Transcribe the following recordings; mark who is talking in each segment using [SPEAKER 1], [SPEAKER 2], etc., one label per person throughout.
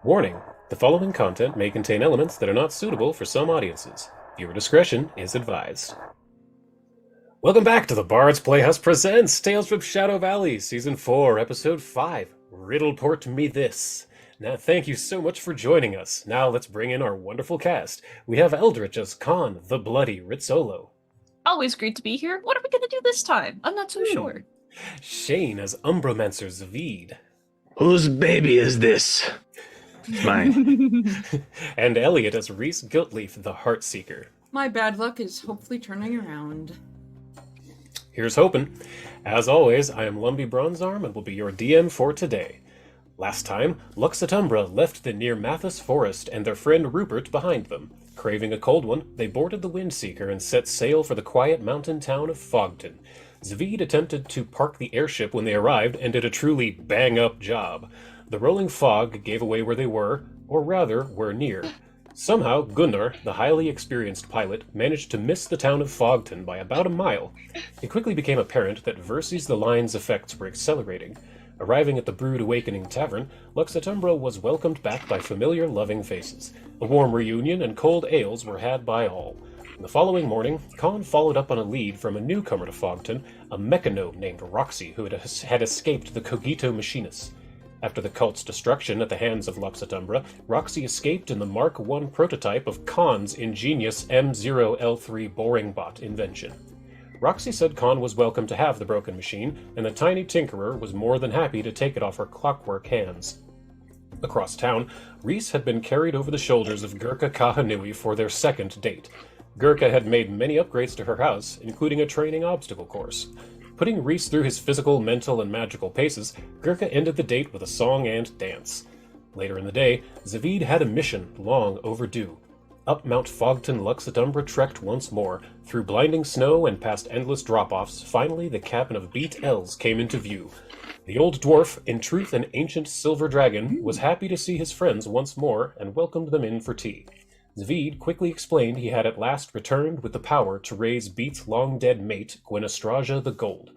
[SPEAKER 1] Warning: the following content may contain elements that are not suitable for some audiences. Viewer discretion is advised. Welcome back to the Bard's Playhouse presents Tales from Shadow Valley, Season 4, Episode 5, Riddleport Me This. Now, thank you so much for joining us. Now let's bring in our wonderful cast. We have Eldritch as Khan, the Bloody Rizzolo.
[SPEAKER 2] Always great to be here. What are we going to do this time? I'm not so sure.
[SPEAKER 1] Shane as Umbramancer Zavid.
[SPEAKER 3] Whose baby is this? It's mine.
[SPEAKER 1] And Elliot as Reese Guiltleaf, the Heartseeker.
[SPEAKER 4] My bad luck is hopefully turning around.
[SPEAKER 1] Here's hoping. As always, I am Lumbee Bronzearm and will be your DM for today. Last time, Lux Et Umbra left the near Mathis Forest and their friend Rupert behind them. Craving a cold one, they boarded the Windseeker and set sail for the quiet mountain town of Fogton. Zavid attempted to park the airship when they arrived and did a truly bang-up job. The rolling fog gave away where they were, or rather, were near. Somehow, Gunnar, the highly experienced pilot, managed to miss the town of Fogton by about a mile. It quickly became apparent that Versi's the line's effects were accelerating. Arriving at the Brood Awakening Tavern, Lux Et Umbra was welcomed back by familiar, loving faces. A warm reunion and cold ales were had by all. The following morning, Khan followed up on a lead from a newcomer to Fogton, a mechano named Roxy who had escaped the Cogito Machinus. After the cult's destruction at the hands of Lux Et Umbra, Roxy escaped in the Mark I prototype of Khan's ingenious M0L3 boring bot invention. Roxy said Khan was welcome to have the broken machine, and the tiny tinkerer was more than happy to take it off her clockwork hands. Across town, Reese had been carried over the shoulders of Gurkha Kahanui for their second date. Gurkha had made many upgrades to her house, including a training obstacle course. Putting Reese through his physical, mental, and magical paces, Gurkha ended the date with a song and dance. Later in the day, Zavid had a mission long overdue. Up Mount Fogton, Lux Et Umbra trekked once more. Through blinding snow and past endless drop-offs, finally the cabin of Beat Els came into view. The old dwarf, in truth an ancient silver dragon, was happy to see his friends once more and welcomed them in for tea. Zavid quickly explained he had at last returned with the power to raise Beat's long-dead mate, Gwenastraja the Gold.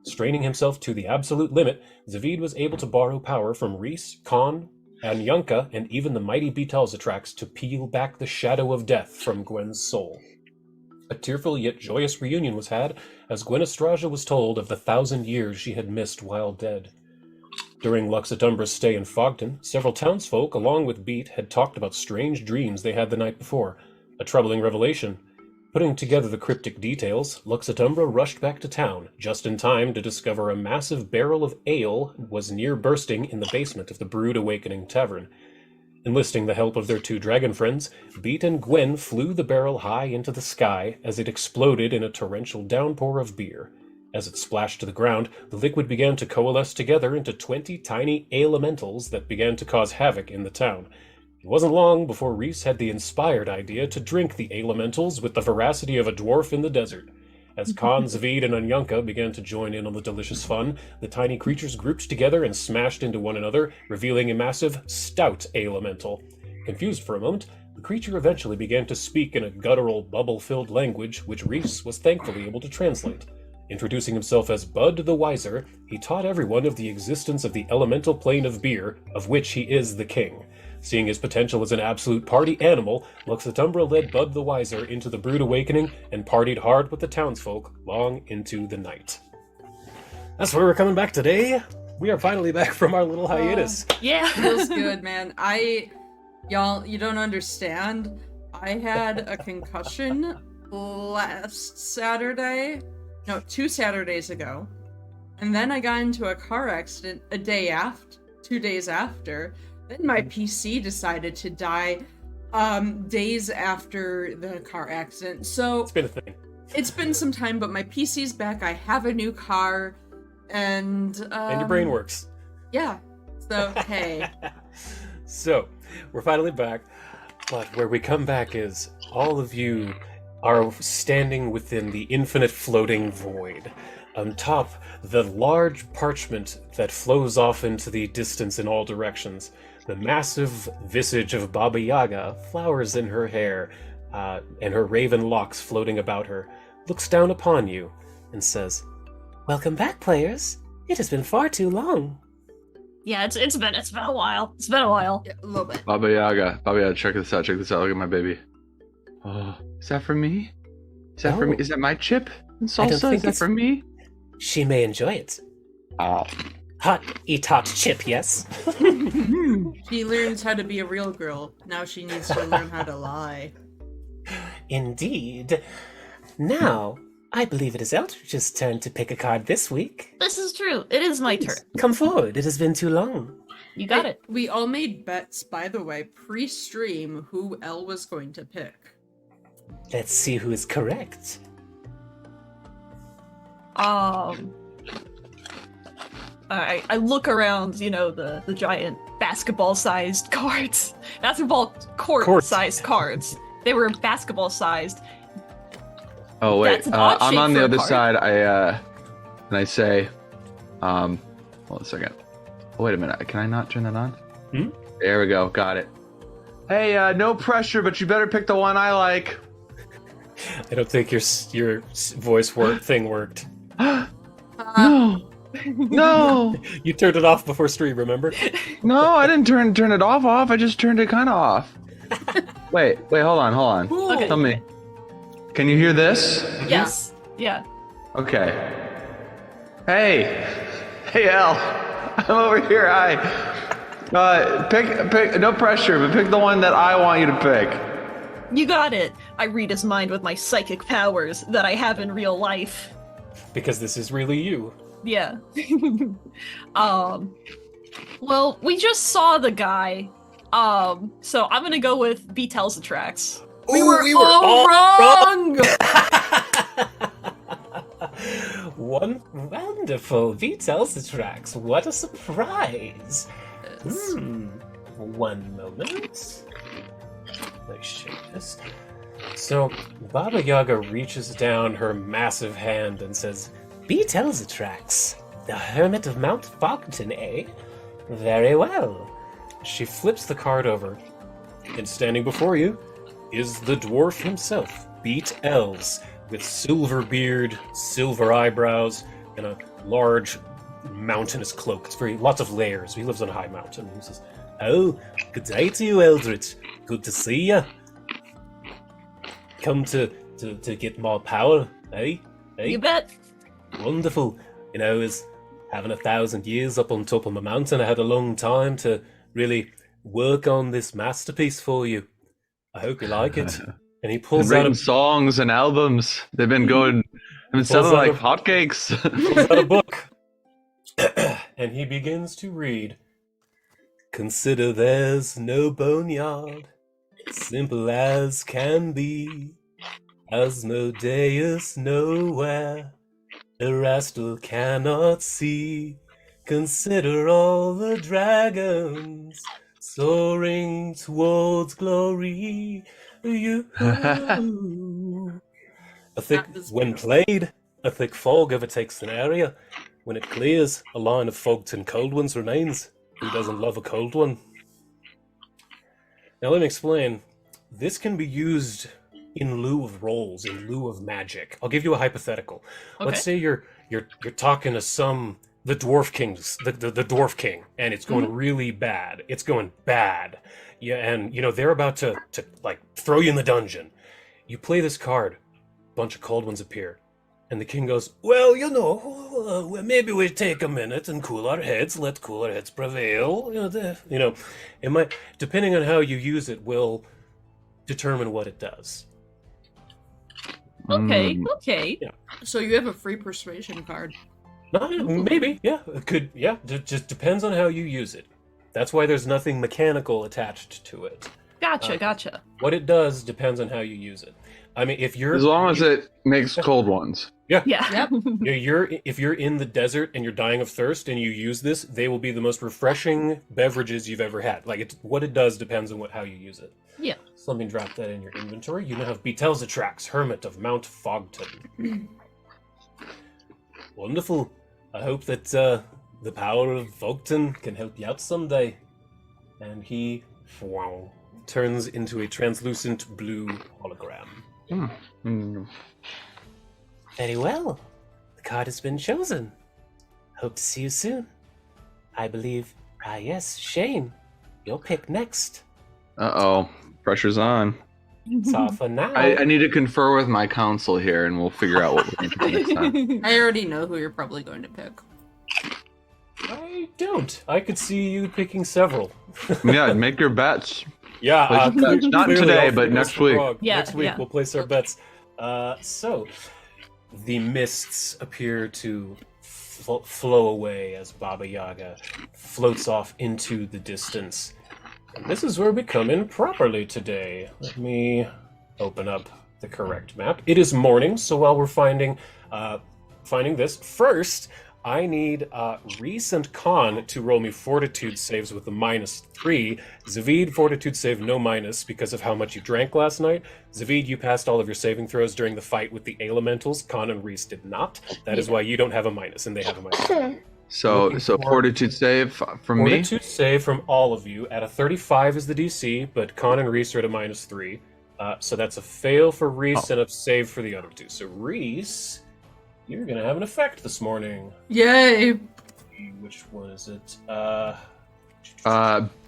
[SPEAKER 1] Straining himself to the absolute limit, Zavid was able to borrow power from Reese, Khan, Anyanka, and even the mighty Beatalzatrax to peel back the shadow of death from Gwen's soul. A tearful yet joyous reunion was had, as Gwenastraja was told of the 1,000 years she had missed while dead. During Lux Et Umbra's stay in Fogton, several townsfolk, along with Beat, had talked about strange dreams they had the night before. A troubling revelation. Putting together the cryptic details, Lux Et Umbra rushed back to town, just in time to discover a massive barrel of ale was near bursting in the basement of the Brood Awakening Tavern. Enlisting the help of their two dragon friends, Beat and Gwen flew the barrel high into the sky as it exploded in a torrential downpour of beer. As it splashed to the ground, the liquid began to coalesce together into 20 tiny elementals that began to cause havoc in the town. It wasn't long before Reese had the inspired idea to drink the elementals with the veracity of a dwarf in the desert. As Khan, Zavid, and Anyanka began to join in on the delicious fun, the tiny creatures grouped together and smashed into one another, revealing a massive, stout elemental. Confused for a moment, the creature eventually began to speak in a guttural, bubble-filled language, which Reese was thankfully able to translate. Introducing himself as Bud the Wiser, he taught everyone of the existence of the elemental plane of beer, of which he is the king. Seeing his potential as an absolute party animal, Lux Et Umbra led Bud the Wiser into the Brood Awakening and partied hard with the townsfolk long into the night. That's where we're coming back today. We are finally back from our little hiatus.
[SPEAKER 2] Yeah.
[SPEAKER 4] Feels good, man. Y'all, you don't understand. I had a concussion last Saturday. No, 2 Saturdays ago. And then I got into a car accident 2 days after. Then my PC decided to die days after the car accident. So
[SPEAKER 1] It's been a thing.
[SPEAKER 4] it's been some time, but my PC's back. I have a new car, and
[SPEAKER 1] And your brain works.
[SPEAKER 4] Yeah. So hey.
[SPEAKER 1] So, we're finally back, but where we come back is all of you are standing within the infinite floating void. On top, the large parchment that flows off into the distance in all directions. The massive visage of Baba Yaga, flowers in her hair, and her raven locks floating about her, looks down upon you and says, "Welcome back, players. It has been far too long."
[SPEAKER 2] Yeah, it's been a while. It's been a while.
[SPEAKER 4] Yeah, a little bit.
[SPEAKER 3] Baba Yaga, check this out. Look at my baby. Oh, is that for me? Is that for me?
[SPEAKER 1] Oh.
[SPEAKER 3] Is that my chip and
[SPEAKER 1] I don't
[SPEAKER 3] salsa?
[SPEAKER 1] think
[SPEAKER 3] Is that
[SPEAKER 1] it's-
[SPEAKER 3] for me?
[SPEAKER 1] She may enjoy it.
[SPEAKER 3] Ah.
[SPEAKER 1] Eat hot chip, yes?
[SPEAKER 4] She learns how to be a real girl. Now she needs to learn how to lie.
[SPEAKER 1] Indeed. Now, I believe it is Eldridge's turn to pick a card this week.
[SPEAKER 2] This is true. It is my turn.
[SPEAKER 1] Come forward, it has been too long.
[SPEAKER 2] You got it.
[SPEAKER 4] We all made bets, by the way, pre-stream who Elle was going to pick.
[SPEAKER 1] Let's see who is correct.
[SPEAKER 2] I look around, the giant basketball-sized cards. Basketball court-sized cards. They were basketball-sized.
[SPEAKER 3] Oh wait,
[SPEAKER 2] That's an odd
[SPEAKER 3] I'm
[SPEAKER 2] shape
[SPEAKER 3] on
[SPEAKER 2] for
[SPEAKER 3] the
[SPEAKER 2] a
[SPEAKER 3] other
[SPEAKER 2] card.
[SPEAKER 3] side. And I say, hold on a second. Oh, wait a minute. Can I not turn that on?
[SPEAKER 1] Hmm?
[SPEAKER 3] There we go. Got it. Hey, no pressure, but you better pick the one I like.
[SPEAKER 1] I don't think your voice thing worked.
[SPEAKER 3] No, no,
[SPEAKER 1] You turned it off before stream, remember?
[SPEAKER 3] no! I didn't turn it off. I just turned it kind of off. Wait, hold on.
[SPEAKER 2] Okay.
[SPEAKER 3] Tell me. Can you hear this?
[SPEAKER 2] Yes. Yeah.
[SPEAKER 3] Okay. Hey, Elle. I'm over here. Pick. No pressure, but pick the one that I want you to pick.
[SPEAKER 2] You got it. I read his mind with my psychic powers that I have in real life.
[SPEAKER 1] Because this is really you.
[SPEAKER 2] Yeah. Well, we just saw the guy. So I'm gonna go with B tells the tracks.
[SPEAKER 4] We were all wrong!
[SPEAKER 1] One wonderful V tells the tracks. What a surprise! One moment. Let's shake this. So, Baba Yaga reaches down her massive hand and says, "B tells the tracks. The Hermit of Mount Fogton, eh? Very well." She flips the card over, and standing before you is the dwarf himself, Beat Els, with silver beard, silver eyebrows, and a large mountainous cloak. It's lots of layers. He lives on a high mountain. He says, "Oh, good day to you, Eldritch. Good to see you. Come to get more power, eh?
[SPEAKER 2] You bet.
[SPEAKER 1] Wonderful. As having 1,000 years up on top of my mountain, I had a long time to really work on this masterpiece for you. I hope you like it." And he pulls out
[SPEAKER 3] Written songs and albums. They've been selling like hotcakes.
[SPEAKER 1] pulls out a book. And he begins to read. "Consider there's no boneyard, simple as can be. Asmodeus nowhere, Erastil cannot see. Consider all the dragons soaring towards glory. You." When played, a thick fog overtakes an area. When it clears, a line of fogged and cold ones remains. Who doesn't love a cold one? Now let me explain. This can be used in lieu of rolls, in lieu of magic. I'll give you a hypothetical.
[SPEAKER 2] Okay.
[SPEAKER 1] Let's say you're talking to the dwarf kings, the dwarf king, and it's going really bad. It's going bad. Yeah, and they're about to like throw you in the dungeon. You play this card, a bunch of cold ones appear, and the king goes, "Well, maybe we take a minute and cool our heads. Let cooler heads prevail." It might, depending on how you use it, will determine what it does.
[SPEAKER 2] Okay. Okay.
[SPEAKER 4] So you have a free persuasion card.
[SPEAKER 1] Maybe, yeah, it could, yeah. Just depends on how you use it. That's why there's nothing mechanical attached to it.
[SPEAKER 2] Gotcha.
[SPEAKER 1] What it does depends on how you use it. I mean, if you're
[SPEAKER 3] As long as it makes cold ones.
[SPEAKER 2] Yeah.
[SPEAKER 1] if you're in the desert and you're dying of thirst and you use this, they will be the most refreshing beverages you've ever had. Like what it does depends on how you use it.
[SPEAKER 2] Yeah.
[SPEAKER 1] So let me drop that in your inventory. You now have Betel's Tracks, Hermit of Mount Fogton. Wonderful. I hope that the power of Fogton can help you out someday. And he turns into a translucent blue hologram. Very well. The card has been chosen. Hope to see you soon. I believe Yes, Shane, you'll pick next.
[SPEAKER 3] Uh-oh. Pressure's on.
[SPEAKER 1] So for now,
[SPEAKER 3] I need to confer with my council here, and we'll figure out what we're going to do next time.
[SPEAKER 4] I already know who you're probably going to pick.
[SPEAKER 1] I don't. I could see you picking several.
[SPEAKER 3] Yeah, make your bets.
[SPEAKER 1] Yeah,
[SPEAKER 3] Place your bets. Not
[SPEAKER 1] clearly
[SPEAKER 3] today,
[SPEAKER 1] I'll
[SPEAKER 3] but
[SPEAKER 1] figure
[SPEAKER 3] next
[SPEAKER 1] this
[SPEAKER 3] week.
[SPEAKER 1] wrong.
[SPEAKER 2] Yeah,
[SPEAKER 1] Next week
[SPEAKER 2] yeah.
[SPEAKER 1] we'll place our bets. So, the mists appear to flow away as Baba Yaga floats off into the distance. And this is where we come in properly today. Let me open up the correct map. It is morning, so while we're finding this, first I need Reese and Khan to roll me fortitude saves with a -3. Zavid, fortitude save no minus because of how much you drank last night. Zavid, you passed all of your saving throws during the fight with the elementals. Khan and Reese did not. That is why you don't have a minus and they have a minus.
[SPEAKER 3] So
[SPEAKER 1] Looking for-
[SPEAKER 3] fortitude save from me.
[SPEAKER 1] Fortitude save from all of you at a 35 is the DC, but Khan and Reese are at a -3. So that's a fail for Reese and a save for the other two. So Reese, you're gonna have an effect this morning.
[SPEAKER 4] Yay!
[SPEAKER 1] Which one is it?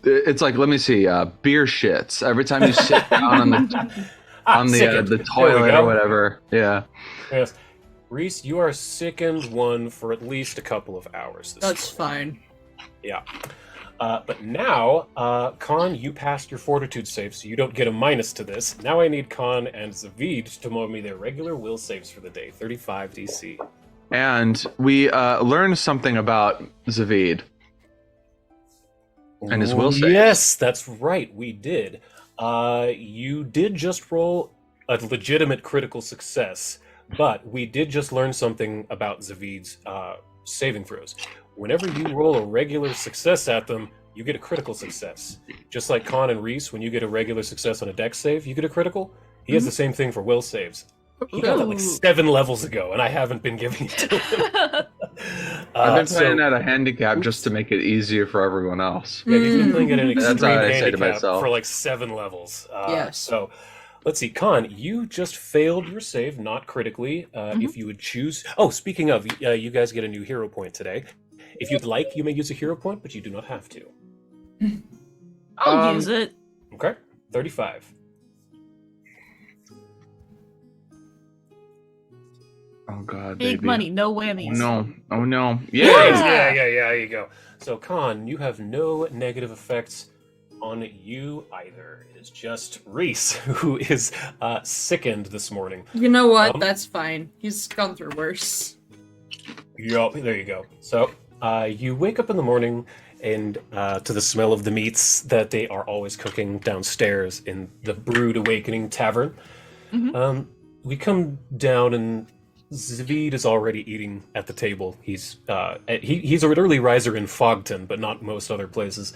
[SPEAKER 3] It's like, let me see, beer shits. Every time you sit down on
[SPEAKER 1] sickened.
[SPEAKER 3] the
[SPEAKER 1] There we
[SPEAKER 3] toilet
[SPEAKER 1] go.
[SPEAKER 3] or whatever. Yeah.
[SPEAKER 1] Yes. Reese, you are sickened one for at least a couple of hours this
[SPEAKER 4] That's
[SPEAKER 1] morning.
[SPEAKER 4] fine.
[SPEAKER 1] Yeah. But now, Khan, you passed your fortitude save, so you don't get a minus to this. Now I need Khan and Zavid to roll me their regular will saves for the day, 35 DC.
[SPEAKER 3] And we learned something about Zavid and his will saves.
[SPEAKER 1] Yes, that's right, we did. You did just roll a legitimate critical success, but we did just learn something about Zavid's saving throws. Whenever you roll a regular success at them, you get a critical success. Just like Khan and Reese, when you get a regular success on a dex save, you get a critical. He has the same thing for will saves. He got that like
[SPEAKER 2] Ooh.
[SPEAKER 1] 7 levels ago, and I haven't been giving it to him.
[SPEAKER 3] I've been
[SPEAKER 1] so-
[SPEAKER 3] playing at a handicap just to make it easier for everyone else.
[SPEAKER 1] Yeah, he's been playing at an
[SPEAKER 3] That's
[SPEAKER 1] extreme
[SPEAKER 3] what I say to
[SPEAKER 1] handicap
[SPEAKER 3] myself.
[SPEAKER 1] for like 7 levels.
[SPEAKER 4] Yes.
[SPEAKER 1] So, let's see. Khan, you just failed your save, not critically. If you would choose... Oh, speaking of, you guys get a new hero point today. If you'd like, you may use a hero point, but you do not have to.
[SPEAKER 2] I'll use it.
[SPEAKER 1] Okay? 35.
[SPEAKER 3] Oh god,
[SPEAKER 2] Big
[SPEAKER 3] baby.
[SPEAKER 2] money, no
[SPEAKER 3] Oh
[SPEAKER 2] whammies.
[SPEAKER 3] no. Oh no.
[SPEAKER 1] Yeah, there you go. So, Khan, you have no negative effects on you either. It is just Reese, who is sickened this morning.
[SPEAKER 4] You know what? That's fine. He's gone through worse.
[SPEAKER 1] Yup, there you go. So, you wake up in the morning and to the smell of the meats that they are always cooking downstairs in the Brood Awakening Tavern. We come down and Zavid is already eating at the table. He's an early riser in Fogton, but not most other places.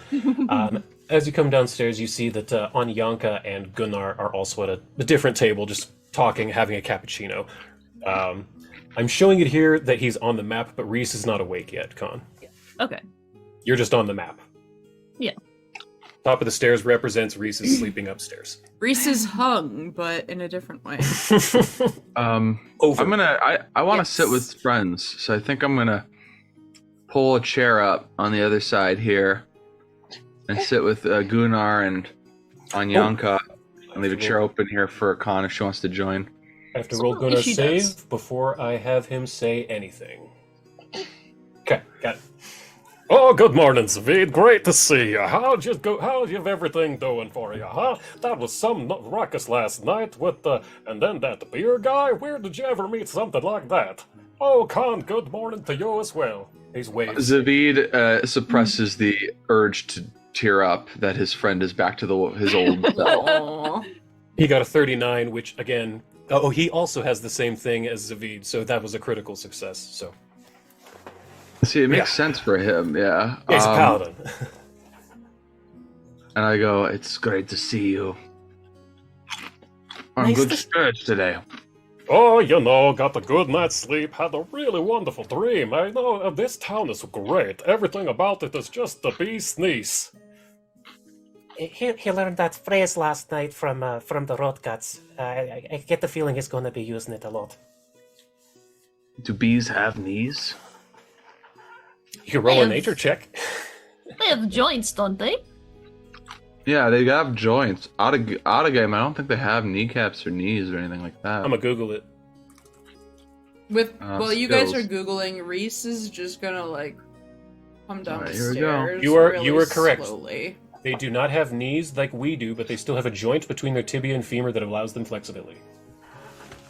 [SPEAKER 1] As you come downstairs, you see that Anyanka and Gunnar are also at a different table, just talking, having a cappuccino. I'm showing it here that he's on the map, but Reese is not awake yet, Khan.
[SPEAKER 2] Okay.
[SPEAKER 1] You're just on the map.
[SPEAKER 2] Yeah.
[SPEAKER 1] Top of the stairs represents Reese is sleeping upstairs.
[SPEAKER 4] Reese is hung, but in a different way.
[SPEAKER 1] Over.
[SPEAKER 3] I want to
[SPEAKER 4] Yes.
[SPEAKER 3] sit with friends, so I think I'm gonna pull a chair up on the other side here and sit with Gunnar and Anyanka and leave a chair open here for Khan if she wants to join.
[SPEAKER 1] I have to roll
[SPEAKER 2] Absolutely,
[SPEAKER 1] Gunnar's
[SPEAKER 2] she
[SPEAKER 1] save
[SPEAKER 2] does.
[SPEAKER 1] before I have him say anything. Okay, got it. Oh, good morning, Zavid. Great to see you. How'd you everything doing for you, huh? That was some ruckus last night with and then that beer guy. Where did you ever meet something like that? Oh, Khan, good morning to you as well. He's waves.
[SPEAKER 3] Zavid suppresses the urge to tear up that his friend is back to his old self.
[SPEAKER 4] Aww.
[SPEAKER 1] He got a 39, which again, he also has the same thing as Zavid, so that was a critical success. So
[SPEAKER 3] See, it makes sense for him, yeah.
[SPEAKER 1] he's a paladin.
[SPEAKER 3] And I go, it's great to see you. I'm
[SPEAKER 2] Nice
[SPEAKER 3] good
[SPEAKER 2] to-
[SPEAKER 3] spirits today.
[SPEAKER 1] Oh, got a good night's sleep, had a really wonderful dream. I know this town is great. Everything about it is just the bee's knees.
[SPEAKER 5] He learned that phrase last night from the Rotguts. I get the feeling he's going to be using it a lot.
[SPEAKER 3] Do bees have knees?
[SPEAKER 1] You can roll a
[SPEAKER 2] have-
[SPEAKER 1] nature check.
[SPEAKER 2] They have joints, don't they?
[SPEAKER 3] Yeah, they have joints. Out of game, I don't think they have kneecaps or knees or anything like that.
[SPEAKER 1] I'm gonna Google it.
[SPEAKER 4] While you guys are
[SPEAKER 3] skills.
[SPEAKER 4] Googling, Reese is just gonna like come down
[SPEAKER 3] Alright,
[SPEAKER 4] the
[SPEAKER 3] here we go.
[SPEAKER 4] stairs.
[SPEAKER 1] You are
[SPEAKER 4] really
[SPEAKER 1] correct.
[SPEAKER 4] Slowly.
[SPEAKER 1] They do not have knees like we do, but they still have a joint between their tibia and femur that allows them flexibility.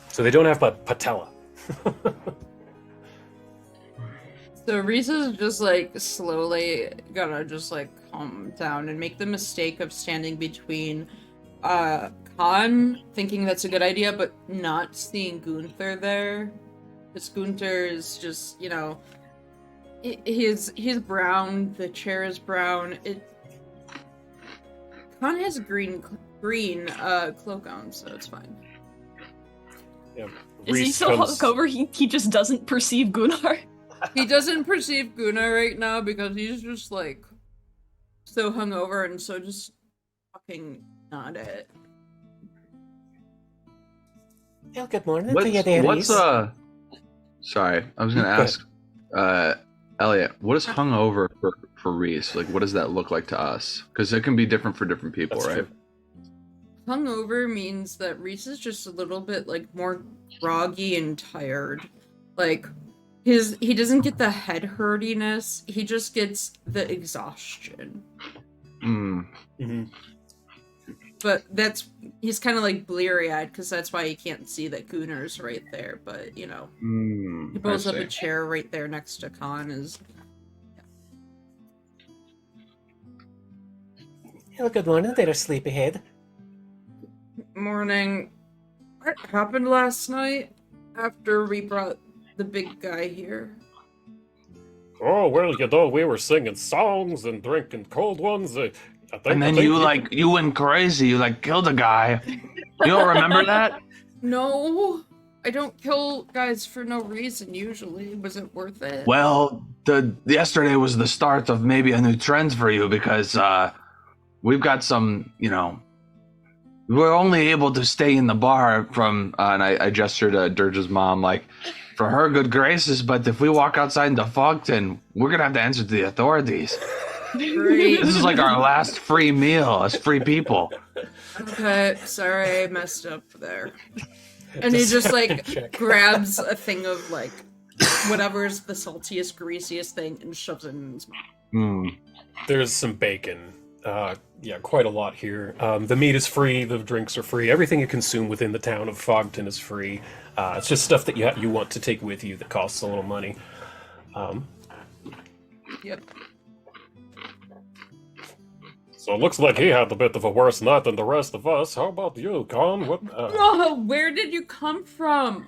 [SPEAKER 1] So they don't have a patella.
[SPEAKER 4] So Reese is just like slowly gonna just like calm down and make the mistake of standing between Khan, thinking that's a good idea, but not seeing Gunther there. Because Gunther is just, you know, he's brown, the chair is brown. Khan has a green cloak on, so it's fine.
[SPEAKER 1] Yeah.
[SPEAKER 2] Is he
[SPEAKER 1] Reese
[SPEAKER 2] so
[SPEAKER 1] comes-
[SPEAKER 2] hungover he just doesn't perceive Gunnar?
[SPEAKER 4] He doesn't perceive Gunnar right now because he's just like so hungover and so just fucking not it.
[SPEAKER 5] Well, good morning to you there,
[SPEAKER 3] What's
[SPEAKER 5] Reese.
[SPEAKER 3] Sorry, I was gonna
[SPEAKER 1] Go
[SPEAKER 3] ask, Elliot, what is hungover for Reese? Like, what does that look like to us? Because it can be different for different people,
[SPEAKER 1] That's
[SPEAKER 3] right?
[SPEAKER 1] true.
[SPEAKER 4] Hungover means that Reese is just a little bit like more groggy and tired. Like he doesn't get the head hurtiness, he just gets the exhaustion.
[SPEAKER 3] Hmm.
[SPEAKER 1] Mhm.
[SPEAKER 4] But he's kind of like bleary-eyed because that's why he can't see that Gunnar's right there. But you know, he pulls up a chair right there next to Khan.
[SPEAKER 5] Well, good morning there, sleepyhead.
[SPEAKER 4] Morning. What happened last night after we brought the big guy here?
[SPEAKER 1] Oh, well, you know, we were singing songs and drinking cold ones.
[SPEAKER 3] And then you went crazy. You like killed a guy. You don't remember that?
[SPEAKER 4] No, I don't kill guys for no reason usually. Was it worth it?
[SPEAKER 3] Well, yesterday was the start of maybe a new trend for you because we've got some, you know, we're only able to stay in the bar from, and I gestured to Dirge's mom, like, for her good graces, but if we walk outside into Fogton, we're gonna have to answer to the authorities.
[SPEAKER 4] Great.
[SPEAKER 3] This is like our last free meal as free people.
[SPEAKER 4] Okay, sorry I messed up there. And he just like
[SPEAKER 1] Check.
[SPEAKER 4] grabs a thing of like whatever's the saltiest, greasiest thing and shoves it in his mouth.
[SPEAKER 3] Hmm.
[SPEAKER 1] There's some bacon. Yeah, quite a lot here. The meat is free, the drinks are free. Everything you consume within the town of Fogton is free. It's just stuff that you want to take with you that costs a little money.
[SPEAKER 4] Yep.
[SPEAKER 1] So it looks like he had a bit of a worse night than the rest of us. How about you, Con? What?
[SPEAKER 4] Oh, where did you come from?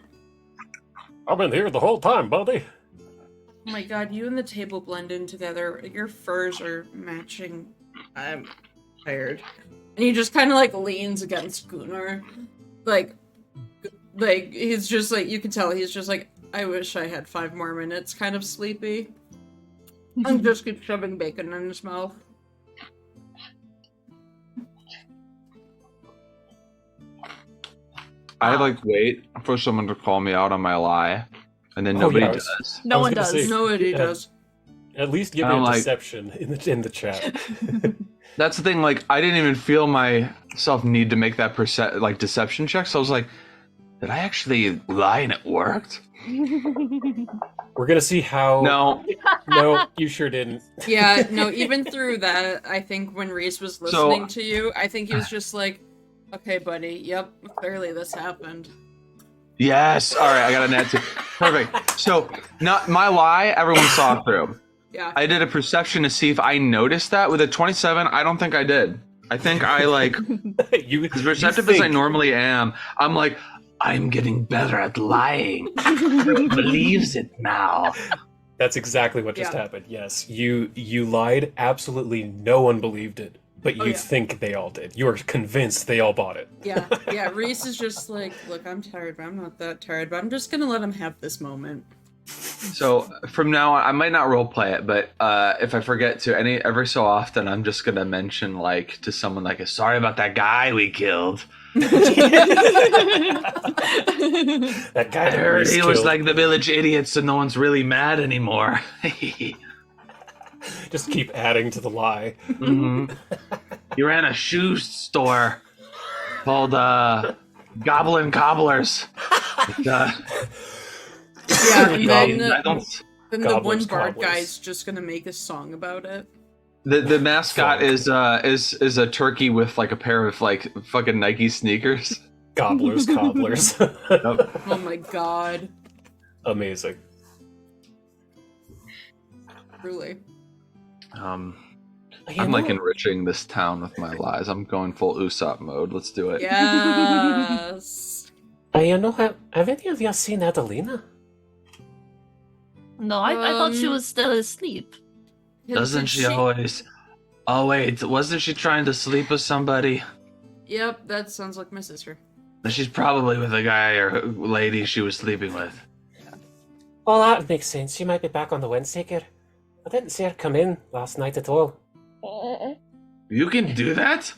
[SPEAKER 1] I've been here the whole time, buddy.
[SPEAKER 4] Oh my god, you and the table blend in together. Your furs are matching. I'm tired. And he just kind of like leans against Gunnar. Like he's just like, you can tell he's just like, I wish I had 5 more minutes, kind of sleepy. And just keeps shoving bacon in his mouth.
[SPEAKER 3] I like wait for someone to call me out on my lie, and then nobody
[SPEAKER 1] yeah,
[SPEAKER 3] does.
[SPEAKER 2] No
[SPEAKER 1] I was
[SPEAKER 2] one
[SPEAKER 1] gonna
[SPEAKER 2] does.
[SPEAKER 1] say-
[SPEAKER 4] Nobody
[SPEAKER 1] Yeah.
[SPEAKER 4] does.
[SPEAKER 1] At least give
[SPEAKER 3] And
[SPEAKER 1] me
[SPEAKER 3] I'm
[SPEAKER 1] a
[SPEAKER 3] like-
[SPEAKER 1] deception in the chat.
[SPEAKER 3] That's the thing. Like, I didn't even feel myself need to make that deception check. So I was like, did I actually lie and it worked?
[SPEAKER 1] We're gonna see how. No, you sure didn't.
[SPEAKER 4] Yeah, no, even through that, I think when Reese was listening to you, I think he was just like, okay, buddy, yep, clearly this happened.
[SPEAKER 3] Yes. All right, I got an answer. Perfect. So, not my lie. Everyone saw through.
[SPEAKER 4] Yeah.
[SPEAKER 3] I did a perception to see if I noticed that. With a 27, I don't think I did. I think I like
[SPEAKER 1] You
[SPEAKER 3] as receptive as I
[SPEAKER 1] think-
[SPEAKER 3] normally am. I'm like, I'm getting better at lying. Believes it now.
[SPEAKER 1] That's exactly what just
[SPEAKER 4] Yeah.
[SPEAKER 1] happened. Yes, you lied. Absolutely, no one believed it, but you
[SPEAKER 4] Oh, yeah.
[SPEAKER 1] think they all did. You are convinced they all bought it.
[SPEAKER 4] Yeah, yeah, Reese is just like, look, I'm tired, but I'm not that tired, but I'm just gonna let him have this moment.
[SPEAKER 3] So from now on, I might not role play it, but if I forget to, every so often, I'm just gonna mention like to someone like, "Sorry about that guy we killed.
[SPEAKER 1] That guy
[SPEAKER 3] I
[SPEAKER 1] that
[SPEAKER 3] heard
[SPEAKER 1] Reese
[SPEAKER 3] he was
[SPEAKER 1] killed.
[SPEAKER 3] like the village idiot, so no one's really mad anymore."
[SPEAKER 1] Just keep adding to the lie.
[SPEAKER 3] Mm-hmm. He ran a shoe store called Goblin Cobblers.
[SPEAKER 4] Yeah, and then,
[SPEAKER 3] I don't.
[SPEAKER 4] then the one
[SPEAKER 1] Gobblers,
[SPEAKER 4] bard
[SPEAKER 1] cobblers.
[SPEAKER 4] guy's just gonna make a song about it.
[SPEAKER 3] The mascot
[SPEAKER 1] Fuck.
[SPEAKER 3] is a turkey with like a pair of like fucking Nike sneakers.
[SPEAKER 1] Gobblers, cobblers.
[SPEAKER 4] Oh my god.
[SPEAKER 1] Amazing.
[SPEAKER 4] Truly.
[SPEAKER 3] I'm
[SPEAKER 5] You
[SPEAKER 3] like
[SPEAKER 5] know,
[SPEAKER 3] enriching this town with my lies. I'm going full Usopp mode. Let's do it.
[SPEAKER 4] Yes.
[SPEAKER 5] you know, have any of you seen Adelina?
[SPEAKER 2] No, I thought she was still asleep.
[SPEAKER 3] Doesn't
[SPEAKER 4] Did
[SPEAKER 3] she always? Oh wait, wasn't she trying to sleep with somebody?
[SPEAKER 4] Yep, that sounds like my sister.
[SPEAKER 3] She's probably with a guy or lady she was sleeping with.
[SPEAKER 5] Well, that makes sense. She might be back on the Windseeker. I didn't see her come in last night at all.
[SPEAKER 3] You can do that?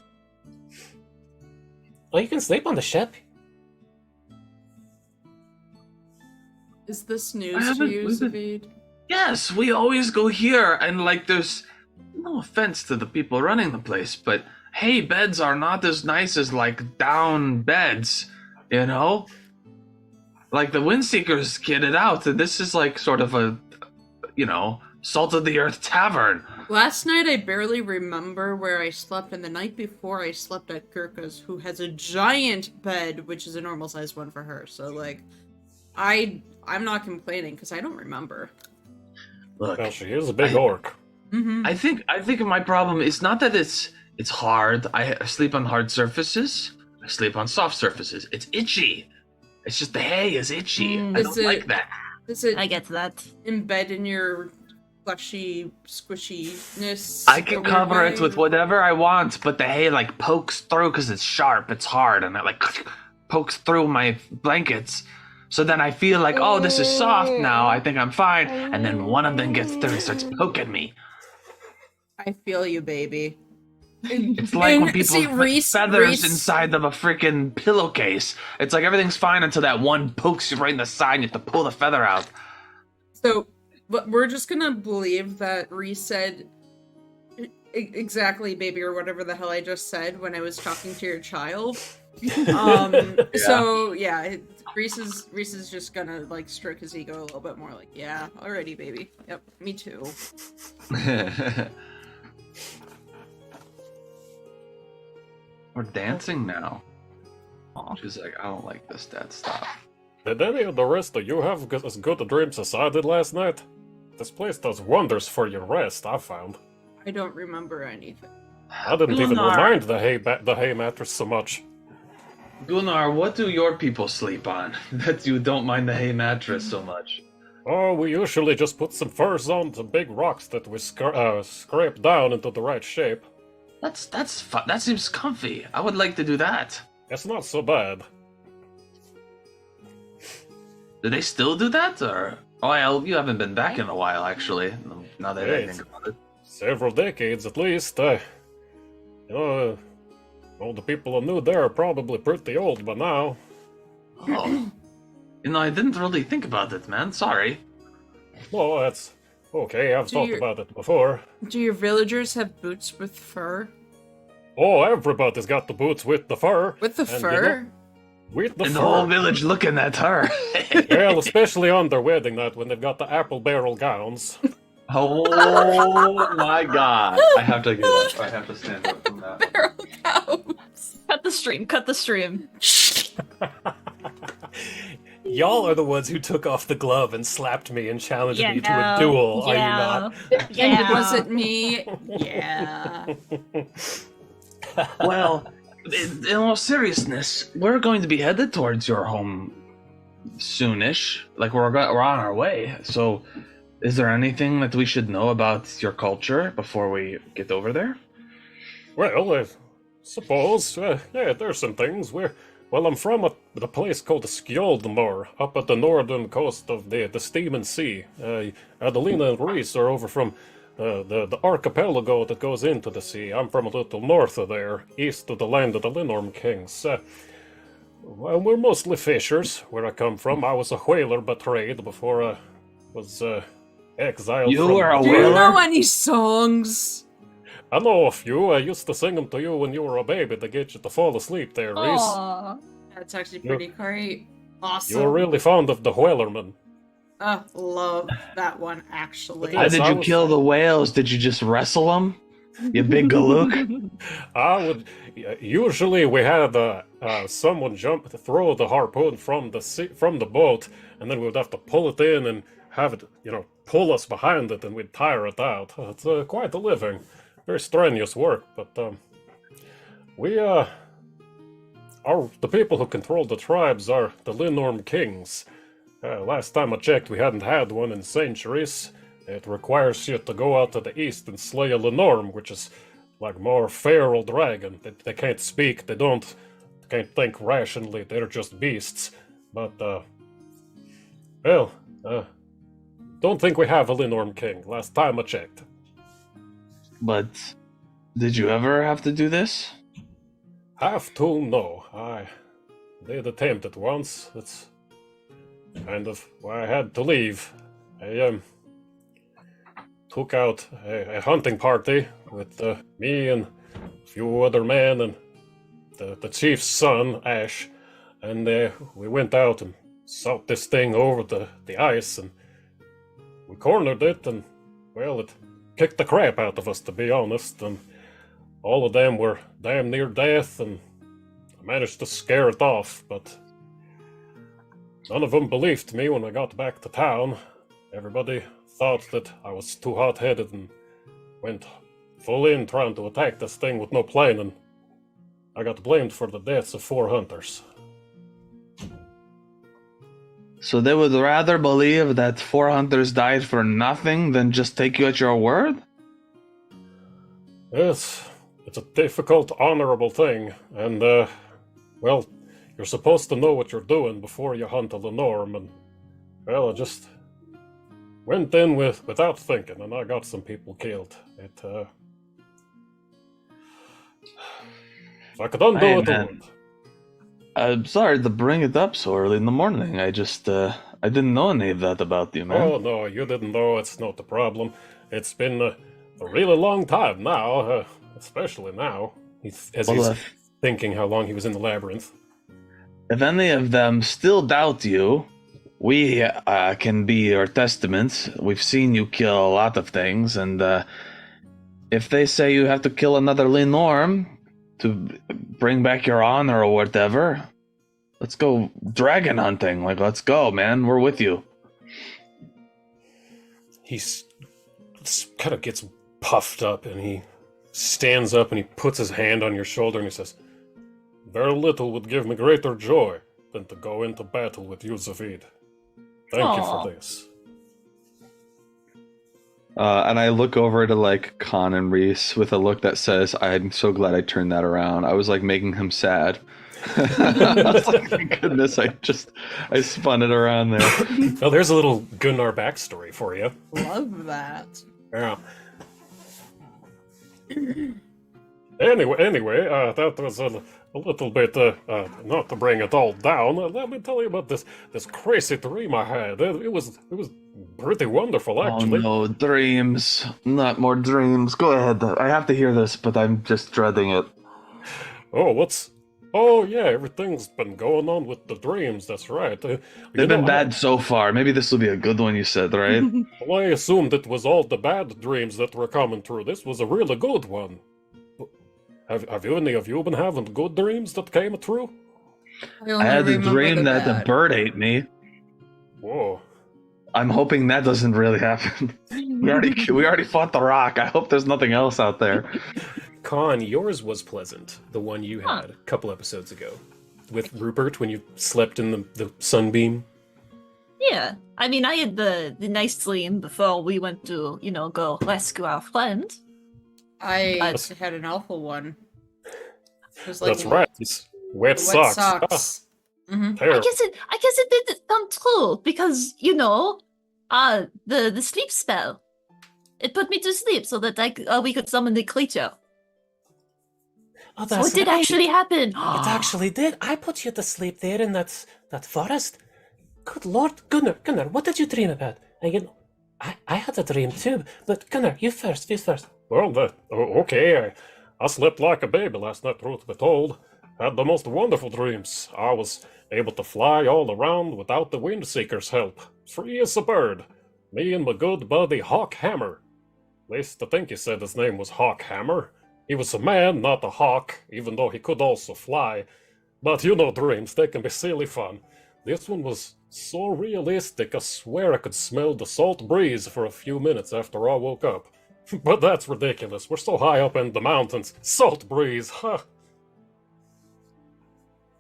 [SPEAKER 5] Oh, you can sleep on the ship.
[SPEAKER 4] Is this
[SPEAKER 3] I
[SPEAKER 4] news to
[SPEAKER 3] haven't-
[SPEAKER 4] you,
[SPEAKER 3] we've been-
[SPEAKER 4] Zavid?
[SPEAKER 3] Yes, we always go here, and like there's no offense to the people running the place, but hay beds are not as nice as like down beds, you know? Like the Windseekers kitted out, and this is like sort of a, you know, salt of the earth tavern.
[SPEAKER 4] Last night I barely remember where I slept, and the night before I slept at Gurkha's, who has a giant bed, which is a normal sized one for her. So like, I'm not complaining because I don't remember.
[SPEAKER 3] Look,
[SPEAKER 1] Well, she is a big orc.
[SPEAKER 4] Mm-hmm.
[SPEAKER 3] I think my problem is not that it's hard. I sleep on hard surfaces. I sleep on soft surfaces. It's itchy. It's just the hay is itchy. I
[SPEAKER 4] Is
[SPEAKER 3] don't
[SPEAKER 4] it-
[SPEAKER 3] like that.
[SPEAKER 4] Does it
[SPEAKER 2] I get that.
[SPEAKER 4] embed in your fleshy squishiness?
[SPEAKER 3] I
[SPEAKER 4] a
[SPEAKER 3] can
[SPEAKER 4] weird
[SPEAKER 3] cover
[SPEAKER 4] way?
[SPEAKER 3] it with whatever I want, but the hay like pokes through because it's sharp, it's hard, and it like pokes through my blankets. So then I feel like, oh, this is soft now. I think I'm fine. And then one of them gets through and starts poking me.
[SPEAKER 4] I feel you, baby.
[SPEAKER 3] It's like when
[SPEAKER 4] And
[SPEAKER 3] people
[SPEAKER 4] see,
[SPEAKER 3] put
[SPEAKER 4] Reese-
[SPEAKER 3] feathers
[SPEAKER 4] Reese-
[SPEAKER 3] inside of a freaking pillowcase. It's like everything's fine until that one pokes you right in the side and you have to pull the feather out.
[SPEAKER 4] So, but we're just gonna believe that Reese said exactly, baby, or whatever the hell I just said when I was talking to your child. So yeah, Reese is just gonna like stroke his ego a little bit more. Like, yeah, alrighty, baby. Yep, me too.
[SPEAKER 3] We're dancing now. She's like, I don't like this, Dad. Stop.
[SPEAKER 1] Did any of the rest of you have as good dreams as I did last night? This place does wonders for your rest, I found.
[SPEAKER 4] I don't remember anything.
[SPEAKER 1] I didn't even
[SPEAKER 2] Gunnar.
[SPEAKER 1] mind the hay mattress so much.
[SPEAKER 3] Gunnar, what do your people sleep on that you don't mind the hay mattress so much?
[SPEAKER 1] Oh, we usually just put some furs on some big rocks that we scrape down into the right shape.
[SPEAKER 3] That seems comfy. I would like to do that.
[SPEAKER 1] It's not so bad.
[SPEAKER 3] Do they still do that, or? Oh, well, you haven't been back in a while, actually. Now that I
[SPEAKER 1] Hey,
[SPEAKER 3] think about it.
[SPEAKER 1] Several decades at least. All the people I knew there are probably pretty old by now.
[SPEAKER 3] Oh, I didn't really think about it, man. Sorry.
[SPEAKER 1] Oh, that's okay. I've
[SPEAKER 4] Do
[SPEAKER 1] talked
[SPEAKER 4] you-
[SPEAKER 1] about it before.
[SPEAKER 4] Do your villagers have boots with fur?
[SPEAKER 1] Oh, everybody's got the boots with the fur.
[SPEAKER 4] With the
[SPEAKER 1] And,
[SPEAKER 4] fur?
[SPEAKER 1] With the
[SPEAKER 3] And
[SPEAKER 1] fur.
[SPEAKER 3] the whole village looking at her.
[SPEAKER 1] Well, especially on their wedding night when they've got the apple barrel gowns.
[SPEAKER 3] Oh my god! I have to get up. I have to stand up from that.
[SPEAKER 4] Barrel cows.
[SPEAKER 2] Cut the stream, cut the stream.
[SPEAKER 1] Y'all are the ones who took off the glove and slapped me and challenged me to a
[SPEAKER 2] Yeah,
[SPEAKER 1] duel, are you
[SPEAKER 2] yeah.
[SPEAKER 1] not?
[SPEAKER 2] Yeah.
[SPEAKER 4] Was it me? Yeah.
[SPEAKER 3] Well, in all seriousness, we're going to be headed towards your home soonish. Like we're on our way. So, is there anything that we should know about your culture before we get over there?
[SPEAKER 1] Well, I suppose, yeah, there's some things. I'm from a place called Skjoldmore, up at the northern coast of the Steaming Sea. Adelina and Reese are over from the archipelago that goes into the sea. I'm from a little north of there, east of the land of the Linorm Kings. Well, we're mostly fishers, where I come from. I was a whaler by trade before I was exiled
[SPEAKER 3] You
[SPEAKER 1] from
[SPEAKER 3] were a
[SPEAKER 4] Do you
[SPEAKER 3] whaler?
[SPEAKER 4] know any songs?
[SPEAKER 1] I know a few. I used to sing them to you when you were a baby to get you to fall asleep there, Reese.
[SPEAKER 2] Aw.
[SPEAKER 4] That's actually
[SPEAKER 1] You-
[SPEAKER 4] pretty great.
[SPEAKER 1] You
[SPEAKER 4] Awesome.
[SPEAKER 1] were really fond of the Whalerman.
[SPEAKER 4] Love that one, actually.
[SPEAKER 3] How
[SPEAKER 1] Yes,
[SPEAKER 3] did
[SPEAKER 1] I
[SPEAKER 3] you
[SPEAKER 1] was-
[SPEAKER 3] kill the whales? Did you just wrestle them? You big galook?
[SPEAKER 1] I would. Usually, we had someone throw the harpoon from the boat, and then we would have to pull it in and have it, pull us behind it, and we'd tire it out. It's quite a living, very strenuous work. But we the people who control the tribes are the Linorm kings. Last time I checked, we hadn't had one in centuries. It requires you to go out to the east and slay a Lenorm, which is like more feral dragon. They can't speak, they can't think rationally, they're just beasts. But, don't think we have a Lenorm king, last time I checked.
[SPEAKER 3] But did you ever have to do this?
[SPEAKER 1] Have to? No. I did attempt it once. That's kind of why I had to leave. I, took out a hunting party with me and a few other men and the chief's son, Ash, and we went out and sought this thing over the ice, and we cornered it, and, well, it kicked the crap out of us, to be honest, and all of them were damn near death, and I managed to scare it off, but none of them believed me when I got back to town. Everybody thought that I was too hot-headed and went full in trying to attack this thing with no plan, and I got blamed for the deaths of 4 hunters.
[SPEAKER 3] So they would rather believe that 4 hunters died for nothing than just take you at your word?
[SPEAKER 1] Yes, it's a difficult, honorable thing, and, well, you're supposed to know what you're doing before you hunt a Lenorm, and, well, I just went in without thinking, and I got some people killed. If I could undo
[SPEAKER 3] Hey,
[SPEAKER 1] it, I
[SPEAKER 3] man.
[SPEAKER 1] would.
[SPEAKER 3] I'm sorry to bring it up so early in the morning. I just, I didn't know any of that about you, man.
[SPEAKER 1] Oh, no, you didn't know. It's not the problem. It's been a really long time now, especially now, he's
[SPEAKER 3] Well,
[SPEAKER 1] thinking how long he was in the labyrinth.
[SPEAKER 3] if any of them still doubt you, we can be your testament. We've seen you kill a lot of things, and if they say you have to kill another Lenorm to bring back your honor or whatever, let's go dragon hunting. Like, let's go, man. We're with you.
[SPEAKER 1] He kind of gets puffed up, and he stands up and he puts his hand on your shoulder and he says, "Very little would give me greater joy than to go into battle with you, Zavid. Thank you
[SPEAKER 2] Aw.
[SPEAKER 1] for this."
[SPEAKER 3] And I look over to like Con and Reese with a look that says, "I'm so glad I turned that around." I was like making him sad. I was like, thank goodness I spun it around there.
[SPEAKER 1] Well, there's a little Gunnar backstory for you.
[SPEAKER 4] Love that.
[SPEAKER 1] Yeah. Anyway, that was a little bit, not to bring it all down. Let me tell you about this crazy dream I had. It was pretty wonderful,
[SPEAKER 3] Oh
[SPEAKER 1] actually.
[SPEAKER 3] no, dreams. Not more dreams. Go ahead. I have to hear this, but I'm just dreading it.
[SPEAKER 1] Oh, yeah, everything's been going on with the dreams, that's right.
[SPEAKER 3] They've been bad so far. Maybe this will be a good one, you said, right?
[SPEAKER 1] Well, I assumed it was all the bad dreams that were coming true. This was a really good one. Have any of you been having good dreams that came true?
[SPEAKER 3] I had a dream that the bird ate me.
[SPEAKER 1] Whoa.
[SPEAKER 3] I'm hoping that doesn't really happen. We already fought the rock. I hope there's nothing else out there.
[SPEAKER 1] Con, yours was pleasant. The one you had a couple episodes ago. With Rupert when you slept in the sunbeam.
[SPEAKER 2] Yeah, I mean, I had the nice dream before we went to, go rescue our friend.
[SPEAKER 4] I had an awful one. It was like
[SPEAKER 1] That's right. It's wet socks.
[SPEAKER 4] Mm-hmm.
[SPEAKER 2] I
[SPEAKER 1] Terrible.
[SPEAKER 2] guess it did come true because the sleep spell. It put me to sleep so that we could summon the creature.
[SPEAKER 5] Oh,
[SPEAKER 2] So
[SPEAKER 5] that's
[SPEAKER 2] it did
[SPEAKER 5] right.
[SPEAKER 2] actually happen.
[SPEAKER 5] It actually did. I put you to sleep there in that forest. Good Lord, Gunnar, what did you dream about? I had a dream too, but Gunnar, you first, you first.
[SPEAKER 1] Well, okay. I slept like a baby last night, truth be told. Had the most wonderful dreams. I was able to fly all around without the wind seeker's help. Free as a bird. Me and my good buddy Hawk Hammer. At least I think he said his name was Hawk Hammer. He was a man, not a hawk, even though he could also fly. But you know dreams, they can be silly fun. This one was so realistic, I swear I could smell the salt breeze for a few minutes after I woke up. But that's ridiculous, we're so high up in the mountains. Salt breeze, huh?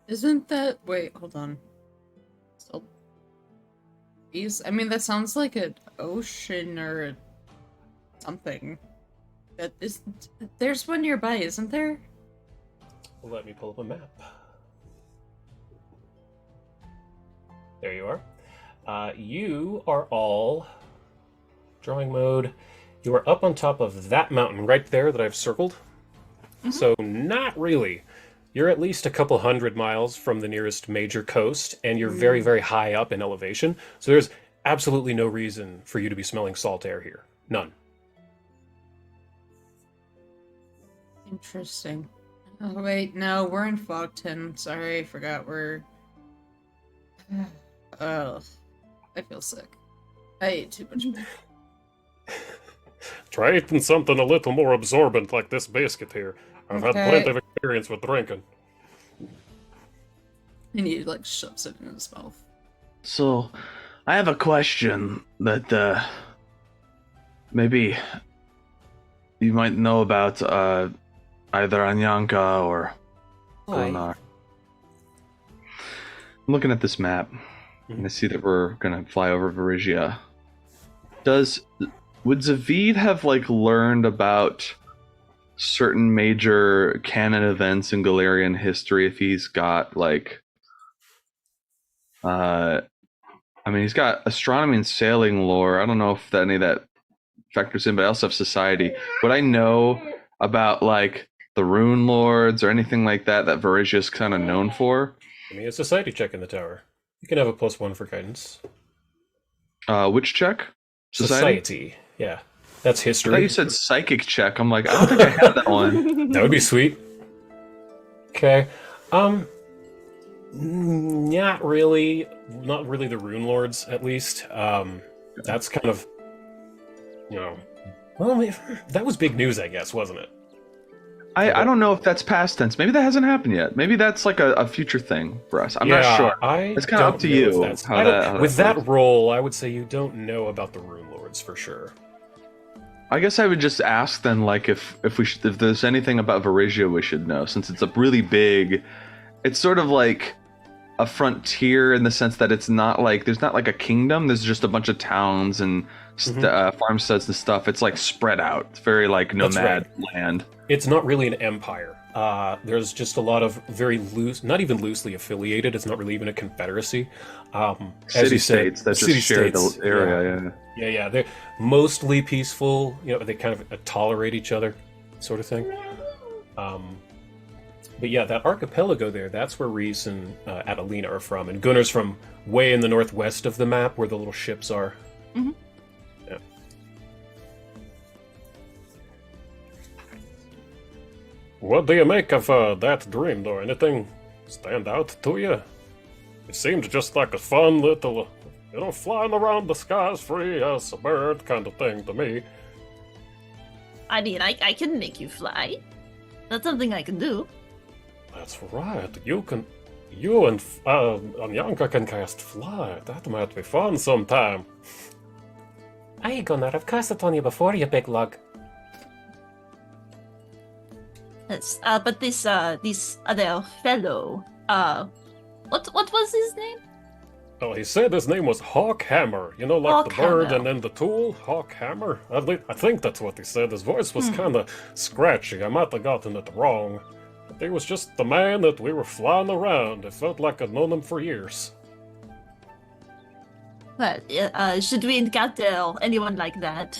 [SPEAKER 4] Isn't that... Wait, hold on. Salt breeze? I mean, that sounds like an ocean or something. That is... There's one nearby, isn't there?
[SPEAKER 1] Let me pull up a map. There you are. You are all... Drawing mode. You are up on top of that mountain right there that I've circled. Mm-hmm. So not really. You're at least a couple 100 miles from the nearest major coast, and you're very, very high up in elevation. So there's absolutely no reason for you to be smelling salt air here. None.
[SPEAKER 4] Interesting. Oh, wait, no, we're in Fogton. Sorry, I forgot we're... Ugh. I feel sick. I ate too much meat.
[SPEAKER 1] Try eating something a little more absorbent like this biscuit here. I've had plenty of experience with drinking.
[SPEAKER 4] And he, like, shoves it in his mouth.
[SPEAKER 3] So, I have a question that maybe you might know about either Anyanka or Gunnar. I'm looking at this map, and I see that we're gonna fly over Varisia. Would Zavid have, like, learned about certain major canon events in Galarian history if he's got, like... I mean, he's got astronomy and sailing lore. I don't know if any of that factors in, but I also have society. Would I know about, like, the Rune Lords or anything like that that Varisia's kind of known for?
[SPEAKER 1] Give me a society check in the tower. You can have a +1 for guidance.
[SPEAKER 3] Which check?
[SPEAKER 1] Society. Yeah. That's history.
[SPEAKER 3] I thought you said psychic check. I'm like, I don't think I have that one.
[SPEAKER 1] That would be sweet. Okay. Not really the Rune Lords, at least. That's kind of, well, that was big news, I guess, wasn't it?
[SPEAKER 3] I don't know if that's past tense. Maybe that hasn't happened yet. Maybe that's like a future thing for us. I'm not sure. It's kind of up to you.
[SPEAKER 1] With that role, I would say you don't know about the Rune Lords for sure.
[SPEAKER 3] I guess I would just ask then, like, if there's anything about Varisia we should know, since it's a really big. It's sort of like a frontier in the sense that it's not like there's not like a kingdom. There's just a bunch of towns and farmsteads and stuff. It's like spread out. It's very like nomad land.
[SPEAKER 1] It's not really an empire. There's just a lot of very loose, not even loosely affiliated. It's not really even a confederacy.
[SPEAKER 3] City-states that just share the area.
[SPEAKER 1] Yeah. They're mostly peaceful. They kind of tolerate each other, sort of thing. But yeah, that archipelago there, that's where Reese and Adelina are from. And Gunnar's from way in the northwest of the map where the little ships are.
[SPEAKER 2] Mm-hmm.
[SPEAKER 1] Yeah. What do you make of that dream, though? Anything stand out to you? It seemed just like a fun little, flying around the skies free as a bird kind of thing to me.
[SPEAKER 2] I mean, I can make you fly. That's something I can do.
[SPEAKER 1] That's right. You and Anyanka can cast fly. That might be fun sometime.
[SPEAKER 5] Aye, Gunnar, I've cast it on you before, you big lug.
[SPEAKER 2] Yes, but this other fellow, what was his name?
[SPEAKER 1] Oh, he said his name was Hawk Hammer. Like
[SPEAKER 2] Hawk
[SPEAKER 1] the bird
[SPEAKER 2] Hammer.
[SPEAKER 1] and then the tool, Hawk Hammer. I think that's what he said. His voice was kind of scratchy. I might have gotten it wrong. But he was just the man that we were flying around. It felt like I'd known him for years.
[SPEAKER 2] Well, should we encounter anyone like that,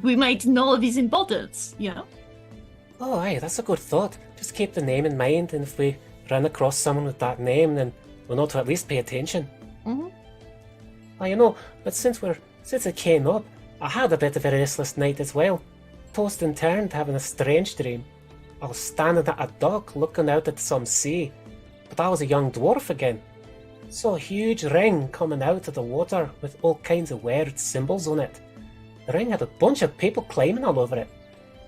[SPEAKER 2] we might know of his importance,
[SPEAKER 5] Oh, aye, that's a good thought. Just keep the name in mind, and if we run across someone with that name, then we'll know to at least pay attention.
[SPEAKER 2] Mm-hmm.
[SPEAKER 5] But since it came up, I had a bit of a restless night as well. Tossed and turned, having a strange dream. I was standing at a dock looking out at some sea, but I was a young dwarf again. Saw a huge ring coming out of the water with all kinds of weird symbols on it. The ring had a bunch of people climbing all over it.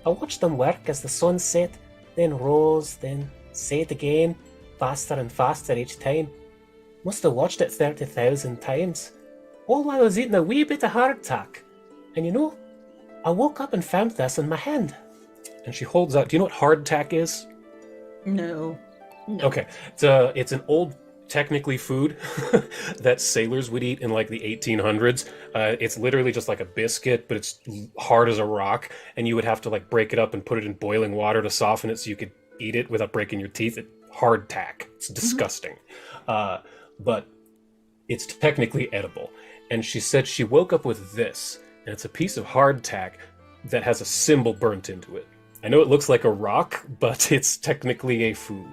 [SPEAKER 5] I watched them work as the sun set, then rose, then set again, faster and faster each time. Must have watched it 30,000 times, all while I was eating a wee bit of hardtack. And I woke up and found this in my hand.
[SPEAKER 1] And she holds out. Do you know what hardtack is?
[SPEAKER 4] No.
[SPEAKER 1] Okay, it's an old, technically food that sailors would eat in like the 1800s. It's literally just like a biscuit, but it's hard as a rock, and you would have to like break it up and put it in boiling water to soften it so you could eat it without breaking your teeth. Hardtack. It's disgusting, but it's technically edible. And she said she woke up with this, and it's a piece of hardtack that has a symbol burnt into it. I know it looks like a rock, but it's technically a food.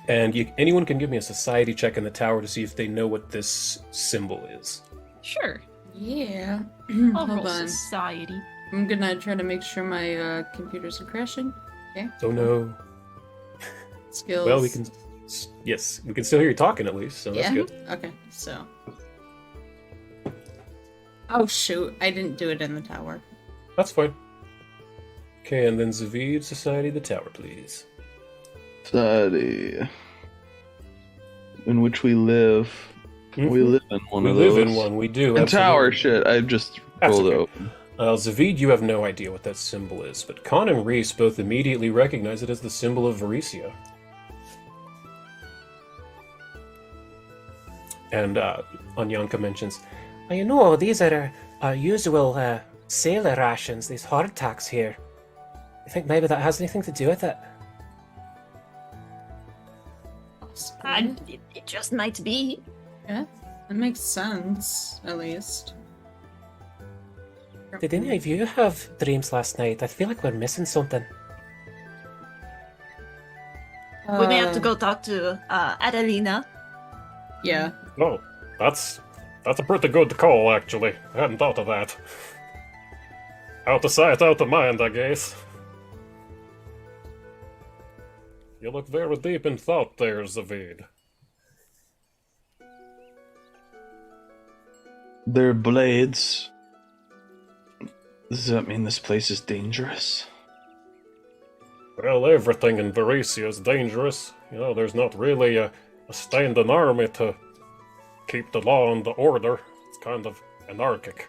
[SPEAKER 1] And anyone can give me a society check in the tower to see if they know what this symbol is.
[SPEAKER 2] Sure.
[SPEAKER 4] Yeah.
[SPEAKER 2] I'll
[SPEAKER 4] Hold
[SPEAKER 2] roll
[SPEAKER 4] on.
[SPEAKER 2] society.
[SPEAKER 4] I'm gonna try to make sure my computers are crashing. Okay.
[SPEAKER 1] Oh no.
[SPEAKER 4] Skills.
[SPEAKER 1] Well, we can still hear you talking at least, so that's good.
[SPEAKER 4] Okay, so. Oh shoot, I didn't do it in the tower.
[SPEAKER 1] That's fine. Okay, and then Zavid, society, the tower, please.
[SPEAKER 3] Society in which we live.
[SPEAKER 1] Mhm.
[SPEAKER 3] We live in one
[SPEAKER 1] We
[SPEAKER 3] of
[SPEAKER 1] live
[SPEAKER 3] those.
[SPEAKER 1] in one, we do.
[SPEAKER 3] And
[SPEAKER 1] absolutely.
[SPEAKER 3] tower shit. I just
[SPEAKER 1] That's
[SPEAKER 3] rolled it
[SPEAKER 1] okay.
[SPEAKER 3] open.
[SPEAKER 1] Zavid, you have no idea what that symbol is, but Khan and Reese both immediately recognize it as the symbol of Varisia. And Anyanka mentions,
[SPEAKER 5] These are our usual sailor rations, these hardtacks here. You think maybe that has anything to do with it?
[SPEAKER 2] It just might be.
[SPEAKER 4] Yeah, that makes sense, at least.
[SPEAKER 5] Did any of you have dreams last night? I feel like we're missing something.
[SPEAKER 2] We may have to go talk to Adelina.
[SPEAKER 4] Yeah.
[SPEAKER 1] Oh, that's a pretty good call, actually. I hadn't thought of that. Out of sight, out of mind, I guess. You look very deep in thought there, Zavid.
[SPEAKER 3] They're blades. Does that mean this place is dangerous?
[SPEAKER 1] Well, everything in Varisia is dangerous. There's not really a standing army to keep the law and the order. It's kind of anarchic.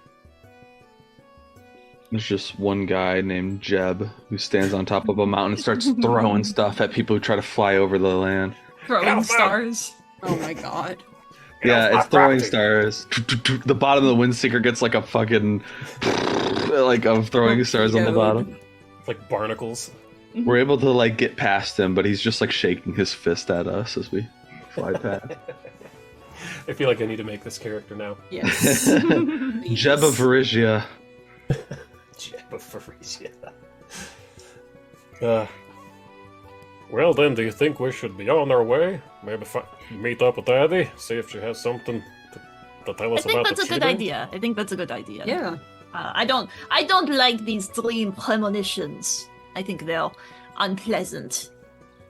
[SPEAKER 3] There's just one guy named Jeb who stands on top of a mountain and starts throwing stuff at people who try to fly over the land.
[SPEAKER 2] Throwing stars.
[SPEAKER 4] Oh my god.
[SPEAKER 3] Yeah,
[SPEAKER 1] my
[SPEAKER 3] it's throwing
[SPEAKER 1] property.
[SPEAKER 3] stars. The bottom of the windseeker gets like a fucking like of throwing stars on the bottom.
[SPEAKER 1] It's like barnacles.
[SPEAKER 3] We're able to like get past him, but he's just like shaking his fist at us as we fly past.
[SPEAKER 1] I feel like I need to make this character now.
[SPEAKER 4] Yes.
[SPEAKER 3] Jeb of Varisia.
[SPEAKER 1] Jeb of Varisia. Well then, do you think we should be on our way? Maybe meet up with Addie, see if she has something to tell
[SPEAKER 2] I
[SPEAKER 1] us
[SPEAKER 2] think
[SPEAKER 1] about
[SPEAKER 2] that's
[SPEAKER 1] the
[SPEAKER 2] a good
[SPEAKER 1] cheating?
[SPEAKER 2] idea. I think that's a good idea.
[SPEAKER 4] Yeah.
[SPEAKER 2] I don't like these dream premonitions. I think they're unpleasant.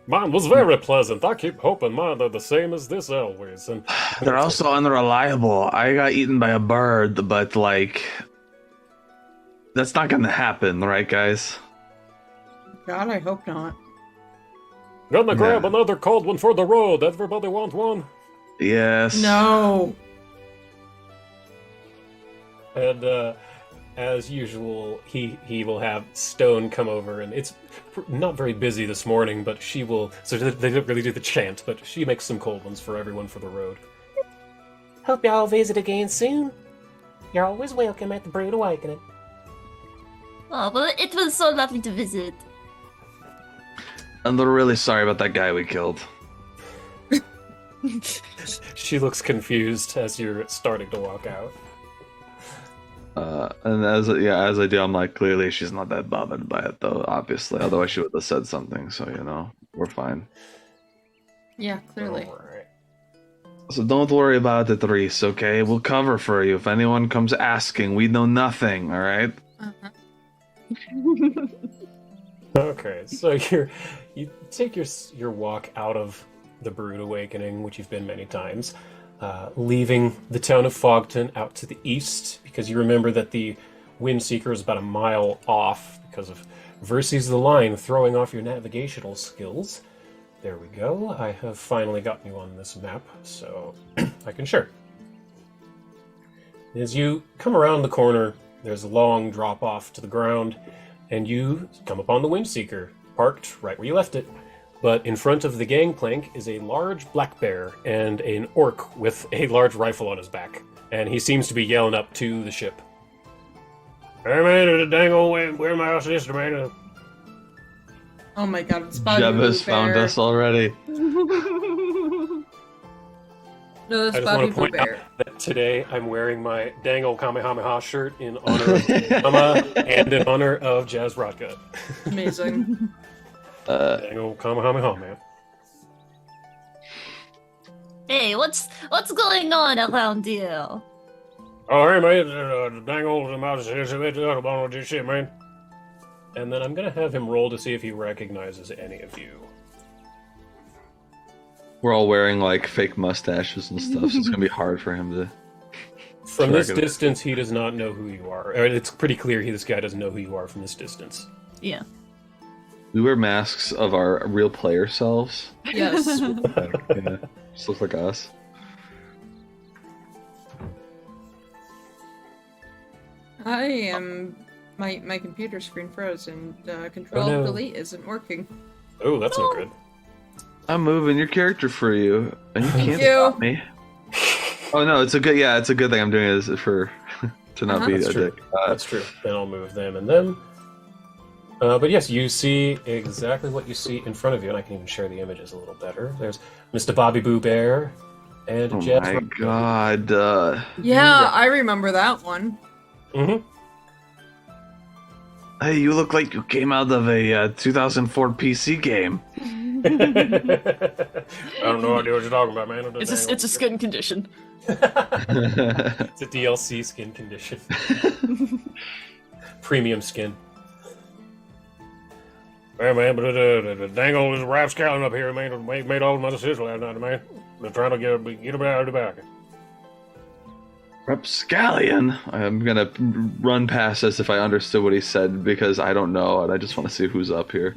[SPEAKER 1] Mine was very pleasant. I keep hoping mine are the same as this always. And
[SPEAKER 3] They're also unreliable. I got eaten by a bird, but like that's not gonna happen, right, guys?
[SPEAKER 4] God, I hope not.
[SPEAKER 1] Gonna grab
[SPEAKER 3] Yeah.
[SPEAKER 1] another cold one for the road. Everybody want one?
[SPEAKER 3] Yes.
[SPEAKER 4] No.
[SPEAKER 1] And as usual, he will have Stone come over, and it's not very busy this morning, but she will. So they don't really do the chant, but she makes some cold ones for everyone for the road.
[SPEAKER 5] Hope y'all visit again soon. You're always welcome at the Brood Awakening.
[SPEAKER 2] Oh, well, it was so lovely to visit.
[SPEAKER 3] I'm really sorry about that guy we killed.
[SPEAKER 1] She looks confused as you're starting to walk out.
[SPEAKER 3] And as I do, I'm like, clearly she's not that bothered by it, though. Obviously, otherwise she would have said something. So we're fine.
[SPEAKER 4] Yeah, clearly.
[SPEAKER 1] Alright.
[SPEAKER 3] So don't worry about it, Reese, okay? We'll cover for you. If anyone comes asking, we know nothing, alright?
[SPEAKER 4] Uh-huh.
[SPEAKER 1] Okay, so you take your walk out of the Brood Awakening, which you've been many times, leaving the town of Fogton out to the east, because you remember that the Windseeker is about a mile off because of Versi's the Line throwing off your navigational skills. There we go. I have finally gotten you on this map, so I can share. As you come around the corner, there's a long drop off to the ground, and you come upon the Windseeker, parked right where you left it. But in front of the gangplank is a large black bear and an orc with a large rifle on his back, and he seems to be yelling up to the ship. Hey man, the dang old where my sister, man?
[SPEAKER 4] Oh my god, it's Bobby
[SPEAKER 3] Jeb has
[SPEAKER 4] Boo
[SPEAKER 3] found
[SPEAKER 4] Bear.
[SPEAKER 3] us already.
[SPEAKER 4] No, it's
[SPEAKER 1] I just
[SPEAKER 4] Bobby
[SPEAKER 1] want to
[SPEAKER 4] Boo
[SPEAKER 1] point out
[SPEAKER 4] Bear.
[SPEAKER 1] that today I'm wearing my dang old Kamehameha shirt in honor of Mama and in honor of Jazz Rodgut.
[SPEAKER 4] Amazing.
[SPEAKER 1] Dang old Kamehameha, man.
[SPEAKER 2] Hey, what's going on around you?
[SPEAKER 1] Oh, hey, man, the dang old mouse is on this shit, man. And then I'm gonna have him roll to see if he recognizes any of you.
[SPEAKER 3] We're all wearing like fake mustaches and stuff, so it's gonna be hard for him to.
[SPEAKER 1] From this
[SPEAKER 3] Recognize.
[SPEAKER 1] distance, he does not know who you are. It's pretty clear this guy doesn't know who you are from this distance.
[SPEAKER 2] Yeah.
[SPEAKER 3] We wear masks of our real player selves.
[SPEAKER 4] Yes.
[SPEAKER 3] Yeah, just look like us.
[SPEAKER 4] I am. My computer screen froze and Control
[SPEAKER 1] Oh, no.
[SPEAKER 4] Delete isn't working.
[SPEAKER 1] Oh, that's not good.
[SPEAKER 3] I'm moving your character for you, and you can't
[SPEAKER 4] you.
[SPEAKER 3] stop me. Oh no, it's a good. Yeah, it's a good thing I'm doing this for to not be
[SPEAKER 1] That's
[SPEAKER 3] a
[SPEAKER 1] true.
[SPEAKER 3] dick.
[SPEAKER 1] That's true. Then I'll move them and them. But yes, you see exactly what you see in front of you, and I can even share the images a little better. There's Mr. Bobby Boo Bear and
[SPEAKER 3] Oh
[SPEAKER 1] Jazz
[SPEAKER 3] my
[SPEAKER 1] Rodgut.
[SPEAKER 3] god.
[SPEAKER 4] Yeah, I remember that one.
[SPEAKER 1] Mm-hmm.
[SPEAKER 3] Hey, you look like you came out of a 2004 PC game.
[SPEAKER 1] I don't know idea what you're talking about, man.
[SPEAKER 2] It's a skin condition.
[SPEAKER 1] It's a DLC skin condition. Premium skin. Hey man, but the dang old rapscallion up here, man, made all my decisions last night, man. They're trying to get him out of the back.
[SPEAKER 3] Rapscallion? I'm gonna run past as if I understood what he said because I don't know and I just want to see who's up here.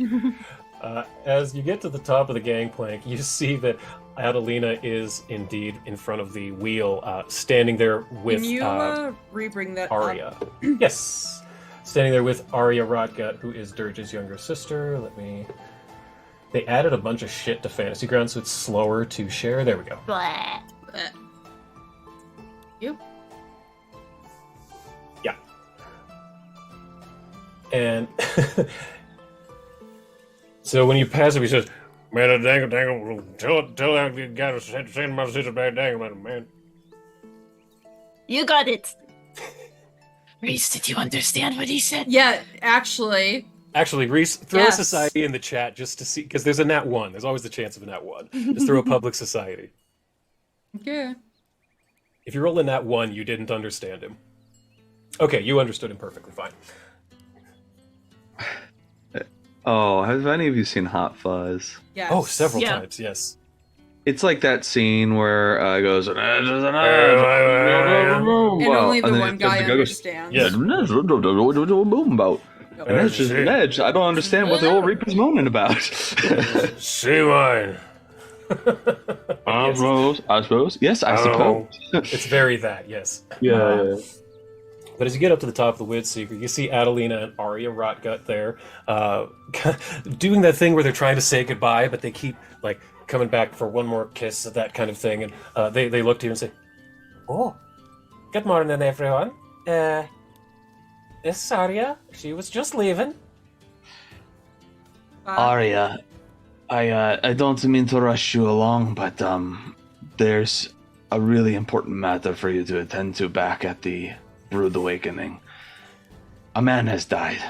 [SPEAKER 1] As you get to the top of the gangplank, you see that Adelina is indeed in front of the wheel, standing there with
[SPEAKER 4] Can you re-bring that
[SPEAKER 1] Arya.
[SPEAKER 4] up?
[SPEAKER 1] Yes, standing there with Arya Rodgut, who is Dirge's younger sister. They added a bunch of shit to Fantasy Ground, so it's slower to share. There we go.
[SPEAKER 2] Blah.
[SPEAKER 4] You?
[SPEAKER 1] Yeah. And so when you pass him, he says, "Man, that dangle, tell that guy to send my sister back, dangle, man."
[SPEAKER 2] You got it. Reese, did you understand what he said?
[SPEAKER 4] Yeah, actually.
[SPEAKER 1] Actually, Reese, throw
[SPEAKER 4] Yes.
[SPEAKER 1] a society in the chat just to see, because there's a nat 1. There's always the chance of a nat 1. Just throw a public society.
[SPEAKER 4] Yeah.
[SPEAKER 1] If you roll a nat 1, you didn't understand him. Okay, you understood him perfectly fine.
[SPEAKER 3] Oh, have any of you seen Hot Fuzz?
[SPEAKER 4] Yes.
[SPEAKER 1] Oh, several
[SPEAKER 2] Yeah.
[SPEAKER 1] times, yes.
[SPEAKER 3] It's like that scene where it goes and
[SPEAKER 4] And only the one guy understands.
[SPEAKER 1] Yes.
[SPEAKER 3] And that's just an edge. I don't understand what the old Reaper's moaning about.
[SPEAKER 1] See mine.
[SPEAKER 3] I suppose. Yes, I suppose.
[SPEAKER 1] It's very that, yes.
[SPEAKER 3] Yeah.
[SPEAKER 1] But as you get up to the top of the Windseeker, you see Adelina and Arya Rotgut there, doing that thing where they're trying to say goodbye, but they keep like coming back for one more kiss, that kind of thing. And they look to you and say, "Oh, good morning, everyone. This is Arya. She was just leaving."
[SPEAKER 3] Arya, I don't mean to rush you along, but there's a really important matter for you to attend to back at the Brood Awakening. A man has died.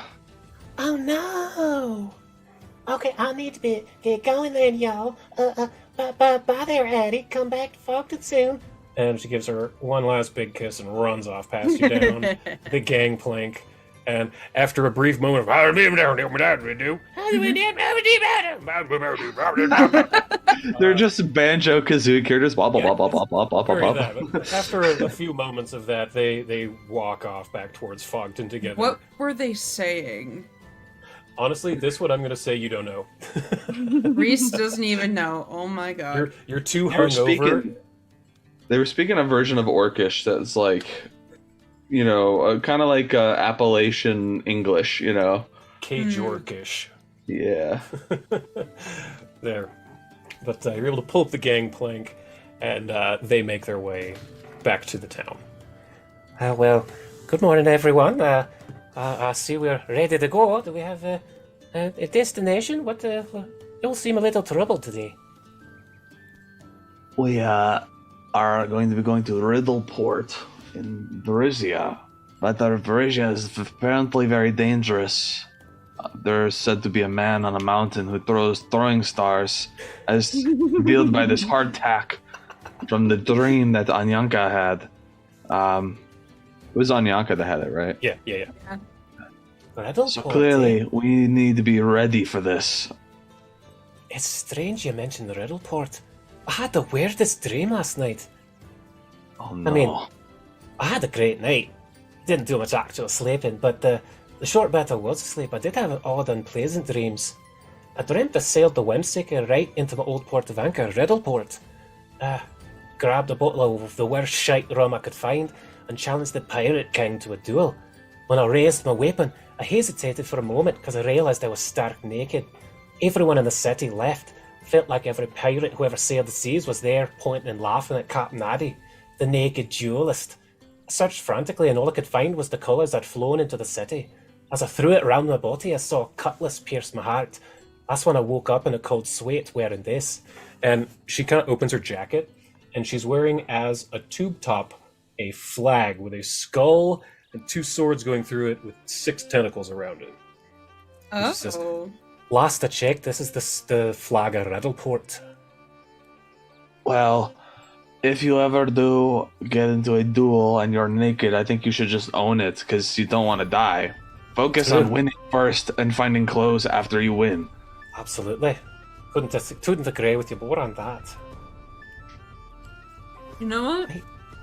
[SPEAKER 5] Oh no! Okay, I need to get going then, y'all. Bye there, Eddie. Come back to Fogden soon.
[SPEAKER 1] And she gives her one last big kiss and runs off past you down the gangplank. And after a brief moment of
[SPEAKER 3] They're just banjo kazooie characters. Blah, blah, blah, blah, blah, blah, blah, blah, blah.
[SPEAKER 1] after a few moments of that, they walk off back towards Fogden together.
[SPEAKER 4] What were they saying?
[SPEAKER 1] Honestly, this one I'm going to say you don't know.
[SPEAKER 4] Reese doesn't even know. Oh my god.
[SPEAKER 1] You're too
[SPEAKER 3] They were
[SPEAKER 1] hungover.
[SPEAKER 3] They were speaking a version of Orcish that's like, you know, kind of like Appalachian English, you know.
[SPEAKER 1] Cage Yorkish.
[SPEAKER 3] Yeah.
[SPEAKER 1] There. But you're able to pull up the gangplank, and they make their way back to the town.
[SPEAKER 5] Well, good morning, everyone. I see we're ready to go. Do we have a destination? What? You all seem a little troubled today.
[SPEAKER 3] We are going to be going to Riddleport in Varisia. But Varisia is apparently very dangerous. There's said to be a man on a mountain who throws throwing stars, as revealed by this hardtack from the dream that Anyanka had. It was Anyanka that had it, right?
[SPEAKER 1] Yeah.
[SPEAKER 3] So clearly, we need to be ready for this.
[SPEAKER 5] It's strange you mentioned Riddleport. I had the weirdest dream last night.
[SPEAKER 3] Oh no.
[SPEAKER 5] I mean, I had a great night. Didn't do much actual sleeping, but the short bit I was asleep, I did have odd, unpleasant dreams. I dreamt I sailed the Windseeker right into my old port of anchor, Riddleport. Grabbed a bottle of the worst shite rum I could find and challenged the Pirate King to a duel. When I raised my weapon, I hesitated for a moment because I realised I was stark naked. Everyone in the city left. Felt like every pirate who ever sailed the seas was there, pointing and laughing at Captain Addy, the naked duellist. I searched frantically and all I could find was the colours I'd flown into the city. As I threw it around my body, I saw a cutlass pierce my heart. That's when I woke up in a cold sweat wearing this.
[SPEAKER 1] And she kind of opens her jacket, and she's wearing as a tube top a flag with a skull and two swords going through it with 6 tentacles around it.
[SPEAKER 4] Oh.
[SPEAKER 1] Just-
[SPEAKER 5] Last I checked, this is the flag of Riddleport.
[SPEAKER 3] Well, if you ever do get into a duel and you're naked, I think you should just own it, because you don't want to die. Focus on winning first and finding clothes after you win.
[SPEAKER 5] Absolutely. Couldn't agree with you more on that.
[SPEAKER 4] You know what?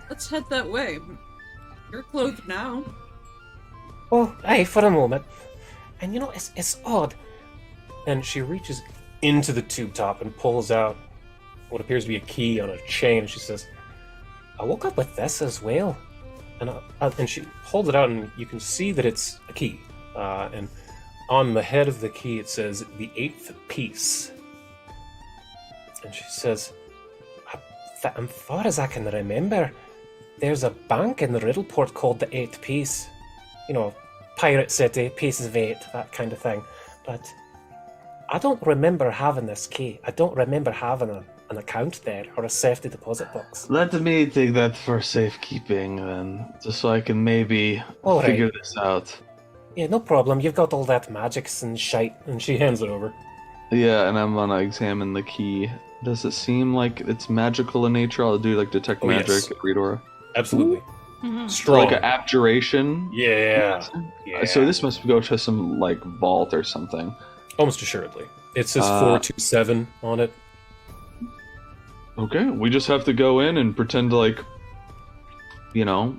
[SPEAKER 4] Let's head that way. You're clothed now.
[SPEAKER 5] Oh, aye, for a moment. And you know, it's odd.
[SPEAKER 1] And she reaches into the tube top and pulls out what appears to be a key on a chain. She says,
[SPEAKER 5] I woke up with this as well.
[SPEAKER 1] and she holds it out, and you can see that it's a key. And on the head of the key, it says the 8th piece. And she says,
[SPEAKER 5] As far as I can remember, there's a bank in the Riddleport called the 8th Piece. You know, Pirate City, Pieces of 8, that kind of thing. But I don't remember having this key. I don't remember having an account there or a safety deposit box.
[SPEAKER 3] Let me take that for safekeeping then, just so I can maybe
[SPEAKER 5] All right.
[SPEAKER 3] figure this out.
[SPEAKER 5] Yeah, no problem. You've got all that magics and shite.
[SPEAKER 1] and she hands it over.
[SPEAKER 3] Yeah, and I'm gonna examine the key. Does it seem like it's magical in nature? I'll do like detect magic,
[SPEAKER 1] yes.
[SPEAKER 3] read aura.
[SPEAKER 1] Absolutely.
[SPEAKER 2] Mhm.
[SPEAKER 1] Strong.
[SPEAKER 3] Like an abjuration.
[SPEAKER 1] Yeah.
[SPEAKER 3] So this must go to some like vault or something.
[SPEAKER 1] Almost assuredly. It says 427 on it.
[SPEAKER 3] Okay, we just have to go in and pretend like, you know,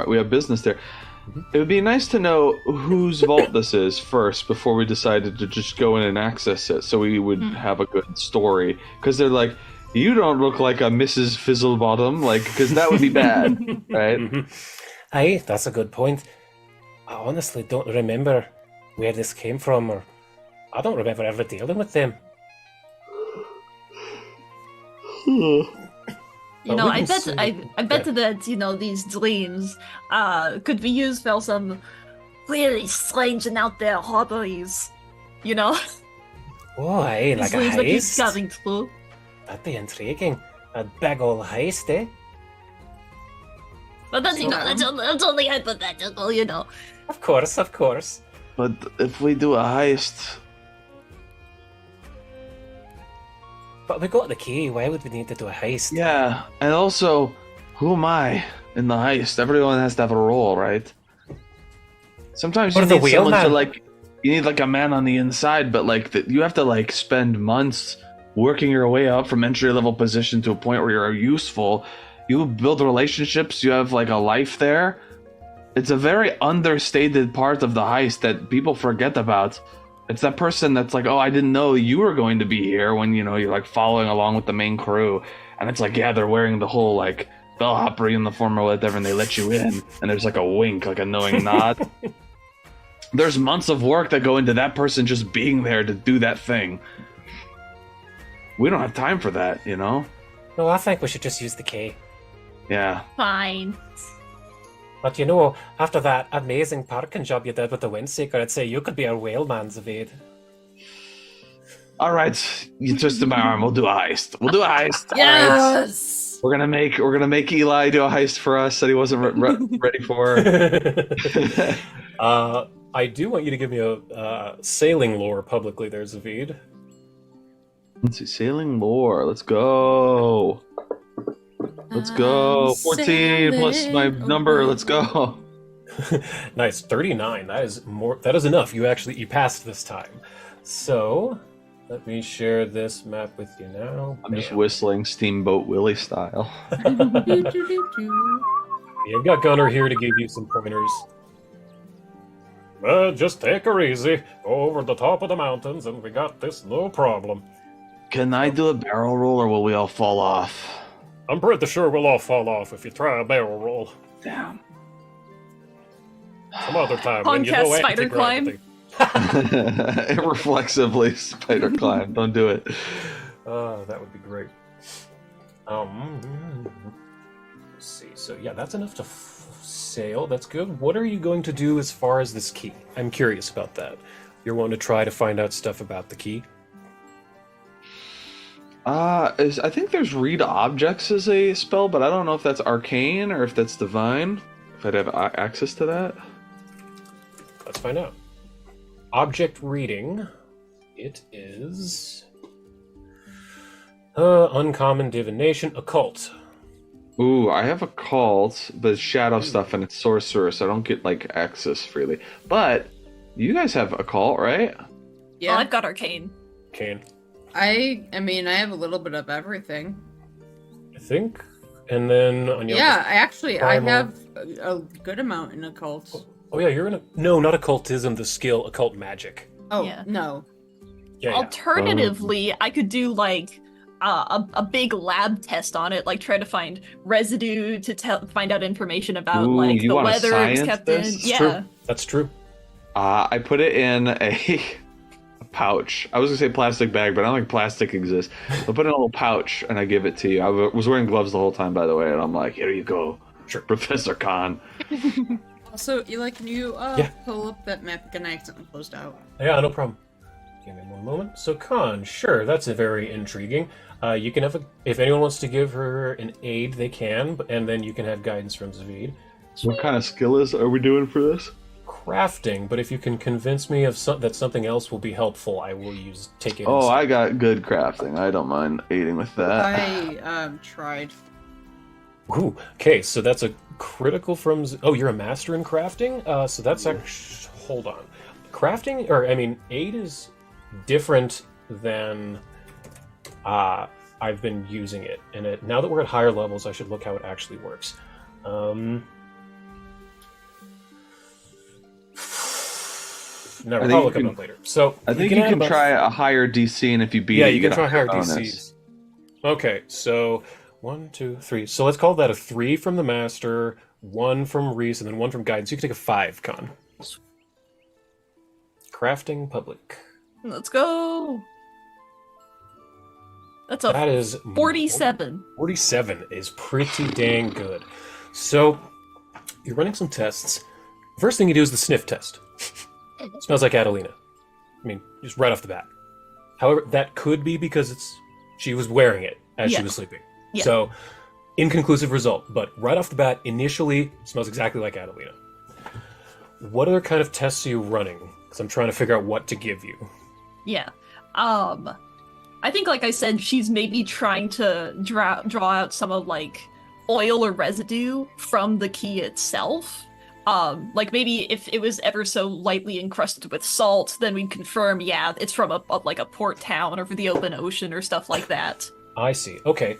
[SPEAKER 3] we have business there. It would be nice to know whose vault this is first before we decided to just go in and access it, so we would have a good story. Because they're like, you don't look like a Mrs. Fizzlebottom, like, because that would be bad, right?
[SPEAKER 5] Aye, that's a good point. I honestly don't remember where this came from, or I don't remember ever dealing with them.
[SPEAKER 2] You know,
[SPEAKER 1] we
[SPEAKER 2] I
[SPEAKER 1] can
[SPEAKER 2] bet
[SPEAKER 1] see-
[SPEAKER 2] I bet that, you know, these dreams could be used for some really strange and out there hobbies. You know?
[SPEAKER 5] Oh, aye, like a
[SPEAKER 2] Dreams that keep
[SPEAKER 5] heist.
[SPEAKER 2] coming through.
[SPEAKER 5] That'd be intriguing. A big ol' heist, eh?
[SPEAKER 2] But that's, you know, that's only hypothetical, you know.
[SPEAKER 5] Of course, of course.
[SPEAKER 3] But if we do a heist,
[SPEAKER 5] But we got the key. Why would we need to do a heist?
[SPEAKER 3] Yeah, and also, who am I in the heist? Everyone has to have a role, right? Sometimes
[SPEAKER 5] Or
[SPEAKER 3] you
[SPEAKER 5] the
[SPEAKER 3] need someone to
[SPEAKER 5] wheelman.
[SPEAKER 3] you need like a man on the inside, but like you have to like spend months working your way up from entry level position to a point where you're useful. You build relationships. You have like a life there. It's a very understated part of the heist that people forget about. It's that person that's like, oh, I didn't know you were going to be here when, you're like following along with the main crew. And it's like, yeah, they're wearing the whole like bellhopper uniform or whatever, and they let you in. And there's like a wink, like a knowing nod. There's months of work that go into that person just being there to do that thing. We don't have time for that,
[SPEAKER 5] No, I think we should just use the key.
[SPEAKER 3] Yeah.
[SPEAKER 2] Fine.
[SPEAKER 5] But after that amazing parking job you did with the Windseeker, I'd say you could be our whaleman, Zavid.
[SPEAKER 3] All right, you twisted my arm. We'll do a heist. All right.
[SPEAKER 4] Yes.
[SPEAKER 3] We're gonna make Eli do a heist for us that he wasn't ready for.
[SPEAKER 1] I do want you to give me a sailing lore publicly there, Zavid.
[SPEAKER 3] Let's see, sailing lore. Let's go. Let's go. 14 plus my number. Let's go.
[SPEAKER 1] Nice, 39. That is enough. You passed this time. So let me share this map with you now.
[SPEAKER 3] I'm just
[SPEAKER 1] Bam.
[SPEAKER 3] whistling Steamboat Willie style.
[SPEAKER 1] I've got Gunner here to give you some pointers. Just take her easy. Go over the top of the mountains, and we got this, no problem.
[SPEAKER 3] Can I do a barrel roll, or will we all fall off?
[SPEAKER 1] I'm pretty sure we'll all fall off if you try a barrel roll.
[SPEAKER 3] Damn.
[SPEAKER 1] Some other time when you
[SPEAKER 2] Podcast
[SPEAKER 1] know
[SPEAKER 2] spider climb.
[SPEAKER 3] Reflexively spider climb. Don't do it.
[SPEAKER 1] That would be great. Let's see. So yeah, that's enough to sail. That's good. What are you going to do as far as this key? I'm curious about that. You're wanting to try to find out stuff about the key?
[SPEAKER 3] I think there's read objects as a spell, but I don't know if that's arcane or if that's divine. If I'd have access to that.
[SPEAKER 1] Let's find out. Object reading. It is uncommon, divination, occult.
[SPEAKER 3] Ooh, I have occult, but it's shadow stuff and it's sorcerer, so I don't get like access freely. But you guys have occult, right?
[SPEAKER 4] Yeah.
[SPEAKER 2] Well, I've got arcane.
[SPEAKER 1] Kane,
[SPEAKER 4] I mean, I have a little bit of everything.
[SPEAKER 1] I think. And then on your
[SPEAKER 4] Yeah, I
[SPEAKER 1] primal-
[SPEAKER 4] have a good amount in occult.
[SPEAKER 1] Oh yeah, you're gonna no, not occultism. The skill occult magic.
[SPEAKER 4] Oh,
[SPEAKER 2] Yeah.
[SPEAKER 4] no.
[SPEAKER 1] Yeah,
[SPEAKER 2] Alternatively, I could do like a big lab test on it, like try to find residue to find out information about
[SPEAKER 3] Ooh,
[SPEAKER 2] like
[SPEAKER 3] you
[SPEAKER 2] the
[SPEAKER 3] wanna
[SPEAKER 2] weather it was
[SPEAKER 3] science
[SPEAKER 2] kept
[SPEAKER 3] this?
[SPEAKER 2] in.
[SPEAKER 3] It's
[SPEAKER 2] Yeah.
[SPEAKER 1] True. That's true.
[SPEAKER 3] I put it in a pouch. I was gonna say plastic bag, but I don't think plastic exists. I put it in a little pouch and I give it to you. I was wearing gloves the whole time, by the way, and I'm like, here you go,
[SPEAKER 1] Sure.
[SPEAKER 3] Professor Khan.
[SPEAKER 4] Also, Eli, can you
[SPEAKER 1] Yeah.
[SPEAKER 4] pull up that map again? I accidentally closed out.
[SPEAKER 1] Yeah, no problem. Give me one moment. So, Khan, sure, that's a very intriguing. You can have if anyone wants to give her an aid, they can, and then you can have guidance from Zavid.
[SPEAKER 3] What kind of skill are we doing for this?
[SPEAKER 1] Crafting, but if you can convince me of that something else will be helpful, I will take it.
[SPEAKER 3] Oh,
[SPEAKER 1] instead.
[SPEAKER 3] I got good crafting. I don't mind aiding with that.
[SPEAKER 4] I tried.
[SPEAKER 1] Ooh, okay, so that's a critical from. Oh, you're a master in crafting. So that's actually. Hold on, crafting, or I mean, aid is different than. I've been using it, and now that we're at higher levels, I should look how it actually works. Never. I'll look it up later. So
[SPEAKER 3] I think you
[SPEAKER 1] add
[SPEAKER 3] can
[SPEAKER 1] about-
[SPEAKER 3] try a higher DC, and if you beat
[SPEAKER 1] Yeah,
[SPEAKER 3] it,
[SPEAKER 1] you can
[SPEAKER 3] get
[SPEAKER 1] try
[SPEAKER 3] a
[SPEAKER 1] higher
[SPEAKER 3] bonus.
[SPEAKER 1] DCs. Okay, so 1, 2, 3. So let's call that a 3 from the master, 1 from Reese, and then 1 from guidance. You can take a 5, Con. Crafting public.
[SPEAKER 2] Let's go. That's a
[SPEAKER 1] That is
[SPEAKER 2] 47.
[SPEAKER 1] 47 is pretty dang good. So you're running some tests. First thing you do is the sniff test. Smells like Adelina. I mean, just right off the bat. However, that could be because she was wearing it as she
[SPEAKER 2] Yeah.
[SPEAKER 1] was sleeping.
[SPEAKER 2] Yeah.
[SPEAKER 1] So, inconclusive result. But right off the bat, initially, smells exactly like Adelina. What other kind of tests are you running? Because I'm trying to figure out what to give you.
[SPEAKER 2] Yeah. I think, like I said, she's maybe trying to draw out some of like oil or residue from the key itself. Like maybe if it was ever so lightly encrusted with salt, then we'd confirm, yeah, it's from a like a port town or the open ocean or stuff like that.
[SPEAKER 1] I see. Okay.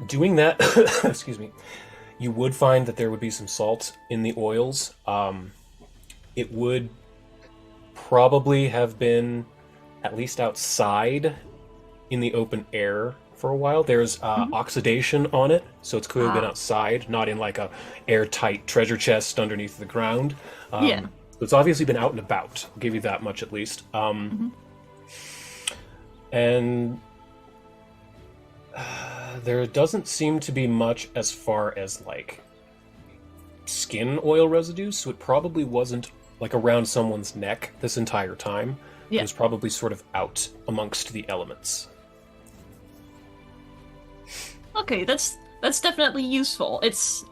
[SPEAKER 1] Doing that, excuse me, you would find that there would be some salt in the oils. It would probably have been at least outside in the open air for a while. There's oxidation on it, so it's clearly been outside, not in like a airtight treasure chest underneath the ground.
[SPEAKER 2] Yeah.
[SPEAKER 1] So it's obviously been out and about. I'll give you that much at least. And there doesn't seem to be much as far as like skin oil residue, so it probably wasn't like around someone's neck this entire time.
[SPEAKER 2] Yeah.
[SPEAKER 1] It was probably sort of out amongst the elements.
[SPEAKER 2] Okay, that's definitely useful.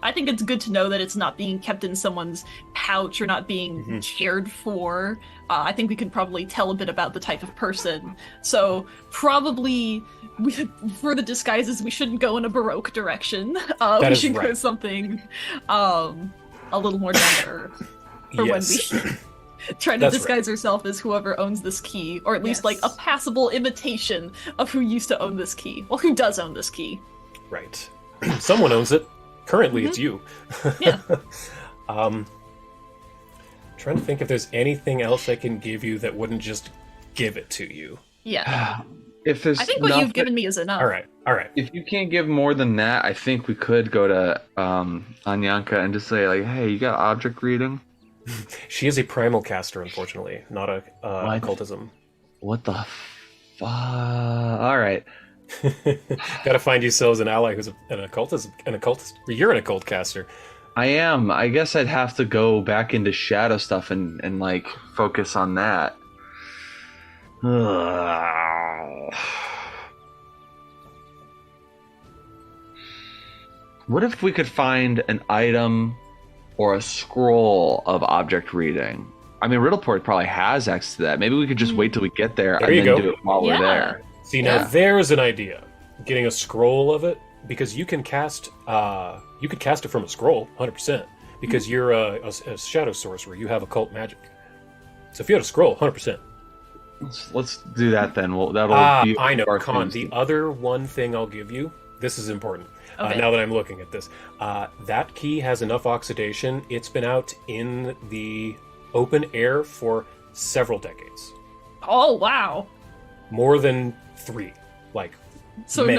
[SPEAKER 2] I think it's good to know that it's not being kept in someone's pouch or not being cared for. I think we can probably tell a bit about the type of person. So probably for the disguises, we shouldn't go in a Baroque direction. We should go something a little more down to earth. For when we try to disguise herself as whoever owns this key, or at least like a passable imitation of who used to own this key. Well, who does own this key?
[SPEAKER 1] Right. Someone owns it. Currently, it's you.
[SPEAKER 2] Yeah.
[SPEAKER 1] Trying to think if there's anything else I can give you that wouldn't just give it to you.
[SPEAKER 2] Yeah.
[SPEAKER 3] If there's
[SPEAKER 2] I think what you've given me is enough.
[SPEAKER 1] All right.
[SPEAKER 3] If you can't give more than that, I think we could go to Anyanka and just say like, "Hey, you got object reading?"
[SPEAKER 1] She is a primal caster, unfortunately, not a occultism.
[SPEAKER 3] What the fuck? All right.
[SPEAKER 1] Gotta find yourselves an ally who's an occultist. You're an occult caster.
[SPEAKER 3] I am. I guess I'd have to go back into shadow stuff and like focus on that. What if we could find an item or a scroll of object reading? I mean, Riddleport probably has access to that. Maybe we could just wait till we get there and then do it while we're there.
[SPEAKER 1] See, now there's an idea. Getting a scroll of it, because you can cast it from a scroll, 100%, because you're a shadow sorcerer. You have occult magic. So if you had a scroll, 100%.
[SPEAKER 3] Let's do that then. Well, that'll be
[SPEAKER 1] I know, Con. The other one thing I'll give you, this is important.
[SPEAKER 2] Okay.
[SPEAKER 1] Now that I'm looking at this, that key has enough oxidation. It's been out in the open air for several decades.
[SPEAKER 2] Oh wow!
[SPEAKER 1] More than 3, like.
[SPEAKER 2] So
[SPEAKER 1] many.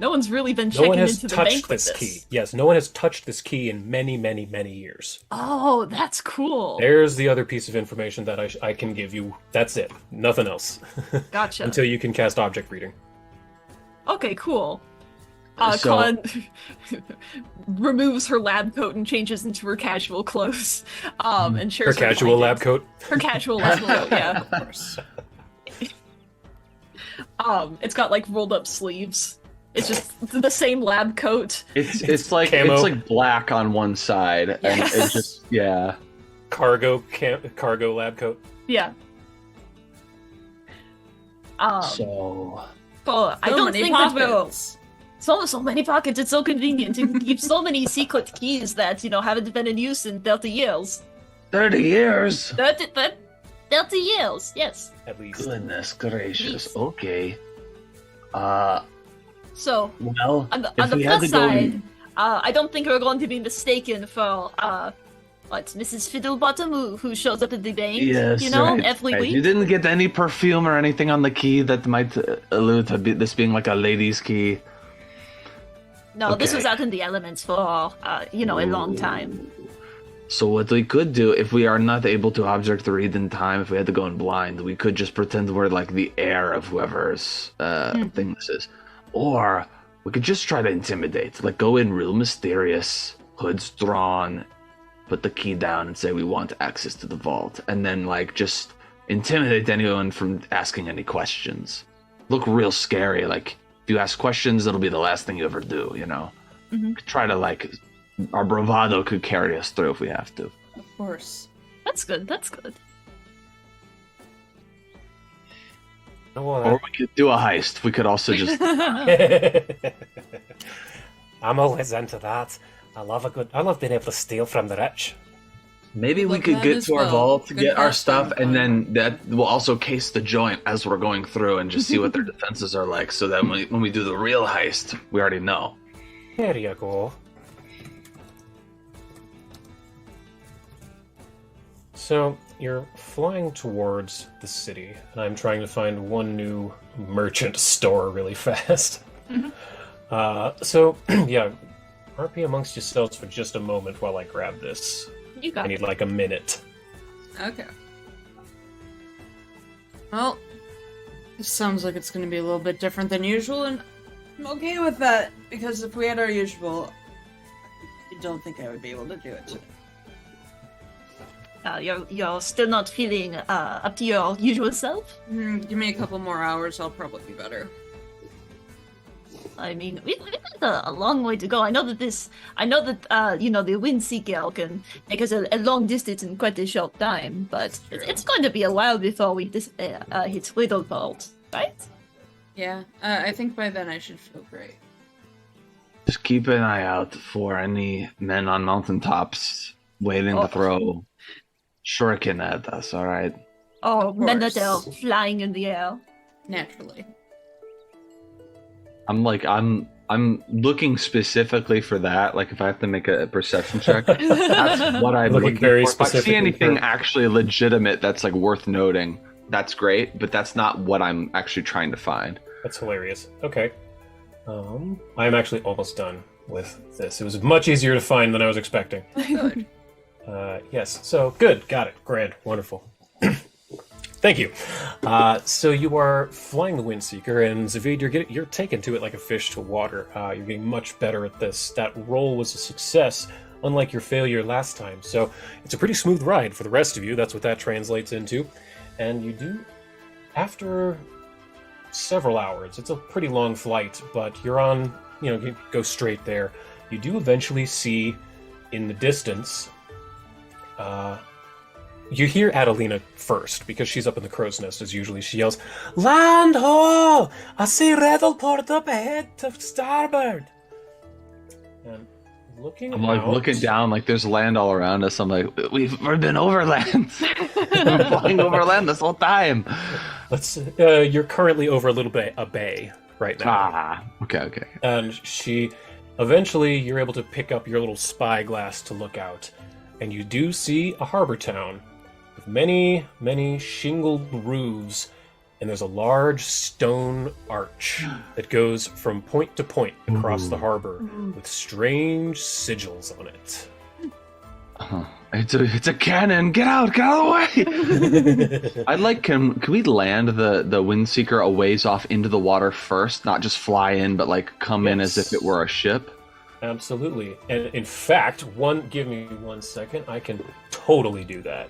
[SPEAKER 2] no one's really been checking into the bank with this.
[SPEAKER 1] Key. Yes, no one has touched this key in many, many, many years.
[SPEAKER 2] Oh, that's cool.
[SPEAKER 1] There's the other piece of information that I can give you. That's it. Nothing else.
[SPEAKER 2] Gotcha.
[SPEAKER 1] Until you can cast object reading.
[SPEAKER 2] Okay, cool.
[SPEAKER 3] So-
[SPEAKER 2] Con removes her lab coat and changes into her casual clothes. And shares
[SPEAKER 1] Her casual lab coat.
[SPEAKER 2] Her casual lab coat, yeah.
[SPEAKER 4] Of course.
[SPEAKER 2] It's got like rolled up sleeves. It's just the same lab coat.
[SPEAKER 3] It's like
[SPEAKER 1] camo.
[SPEAKER 3] it's like black on one side, and it's just
[SPEAKER 1] Cargo lab coat.
[SPEAKER 2] Yeah.
[SPEAKER 3] So
[SPEAKER 2] Well, I
[SPEAKER 4] So
[SPEAKER 2] don't
[SPEAKER 4] many
[SPEAKER 2] think that we'll.
[SPEAKER 4] pockets.
[SPEAKER 2] So many pockets. It's so convenient to keep so many secret keys that haven't been in use in 30 years.
[SPEAKER 3] 30 years.
[SPEAKER 2] 30 years, yes.
[SPEAKER 1] At least.
[SPEAKER 3] Goodness gracious.
[SPEAKER 2] Jeez.
[SPEAKER 3] Okay.
[SPEAKER 2] So
[SPEAKER 3] Well,
[SPEAKER 2] on the
[SPEAKER 3] if we had
[SPEAKER 2] plus
[SPEAKER 3] to go
[SPEAKER 2] side, I don't think we're going to be mistaken for Mrs. Fiddlebottom who shows up at the bank.
[SPEAKER 3] yes, right,
[SPEAKER 2] every
[SPEAKER 3] right.
[SPEAKER 2] week.
[SPEAKER 3] You didn't get any perfume or anything on the key that might allude to this being like a lady's key.
[SPEAKER 2] No, this
[SPEAKER 3] Okay.
[SPEAKER 2] was out in the elements for a long time.
[SPEAKER 3] So what we could do, if we are not able to object read in time, if we had to go in blind, we could just pretend we're like the heir of whoever's thing this is. Or we could just try to intimidate, like go in real mysterious, hoods drawn, put the key down and say we want access to the vault, and then like just intimidate anyone from asking any questions. Look real scary, like if you ask questions, it'll be the last thing you ever do, Try to like, our bravado could carry us through if we have to.
[SPEAKER 4] Of course.
[SPEAKER 2] That's good.
[SPEAKER 5] No,
[SPEAKER 3] we could do a heist. We could also just.
[SPEAKER 5] I'm always into that. I love being able to steal from the rich.
[SPEAKER 3] Maybe we
[SPEAKER 4] Love
[SPEAKER 3] could
[SPEAKER 4] that
[SPEAKER 3] get
[SPEAKER 4] as
[SPEAKER 3] to our
[SPEAKER 4] well.
[SPEAKER 3] vault to
[SPEAKER 4] Good
[SPEAKER 3] get our
[SPEAKER 4] heist
[SPEAKER 3] stuff, and
[SPEAKER 4] fun.
[SPEAKER 3] then that will also case the joint as we're going through and just see what their defenses are like, so that when we do the real heist, we already know.
[SPEAKER 5] Here you go.
[SPEAKER 1] So you're flying towards the city, and I'm trying to find one new merchant store really fast. So yeah, RP amongst yourselves for just a moment while I grab this.
[SPEAKER 2] You
[SPEAKER 1] I
[SPEAKER 2] got
[SPEAKER 1] need
[SPEAKER 2] it.
[SPEAKER 1] like a minute.
[SPEAKER 4] Okay. Well, this sounds like it's going to be a little bit different than usual, and I'm okay with that, because if we had our usual, I don't think I would be able to do it today.
[SPEAKER 2] You're still not feeling up to your usual self?
[SPEAKER 4] Give me a couple more hours, I'll probably be better.
[SPEAKER 2] I mean, we've got a long way to go. I know that the Windseeker can take us a long distance in quite a short time, but it's going to be a while before we hit Riddleport, right?
[SPEAKER 4] Yeah, I think by then I should feel great.
[SPEAKER 3] Just keep an eye out for any men on mountaintops waiting to throw shuriken at us, alright?
[SPEAKER 2] Or men that are
[SPEAKER 4] course.
[SPEAKER 2] flying in the air.
[SPEAKER 4] Naturally.
[SPEAKER 3] I'm looking specifically for that. Like, if I have to make a perception check, that's what I'm
[SPEAKER 1] Looking
[SPEAKER 3] looking
[SPEAKER 1] very
[SPEAKER 3] for. If I see
[SPEAKER 1] specifically
[SPEAKER 3] anything
[SPEAKER 1] for-
[SPEAKER 3] actually legitimate that's like worth noting, that's great. But that's not what I'm actually trying to find.
[SPEAKER 1] That's hilarious. Okay. I'm actually almost done with this. It was much easier to find than I was expecting.
[SPEAKER 4] Good.
[SPEAKER 1] Yes, so good. Got it. Grand. Wonderful. Thank you. So you are flying the Windseeker, and Zavid, you're taken to it like a fish to water. You're getting much better at this. That roll was a success, unlike your failure last time. So it's a pretty smooth ride for the rest of you. That's what that translates into. And you do, after several hours, it's a pretty long flight, but you're on, you go straight there. You do eventually see in the distance, you hear Adelina first, because she's up in the crow's nest as usually. She yells, "Land ho! I see Riddleport up ahead to starboard." And
[SPEAKER 3] I'm like
[SPEAKER 1] out-
[SPEAKER 3] looking down, like there's land all around us. I'm like, we've been overland. We've been flying overland this whole time.
[SPEAKER 1] You're currently over a little bit a bay right now.
[SPEAKER 3] Okay.
[SPEAKER 1] And eventually you're able to pick up your little spyglass to look out, and you do see a harbor town with many, many shingled roofs, and there's a large stone arch that goes from point to point across the harbor with strange sigils on it.
[SPEAKER 3] It's a cannon. Get out of the way. I'd like, can we land the Windseeker a ways off into the water first, not just fly in, but like come in as if it were a ship?
[SPEAKER 1] Absolutely. And in fact, give me 1 second, I can totally do that.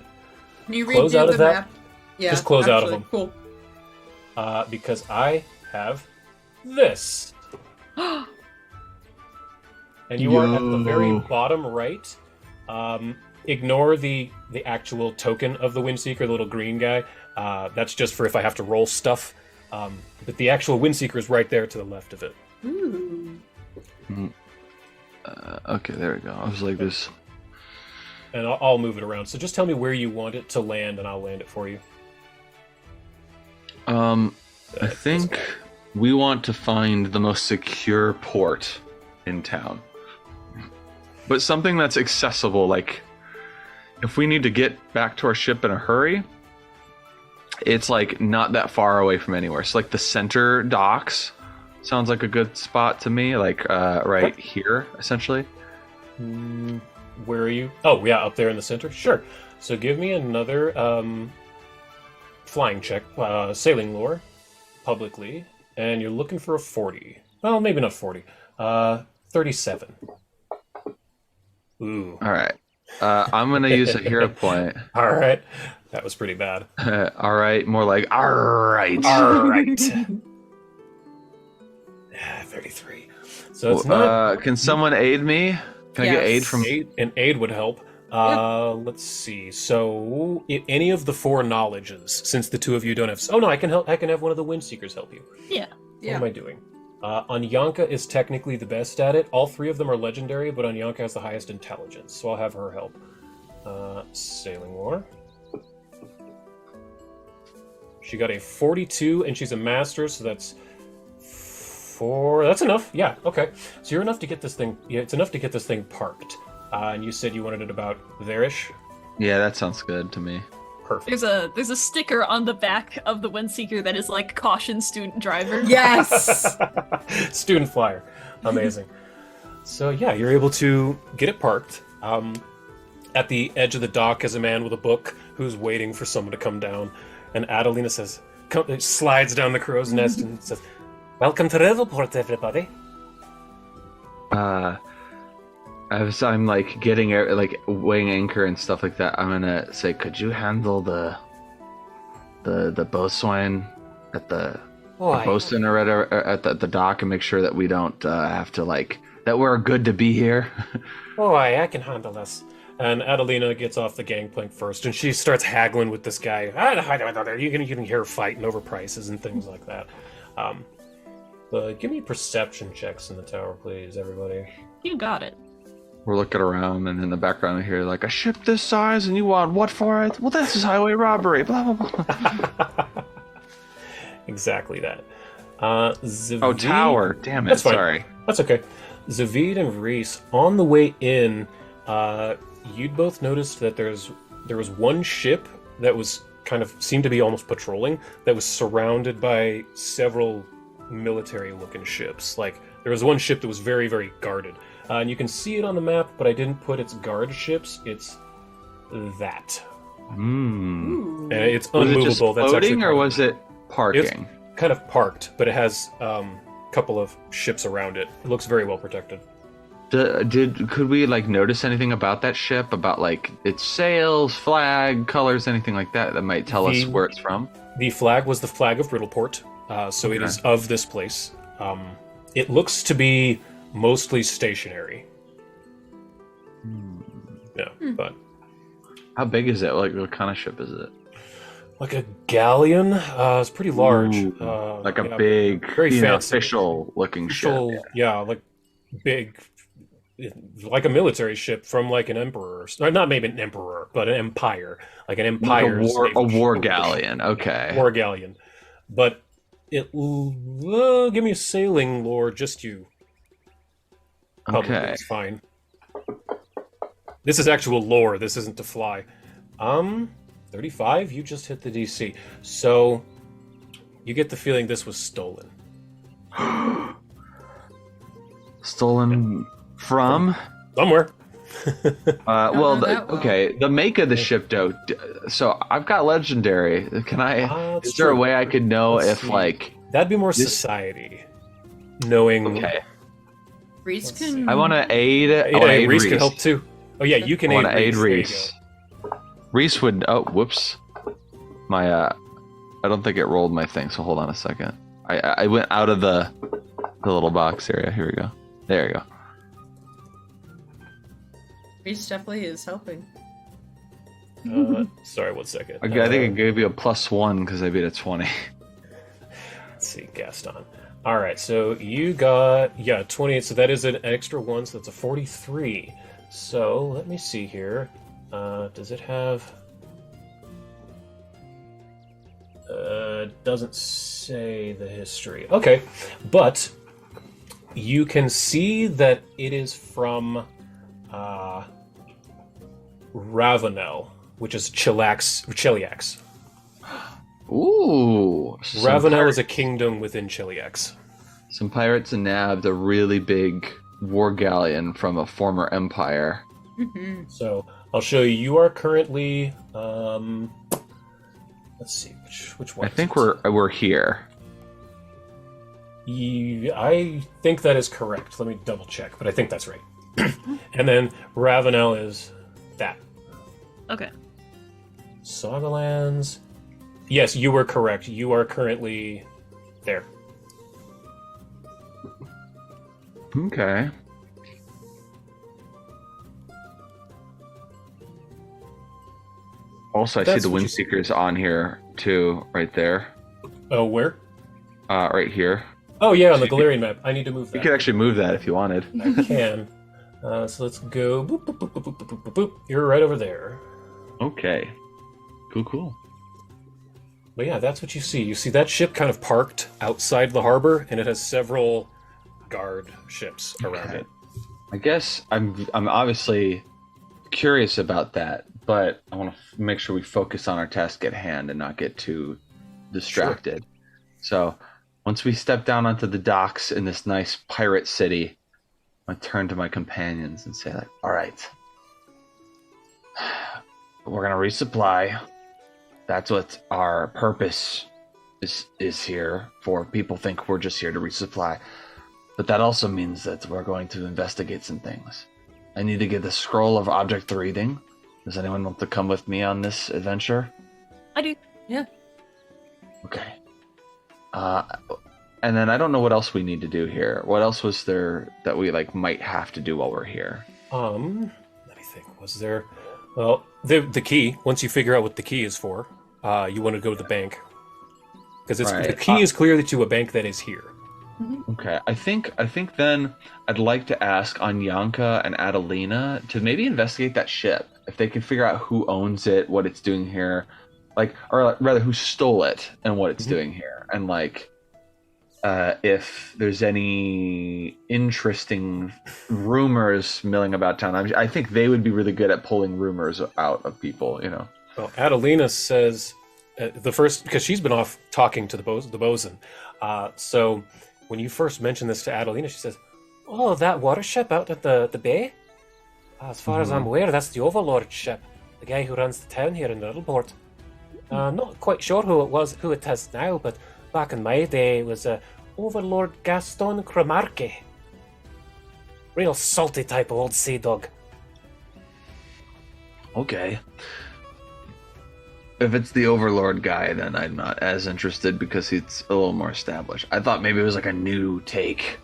[SPEAKER 4] Can you
[SPEAKER 1] Close
[SPEAKER 4] redo
[SPEAKER 1] out
[SPEAKER 4] the
[SPEAKER 1] of that?
[SPEAKER 4] map? Yeah,
[SPEAKER 1] Just close out of
[SPEAKER 4] actually,
[SPEAKER 1] them.
[SPEAKER 4] Cool.
[SPEAKER 1] Because I have this. And you are at the very bottom right. Ignore the actual token of the Windseeker, the little green guy. That's just for if I have to roll stuff. But the actual Windseeker is right there to the left of it.
[SPEAKER 4] Ooh.
[SPEAKER 3] Okay, there we go. I was like this.
[SPEAKER 1] And I'll move it around. So just tell me where you want it to land, and I'll land it for you.
[SPEAKER 3] I think we want to find the most secure port in town. But something that's accessible, like if we need to get back to our ship in a hurry, it's like not that far away from anywhere. So like the center docks sounds like a good spot to me, like right here, essentially.
[SPEAKER 1] Where are you? Oh, yeah, up there in the center? Sure. So give me another flying check, sailing lore, publicly, and you're looking for a 40. Well, maybe not 40. 37. Ooh.
[SPEAKER 3] All right. I'm going to use a hero point.
[SPEAKER 1] All right. That was pretty bad.
[SPEAKER 3] All right. More like, all right.
[SPEAKER 1] All right. 33. So it's not...
[SPEAKER 3] Can someone aid me? Can I get aid from...
[SPEAKER 1] An aid would help. Let's see. So, any of the 4 knowledges, since the 2 of you don't have. Oh no, I can help. I can have one of the Windseekers help you.
[SPEAKER 2] Yeah.
[SPEAKER 1] What am I doing? Anyanka is technically the best at it. All 3 of them are legendary, but Anyanka has the highest intelligence, so I'll have her help. Sailing War. She got a 42, and she's a master, so that's 4. That's enough. Yeah. Okay. So you're enough to get this thing. Yeah, it's enough to get this thing parked. And you said you wanted it about there-ish?
[SPEAKER 3] Yeah, that sounds good to me.
[SPEAKER 1] Perfect.
[SPEAKER 2] There's a sticker on the back of the Windseeker that is like caution student driver.
[SPEAKER 4] Yes.
[SPEAKER 1] Student flyer. Amazing. So yeah, you're able to get it parked. At the edge of the dock is a man with a book who's waiting for someone to come down. And Adelina slides down the crow's nest and says,
[SPEAKER 5] Welcome to Riddleport, everybody.
[SPEAKER 3] As I'm like getting like weighing anchor and stuff like that, I'm gonna say, could you handle the boatswain at the bosun or at the dock and make sure that we don't have to that we're good to be here?
[SPEAKER 5] Oh, I can handle this.
[SPEAKER 1] and Adelina gets off the gangplank first, and she starts haggling with this guy. You can hear her fighting over prices and things like that. But give me perception checks in the tower, please, everybody.
[SPEAKER 2] You got it.
[SPEAKER 3] We're looking around, and in the background I hear like, a ship this size, and you want what for it? Well, this is highway robbery, blah, blah, blah.
[SPEAKER 1] Exactly that.
[SPEAKER 3] Oh, tower. Damn it,
[SPEAKER 1] That's fine.
[SPEAKER 3] sorry.
[SPEAKER 1] That's okay. Zavid and Reese, on the way in, you'd both noticed that there was one ship that was kind of seemed to be almost patrolling, that was surrounded by several military-looking ships. Like, there was one ship that was very, very guarded. And you can see it on the map, but I didn't put its guard ships. It's that.
[SPEAKER 3] Hmm.
[SPEAKER 1] And it's
[SPEAKER 3] Was
[SPEAKER 1] unmovable.
[SPEAKER 3] it just
[SPEAKER 1] That's actually
[SPEAKER 3] floating, or
[SPEAKER 1] part of
[SPEAKER 3] was it parking?
[SPEAKER 1] It's kind of parked, but it has a couple of ships around it. It looks very well protected.
[SPEAKER 3] Could we notice anything about that ship, about its sails, flag, colors, anything like that that might tell us where it's from?
[SPEAKER 1] The flag was the flag of Riddleport, so it is of this place. It looks to be mostly stationary. Yeah, but
[SPEAKER 3] how big is it? What kind of ship is it?
[SPEAKER 1] like a galleon. It's pretty large.
[SPEAKER 3] Ooh, a big,
[SPEAKER 1] very fancy,
[SPEAKER 3] official-looking ship.
[SPEAKER 1] Yeah, like big, like a military ship from an emperor, or not maybe an emperor, but an empire, like an empire.
[SPEAKER 3] A war galleon. Okay.
[SPEAKER 1] War galleon, but it. Give me a sailing lore, just you. Public,
[SPEAKER 3] Okay.
[SPEAKER 1] it's fine. This is actual lore. This isn't to fly. 35. You just hit the DC, so you get the feeling this was stolen.
[SPEAKER 3] Stolen from?
[SPEAKER 1] Somewhere.
[SPEAKER 3] Okay. The make of the ship, though. So I've got legendary. Can I? Is there a way I could know
[SPEAKER 1] Let's
[SPEAKER 3] if
[SPEAKER 1] see. That'd be more society. Knowing.
[SPEAKER 3] Okay.
[SPEAKER 4] Reese can.
[SPEAKER 3] I want to aid.
[SPEAKER 1] Yeah, Reese can help too. Oh yeah, you can
[SPEAKER 3] I
[SPEAKER 1] aid
[SPEAKER 3] want to aid
[SPEAKER 1] Reese.
[SPEAKER 3] Reese. Reese would. Oh, whoops. My I don't think it rolled my thing. So hold on a second. I went out of the little box area. Here we go. There you go.
[SPEAKER 4] Reese definitely is helping.
[SPEAKER 1] Sorry, 1 second.
[SPEAKER 3] I think I gave you a +1 because I beat a 20.
[SPEAKER 1] Let's see, Gaston. All right, so you got 28. So that is an extra 1. So that's a 43. So let me see here. Does it have? Doesn't say the history. Okay, but you can see that it is from Ravenel, which is Cheliax.
[SPEAKER 3] Ooh.
[SPEAKER 1] Ravenel is a kingdom within Cheliax.
[SPEAKER 3] Some pirates and nabbed a really big war galleon from a former empire.
[SPEAKER 4] Mm-hmm.
[SPEAKER 1] So I'll show you. You are currently. Let's see which one.
[SPEAKER 3] I think we're here.
[SPEAKER 1] I think that is correct. Let me double check, but I think that's right. And then Ravenel is that.
[SPEAKER 2] Okay.
[SPEAKER 1] Sagalands. Yes, you were correct. You are currently there.
[SPEAKER 3] Okay. Also, I see
[SPEAKER 1] That's
[SPEAKER 3] the
[SPEAKER 1] what you-
[SPEAKER 3] Windseekers on here too, right there.
[SPEAKER 1] Oh, where?
[SPEAKER 3] Right here.
[SPEAKER 1] Oh, yeah, on
[SPEAKER 3] So
[SPEAKER 1] the
[SPEAKER 3] you could-
[SPEAKER 1] Galarian map. I need to move
[SPEAKER 3] You
[SPEAKER 1] that.
[SPEAKER 3] could actually move that if you wanted.
[SPEAKER 1] I can. So let's go. Boop, boop, boop, boop, boop, boop, boop, boop. You're right over there.
[SPEAKER 3] Okay. Cool.
[SPEAKER 1] But yeah, that's what you see. You see that ship kind of parked outside the harbor, and it has several guard ships around
[SPEAKER 3] Okay.
[SPEAKER 1] it.
[SPEAKER 3] I guess I'm obviously curious about that, but I want to make sure we focus on our task at hand and not get too distracted. So once we step down onto the docks in this nice pirate city, I turn to my companions and say, like, all right, we're gonna resupply. That's what our purpose is here for. People think we're just here to resupply, but that also means that we're going to investigate some things. I need to get the scroll of object reading. Does anyone want to come with me on this adventure?
[SPEAKER 2] I do.
[SPEAKER 3] Okay. And then I don't know what else we need to do here. What else was there that we might have to do while we're here?
[SPEAKER 1] Let me think. Was there? Well, the key. Once you figure out what the key is for, you want to go to the bank because
[SPEAKER 3] Right.
[SPEAKER 1] the key is clearly to a bank that is here.
[SPEAKER 3] Okay, I think then I'd like to ask Anyanka and Adelina to maybe investigate that ship. If they can figure out who owns it, what it's doing here, or rather who stole it and what it's doing here, and if there's any interesting rumors milling about town. I think they would be really good at pulling rumors out of people,
[SPEAKER 1] Well, Adelina says the first because she's been off talking to the bosun. So when you first mentioned this to Adelina, she says, "Oh, that water ship out at the bay. As far as I'm aware, that's the Overlord ship, the guy who runs the town here in Riddleport. Not quite sure who it is now, but back in my day, it was Overlord Gaston Cromarque. Real salty type of old sea dog."
[SPEAKER 3] Okay. If it's the Overlord guy, then I'm not as interested because it's a little more established. I thought maybe it was a new take,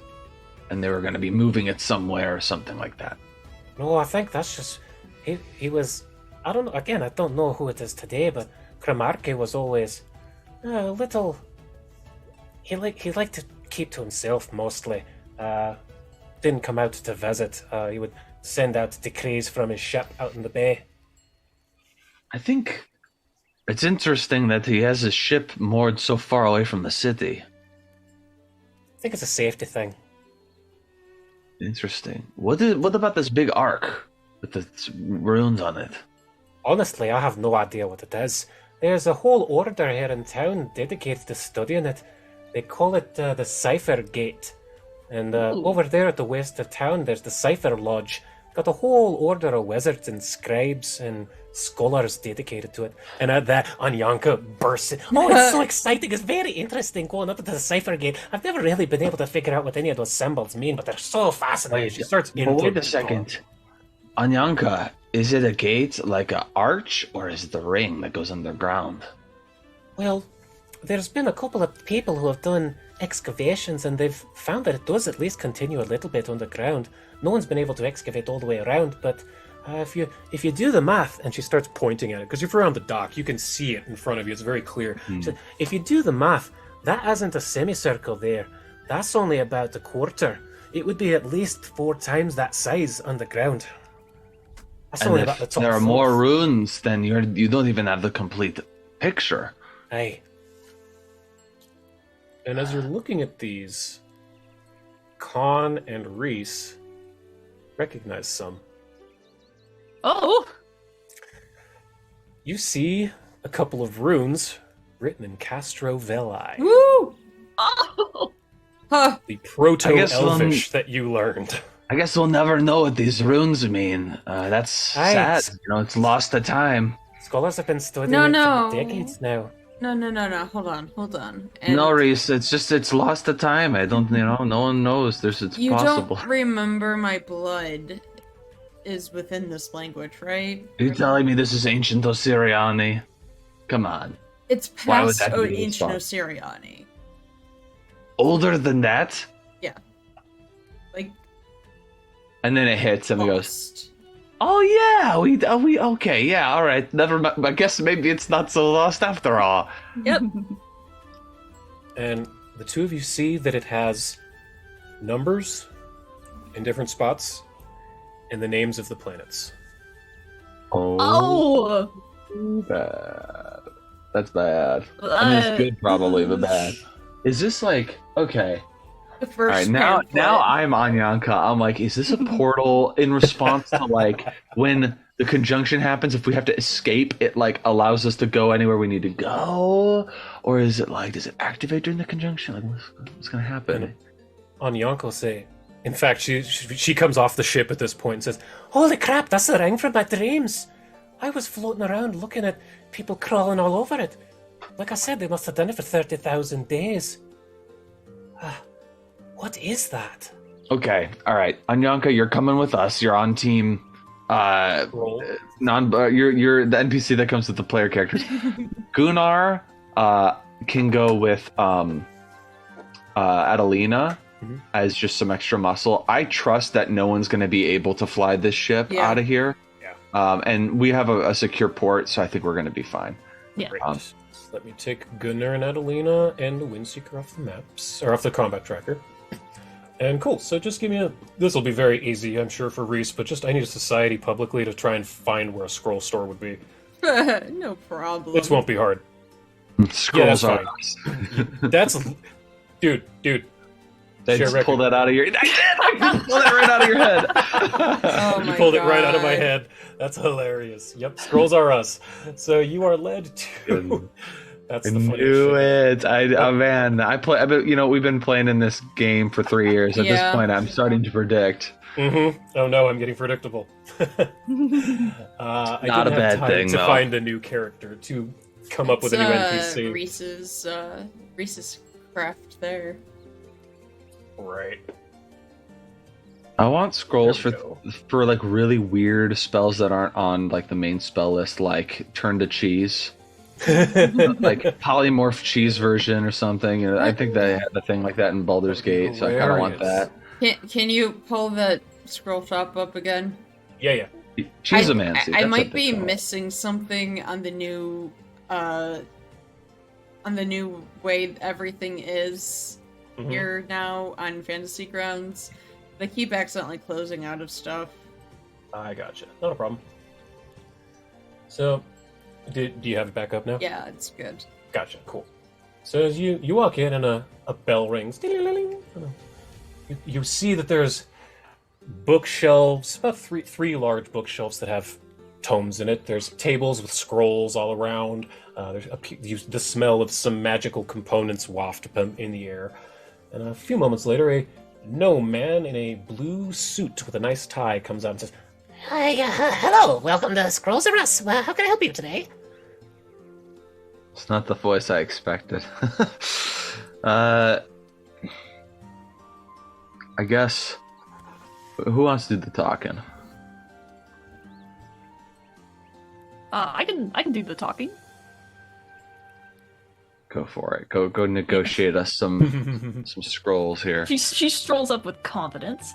[SPEAKER 3] and they were going to be moving it somewhere or something like that.
[SPEAKER 5] No, I think that's just he was. I don't know. Again, I don't know who it is today, but Cromarque was always a little. He liked to keep to himself mostly. Didn't come out to visit. He would send out decrees from his ship out in the bay.
[SPEAKER 3] I think it's interesting that he has his ship moored so far away from the city.
[SPEAKER 5] I think it's a safety thing.
[SPEAKER 3] Interesting. What about this big arc with the runes on it?
[SPEAKER 5] Honestly, I have no idea what it is. There's a whole order here in town dedicated to studying it. They call it the Cipher Gate. And over there at the west of town, there's the Cipher Lodge. Got a whole order of wizards and scribes and scholars dedicated to it. And at that, Anyanka bursts in. Oh, it's so exciting. It's very interesting going up to the Cipher Gate. I've never really been able to figure out what any of those symbols mean, but they're so fascinating. She starts
[SPEAKER 3] But wait a second. Anyanka, is it a gate like an arch, or is it the ring that goes underground?
[SPEAKER 5] Well, there's been a couple of people who have done excavations, and they've found that it does at least continue a little bit underground. No one's been able to excavate all the way around, but if you do the math, and she starts pointing at it, because if you're on the dock, you can see it in front of you. It's very clear. So if you do the math, that isn't a semicircle there. That's only about a quarter. It would be at least 4 times that size underground. That's
[SPEAKER 3] And
[SPEAKER 5] only
[SPEAKER 3] if
[SPEAKER 5] about the top
[SPEAKER 3] there are
[SPEAKER 5] floor.
[SPEAKER 3] more runes, then you don't even have the complete picture.
[SPEAKER 5] Aye.
[SPEAKER 1] And as you're looking at these, Khan and Reese recognize some.
[SPEAKER 2] Oh,
[SPEAKER 1] You see a couple of runes written in Castro Velli,
[SPEAKER 4] Woo!
[SPEAKER 2] oh,
[SPEAKER 4] Huh.
[SPEAKER 1] the
[SPEAKER 3] I guess,
[SPEAKER 1] Proto-Elvish that you learned.
[SPEAKER 3] I guess we'll never know what these runes mean. That's
[SPEAKER 5] Aye.
[SPEAKER 3] sad. It's lost to time.
[SPEAKER 5] Scholars have been studying
[SPEAKER 4] No,
[SPEAKER 5] it
[SPEAKER 4] no.
[SPEAKER 5] for decades now.
[SPEAKER 4] No. Hold on. And
[SPEAKER 3] No, Reese, it's lost to time. I don't, no one knows. It's
[SPEAKER 4] you
[SPEAKER 3] possible.
[SPEAKER 4] don't remember my blood is within this language, right?
[SPEAKER 3] Are you telling me this is ancient Osiriani? Come on.
[SPEAKER 4] It's
[SPEAKER 3] Why would
[SPEAKER 4] past
[SPEAKER 3] that be
[SPEAKER 4] ancient
[SPEAKER 3] response?
[SPEAKER 4] Osiriani.
[SPEAKER 3] Older than that?
[SPEAKER 4] Like
[SPEAKER 3] And then it hits and it goes,
[SPEAKER 4] almost.
[SPEAKER 3] Oh yeah, we okay, yeah, all right. Never I guess maybe it's not so lost after all.
[SPEAKER 4] Yep.
[SPEAKER 1] And the two of you see that it has numbers in different spots and the names of the planets.
[SPEAKER 2] Oh,
[SPEAKER 3] Bad. That's bad. I mean, it's good probably, but bad. Is this like okay?
[SPEAKER 4] The
[SPEAKER 3] All
[SPEAKER 4] first
[SPEAKER 3] right, now
[SPEAKER 4] pamphlet.
[SPEAKER 3] I'm on Yanka. I'm like, is this a portal in response to like when the conjunction happens? If we have to escape, it like allows us to go anywhere we need to go, or is it like does it activate during the conjunction? Like what's gonna happen?
[SPEAKER 1] Anyanko say, in fact, she comes off the ship at this point and says,
[SPEAKER 5] Holy crap, that's the ring from my dreams. I was floating around looking at people crawling all over it. Like I said, they must have done it for 30,000 days. What is that?
[SPEAKER 3] Okay, all right, Anyanka, you're coming with us. You're on team.
[SPEAKER 1] Roll.
[SPEAKER 3] You're the NPC that comes with the player characters. Gunnar can go with Adelina as just some extra muscle. I trust that no one's going to be able to fly this ship
[SPEAKER 4] Yeah.
[SPEAKER 3] out of here.
[SPEAKER 1] Yeah.
[SPEAKER 3] And we have a secure port, so I think we're going to be fine.
[SPEAKER 2] Yeah.
[SPEAKER 1] Great.
[SPEAKER 3] Um,
[SPEAKER 1] So let me take Gunnar and Adelina and the Windseeker off the maps, or off the combat tracker. And cool, so just give me this will be very easy, I'm sure, for Reese, but just I need a society publicly to try and find where a scroll store would be.
[SPEAKER 4] No problem.
[SPEAKER 1] This won't be hard.
[SPEAKER 3] Scrolls
[SPEAKER 1] that's
[SPEAKER 3] are.
[SPEAKER 1] That's... Dude.
[SPEAKER 3] They
[SPEAKER 1] Share
[SPEAKER 3] just pull
[SPEAKER 1] record.
[SPEAKER 3] that out of your. I did. I pulled that right out of your head.
[SPEAKER 4] Oh
[SPEAKER 1] You
[SPEAKER 4] my
[SPEAKER 1] pulled it right out of my
[SPEAKER 4] God.
[SPEAKER 1] head. That's hilarious. Yep, scrolls are us. So you are led to... That's
[SPEAKER 3] I
[SPEAKER 1] the funny
[SPEAKER 3] knew
[SPEAKER 1] shit.
[SPEAKER 3] it. Oh man, I play. We've been playing in this game for 3 years. At
[SPEAKER 4] Yeah.
[SPEAKER 3] this point, I'm starting to predict.
[SPEAKER 1] Mm-hmm. Oh no, I'm getting predictable. I
[SPEAKER 3] Not
[SPEAKER 1] didn't
[SPEAKER 3] a
[SPEAKER 1] have
[SPEAKER 3] bad
[SPEAKER 1] time
[SPEAKER 3] thing,
[SPEAKER 1] to
[SPEAKER 3] though.
[SPEAKER 1] find a new character to come up with a new NPC.
[SPEAKER 4] Reese's craft there.
[SPEAKER 1] Right.
[SPEAKER 3] I want scrolls
[SPEAKER 1] There
[SPEAKER 3] for
[SPEAKER 1] we
[SPEAKER 3] for like really weird spells that aren't on like the main spell list, like turn to cheese, like polymorph cheese version or something. You know, I think they had a thing like that in Baldur's
[SPEAKER 1] That'd be
[SPEAKER 3] Gate, so I kind of want
[SPEAKER 1] hilarious.
[SPEAKER 3] that.
[SPEAKER 4] Can you pull that scroll shop up again?
[SPEAKER 1] Yeah.
[SPEAKER 3] Cheeseomancy.
[SPEAKER 4] I
[SPEAKER 3] that's
[SPEAKER 4] might
[SPEAKER 3] what they
[SPEAKER 4] be
[SPEAKER 3] call it.
[SPEAKER 4] missing something on the new way everything is
[SPEAKER 1] Mhm.
[SPEAKER 4] here now on Fantasy Grounds. They keep accidentally closing out of stuff.
[SPEAKER 1] I gotcha. Not a problem. So, do you have it back up now?
[SPEAKER 4] Yeah, it's good.
[SPEAKER 1] Gotcha. Cool. So as you walk in and a bell rings, you see that there's bookshelves, about three large bookshelves that have tomes in it. There's tables with scrolls all around. The smell of some magical components waft in the air. And a few moments later, a gnome man in a blue suit with a nice tie comes out and says,
[SPEAKER 5] Hi, hello, welcome to Scrolls of Us. How can I help you today?
[SPEAKER 3] It's not the voice I expected. I guess. Who wants to do the talking?
[SPEAKER 2] I can do the talking.
[SPEAKER 3] Go for it. Go negotiate us some scrolls here.
[SPEAKER 2] She strolls up with confidence.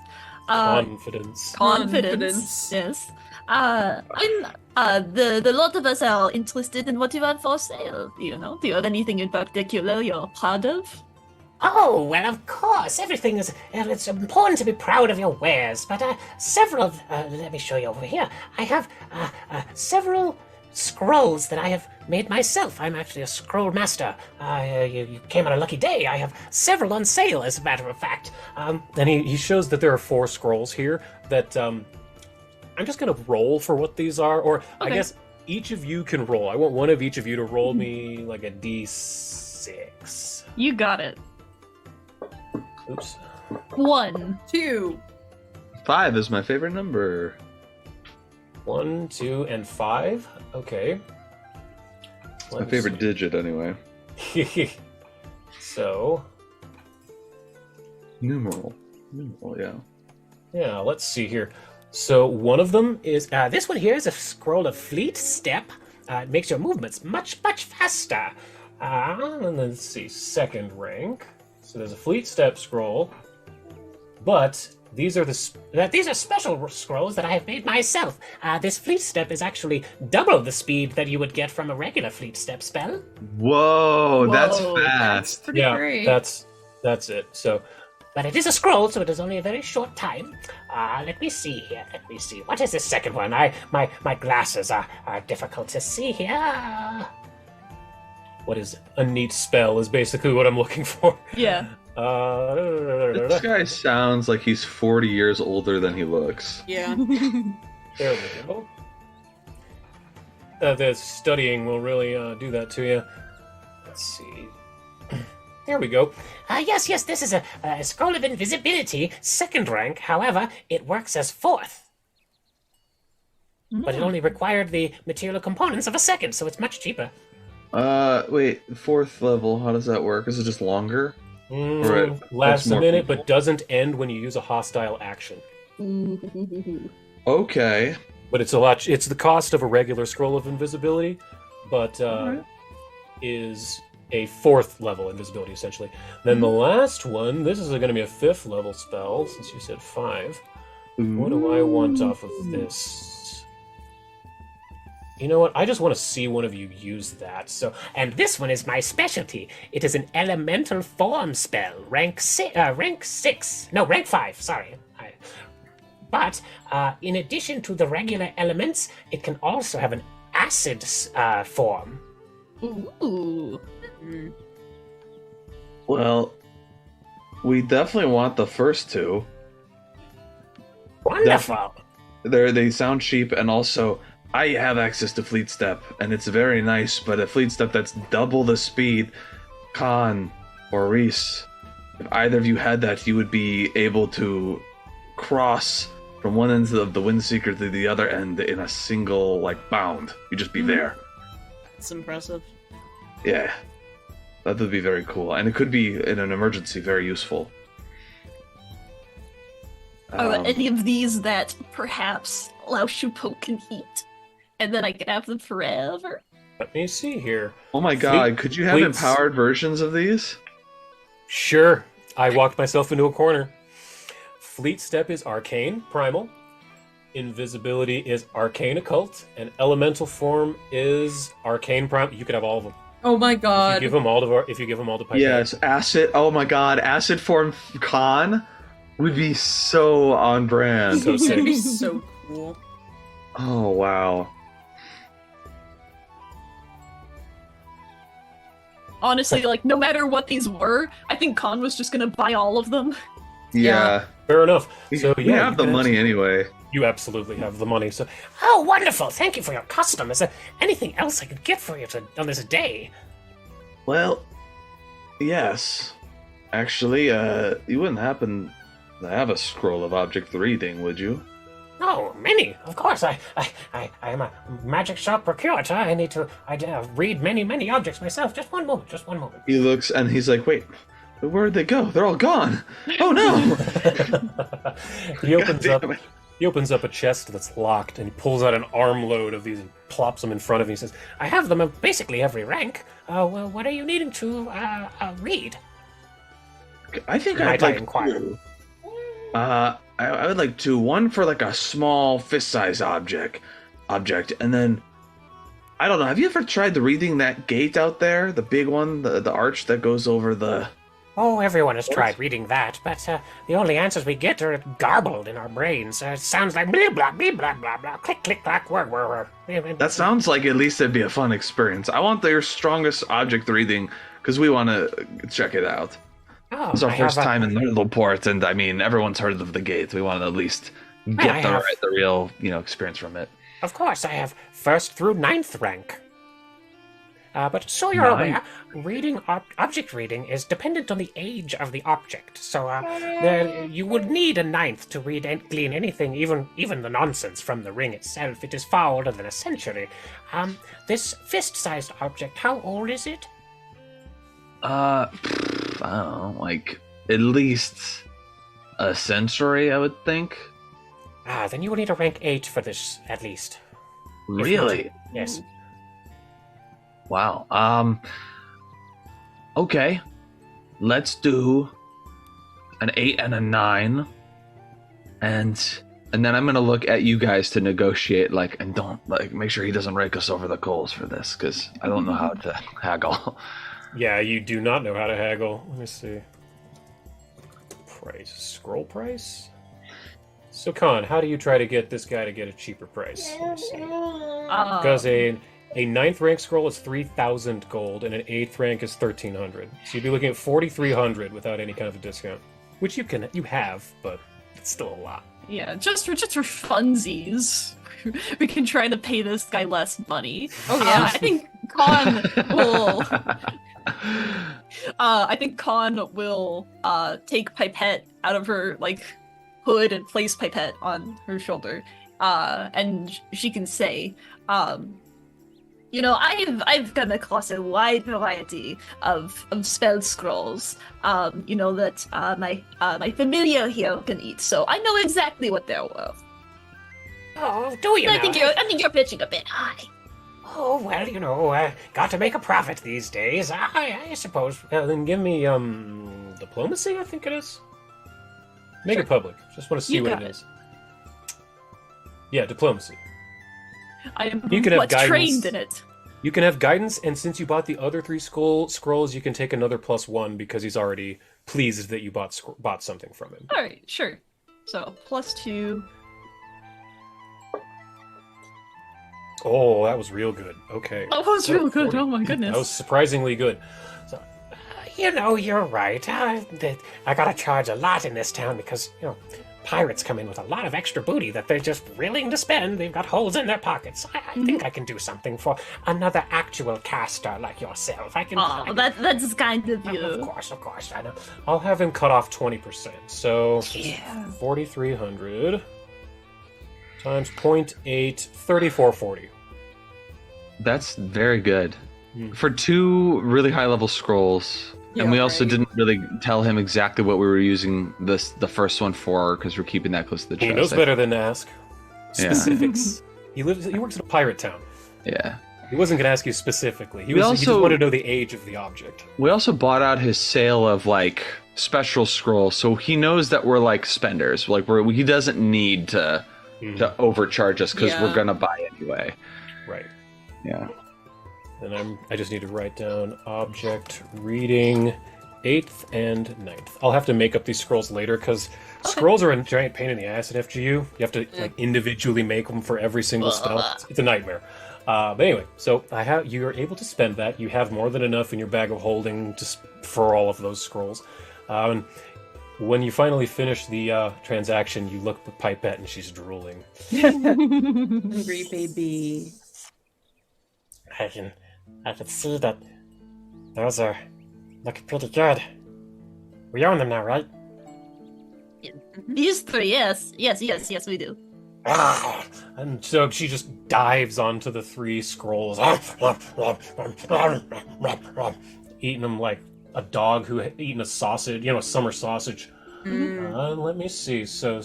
[SPEAKER 1] confidence.
[SPEAKER 2] Confidence. Yes. The lot of us are interested in what you have for sale. You know, do you have anything in particular you're proud of?
[SPEAKER 5] Oh, well, of course, everything is. It's important to be proud of your wares, but several. Let me show you over here. I have several scrolls that I have made myself. I'm actually a scroll master. You came on a lucky day. I have several on sale, as a matter of fact.
[SPEAKER 1] Then he shows that there are 4 scrolls here that I'm just gonna roll for what these are, or I
[SPEAKER 2] Okay.
[SPEAKER 1] guess each of you can roll. I want one of each of you to roll me like a d6.
[SPEAKER 2] You got it.
[SPEAKER 1] Oops.
[SPEAKER 2] 1.
[SPEAKER 4] 2.
[SPEAKER 3] 5 is my favorite number.
[SPEAKER 1] 1, 2, and 5. Okay.
[SPEAKER 3] My favorite digit, anyway.
[SPEAKER 1] So,
[SPEAKER 3] Numeral, yeah.
[SPEAKER 1] yeah, let's see here. So one of them is
[SPEAKER 5] This one here is a scroll of Fleet Step. It makes your movements much faster.
[SPEAKER 1] and then let's see, second rank. So there's a fleet step scroll, but
[SPEAKER 5] These are these are special scrolls that I have made myself. This fleet step is actually double the speed that you would get from a regular fleet step spell.
[SPEAKER 3] Whoa, that's
[SPEAKER 2] Whoa,
[SPEAKER 4] That's
[SPEAKER 3] fast.
[SPEAKER 4] pretty great.
[SPEAKER 1] that's it. So
[SPEAKER 5] But it is a scroll, so it is only a very short time. Let me see here. Let me see. What is the second one? My glasses are difficult to see here.
[SPEAKER 1] what is a neat spell is basically what I'm looking for.
[SPEAKER 2] Yeah.
[SPEAKER 3] This guy sounds like he's 40 years older than he looks.
[SPEAKER 4] Yeah.
[SPEAKER 1] There we go. The studying will really do that to you. Let's see. There we go.
[SPEAKER 5] Yes, this is a scroll of invisibility, second rank. However, it works as fourth. But it only required the material components of a second, so it's much cheaper.
[SPEAKER 3] Wait, 4th level, how does that work? Is it just longer? Right.
[SPEAKER 1] Lasts
[SPEAKER 3] That's
[SPEAKER 1] a
[SPEAKER 3] more
[SPEAKER 1] minute,
[SPEAKER 3] people.
[SPEAKER 1] but doesn't end when you use a hostile action.
[SPEAKER 3] Okay.
[SPEAKER 1] But it's a lot. It's the cost of a regular scroll of invisibility, but is a 4th level invisibility essentially. Then the last one. This is going to be a 5th level spell, since you said 5. What do I want off of this? You know what? I just want to see one of you use that. So,
[SPEAKER 5] And this one is my specialty. It is an elemental form spell, rank 6. No, rank 5, sorry. But in addition to the regular elements, it can also have an acid form.
[SPEAKER 2] Ooh.
[SPEAKER 3] Well, we definitely want the first two.
[SPEAKER 5] Wonderful.
[SPEAKER 3] They sound cheap, and also I have access to Fleet Step, and it's very nice. But a Fleet Step that's double the speed, Khan or Reese, if either of you had that, you would be able to cross from one end of the Windseeker to the other end in a single bound. You'd just be there.
[SPEAKER 4] It's impressive.
[SPEAKER 3] Yeah, that would be very cool, and it could be in an emergency very useful.
[SPEAKER 2] Are there any of these that perhaps Lao Shupo can eat? And then I can have them forever?
[SPEAKER 1] Let me see here.
[SPEAKER 3] Oh my god, could you have
[SPEAKER 1] Fleets.
[SPEAKER 3] empowered versions of these?
[SPEAKER 1] Sure. I walked myself into a corner. Fleet Step is arcane, primal. Invisibility is arcane occult, and elemental form is arcane primal. You could have all of them.
[SPEAKER 4] Oh my
[SPEAKER 1] If you
[SPEAKER 4] god.
[SPEAKER 1] give them all to Pipe.
[SPEAKER 3] Yes, acid. Oh my god, acid form Khan would be so on brand.
[SPEAKER 1] So sick.
[SPEAKER 4] That'd be so cool.
[SPEAKER 3] Oh wow.
[SPEAKER 2] Honestly, no matter what these were, I think Khan was just gonna buy all of them.
[SPEAKER 3] Yeah.
[SPEAKER 1] Fair enough. So
[SPEAKER 3] we
[SPEAKER 1] yeah,
[SPEAKER 3] have
[SPEAKER 1] you
[SPEAKER 3] the
[SPEAKER 1] can
[SPEAKER 3] money anyway.
[SPEAKER 1] You absolutely have the money. So
[SPEAKER 5] Oh, wonderful. Thank you for your custom. Is there anything else I could get for you on this day?
[SPEAKER 3] Well, yes. Actually, you wouldn't happen to have a scroll of object reading, would you?
[SPEAKER 5] Oh, many. Of course. I am a magic shop procurator. I need to read many objects myself. Just one moment.
[SPEAKER 3] He looks and he's like, wait, where'd they go? They're all gone. Oh no!
[SPEAKER 1] he opens
[SPEAKER 3] God
[SPEAKER 1] up.
[SPEAKER 3] damn it.
[SPEAKER 1] He opens up a chest that's locked, and he pulls out an armload of these and plops them in front of you. He says,
[SPEAKER 5] I have them of basically every rank. Well, what are you needing to read?
[SPEAKER 3] I think
[SPEAKER 5] Might
[SPEAKER 3] I'd
[SPEAKER 5] I
[SPEAKER 3] like
[SPEAKER 5] inquire?
[SPEAKER 3] two. I would like two. One for a small fist-sized object, and then I don't know. Have you ever tried reading that gate out there, the big one, the arch that goes over the?
[SPEAKER 5] Oh, everyone has tried reading that, but the only answers we get are garbled in our brains. It sounds like blah blah blah blah blah blah, click click clack, whir.
[SPEAKER 3] That sounds like at least it'd be a fun experience. I want their strongest object reading because we want to check it out.
[SPEAKER 5] Oh,
[SPEAKER 3] It's our
[SPEAKER 5] I
[SPEAKER 3] first
[SPEAKER 5] have a-
[SPEAKER 3] time in Riddleport, and I mean, everyone's heard of the gate. We want to at least
[SPEAKER 5] I
[SPEAKER 3] get
[SPEAKER 5] have-
[SPEAKER 3] the real, experience from it.
[SPEAKER 5] Of course, I have 1st through 9th rank. But so you're
[SPEAKER 3] Nine.
[SPEAKER 5] aware, object reading is dependent on the age of the object. So you would need a 9th to read and glean anything, even the nonsense from the ring itself. It is far older than a century. This fist-sized object, how old is it?
[SPEAKER 3] I don't know, at least a century, I would think.
[SPEAKER 5] Then you will need a rank 8 for this, at least.
[SPEAKER 3] Really?
[SPEAKER 5] Yes.
[SPEAKER 3] Wow. Okay. Let's do an 8 and a 9. And then I'm gonna look at you guys to negotiate, and don't make sure he doesn't rake us over the coals for this, because I don't know how to haggle.
[SPEAKER 1] Yeah, you do not know how to haggle. Let me see. Price. Scroll price? So, Khan, how do you try to get this guy to get a cheaper price? Let me see. Because a 9th rank scroll is 3,000 gold, and an 8th rank is 1,300. So you'd be looking at 4,300 without any kind of a discount. Which you have, but it's still a lot.
[SPEAKER 2] Yeah, just for funsies, we can try to pay this guy less money.
[SPEAKER 4] Oh yeah.
[SPEAKER 2] I think Khan will. I think Khan will take Pipette out of her hood and place Pipette on her shoulder, and she can say, I've come across a wide variety of spell scrolls, that my familiar here can eat, so I know exactly what they're worth.
[SPEAKER 5] Oh, do you
[SPEAKER 2] I
[SPEAKER 5] now?
[SPEAKER 2] think you're pitching a bit high.
[SPEAKER 5] Oh, well, got to make a profit these days, I suppose.
[SPEAKER 1] Then give me, diplomacy, I think it is. Make it public. Just want to see
[SPEAKER 2] You
[SPEAKER 1] what
[SPEAKER 2] got
[SPEAKER 1] it is. Yeah, diplomacy.
[SPEAKER 2] I am
[SPEAKER 1] You can have guidance.
[SPEAKER 2] trained in it.
[SPEAKER 1] You can have guidance, and since you bought the other 3 scrolls, you can take another +1 because he's already pleased that you bought something from him.
[SPEAKER 2] All right, sure. So +2.
[SPEAKER 1] Oh, that was real good. Okay.
[SPEAKER 2] Oh, that was real good.
[SPEAKER 1] 40.
[SPEAKER 2] Oh my goodness.
[SPEAKER 1] That was surprisingly good. So,
[SPEAKER 5] You're right. I gotta charge a lot in this town because, pirates come in with a lot of extra booty that they're just willing to spend. They've got holes in their pockets. I think I can do something for another actual caster like yourself. I can.
[SPEAKER 2] That's kind of you.
[SPEAKER 5] Of course, I know.
[SPEAKER 1] I'll have him cut off 20%. So,
[SPEAKER 2] Yeah.
[SPEAKER 1] 4,300 times 0.8, 3,440.
[SPEAKER 3] That's very good.
[SPEAKER 1] Hmm.
[SPEAKER 3] For 2 really high level scrolls.
[SPEAKER 4] Yeah,
[SPEAKER 3] And we also
[SPEAKER 4] right.
[SPEAKER 3] didn't really tell him exactly what we were using the first one for, because we're keeping that close to the chest.
[SPEAKER 1] He knows better than to ask.
[SPEAKER 3] Yeah.
[SPEAKER 1] Specifics. He works in a pirate town.
[SPEAKER 3] Yeah.
[SPEAKER 1] He wasn't going to ask you specifically. He
[SPEAKER 3] We
[SPEAKER 1] just
[SPEAKER 3] also-
[SPEAKER 1] wanted to know the age of the object.
[SPEAKER 3] We also bought out his sale of special scrolls, so he knows that we're spenders. He doesn't need to overcharge us because
[SPEAKER 4] Yeah.
[SPEAKER 3] we're gonna buy anyway.
[SPEAKER 1] Right.
[SPEAKER 3] Yeah.
[SPEAKER 1] And I just need to write down object reading 8th and 9th. I'll have to make up these scrolls later because scrolls are a giant pain in the ass at FGU. You have to individually make them for every single spell. It's a nightmare. But anyway, so you are able to spend that. You have more than enough in your bag of holding for all of those scrolls. And when you finally finish the transaction, you look at Pipette and she's drooling.
[SPEAKER 4] Hungry baby.
[SPEAKER 5] I can see that those are looking pretty good. We own them now, right?
[SPEAKER 2] These 3, yes, we do.
[SPEAKER 1] And so she just dives onto the 3 scrolls, eating them like a dog who had eaten a sausage, a summer sausage. Let me see. So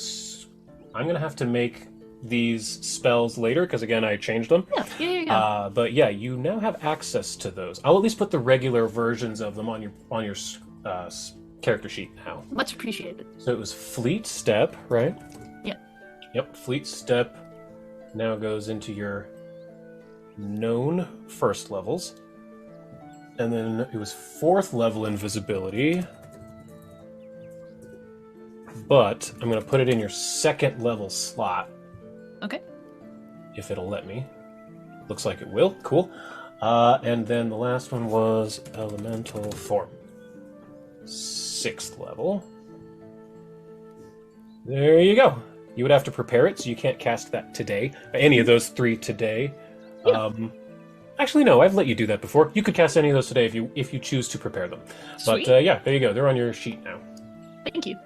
[SPEAKER 1] I'm going to have to make these spells later because, again, I changed them.
[SPEAKER 2] Yeah.
[SPEAKER 1] But yeah, you now have access to those. I'll at least put the regular versions of them on your character sheet now.
[SPEAKER 2] Much appreciated.
[SPEAKER 1] So it was Fleet Step, right?
[SPEAKER 2] Yeah.
[SPEAKER 1] Yep, Fleet Step now goes into your known first levels. And then it was 4th level invisibility. But I'm going to put it in your 2nd level slot.
[SPEAKER 2] Okay.
[SPEAKER 1] If it'll let me. Looks like it will. Cool. And then the last one was elemental form. 6th level. There you go. You would have to prepare it, so you can't cast that today. Any of those 3 today.
[SPEAKER 2] Yeah.
[SPEAKER 1] Actually, no, I've let you do that before. You could cast any of those today if you choose to prepare them.
[SPEAKER 2] Sweet.
[SPEAKER 1] But yeah, there you go. They're on your sheet now.
[SPEAKER 2] Thank you.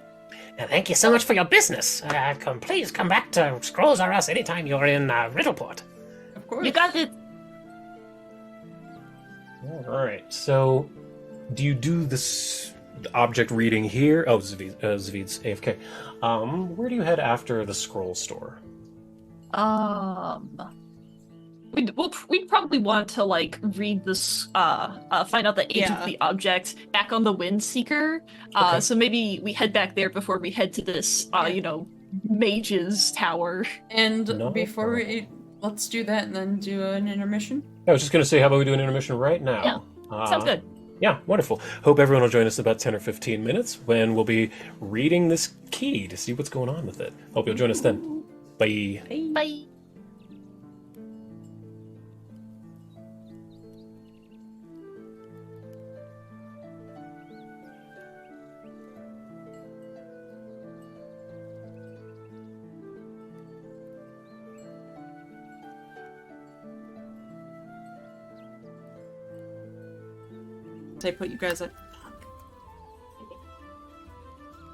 [SPEAKER 5] Thank you so much for your business. Please come back to Scrolls R Us anytime you're in Riddleport.
[SPEAKER 4] Of course.
[SPEAKER 2] You got it.
[SPEAKER 1] All right. So, do you do this object reading here? Oh, Zvid's AFK. Where do you head after the scroll store?
[SPEAKER 2] We'd probably want to read this, find out the age of the object back on the Windseeker.
[SPEAKER 1] Okay.
[SPEAKER 2] So maybe we head back there before we head to this, mage's tower.
[SPEAKER 4] And
[SPEAKER 1] No
[SPEAKER 4] before
[SPEAKER 1] problem.
[SPEAKER 4] let's do that and then do an intermission.
[SPEAKER 1] I was just going to say, how about we do an intermission right now?
[SPEAKER 2] Sounds good.
[SPEAKER 1] Yeah, wonderful. Hope everyone will join us in about 10 or 15 minutes when we'll be reading this key to see what's going on with it. Hope you'll join us then. Bye.
[SPEAKER 2] Bye.
[SPEAKER 4] I put you guys up.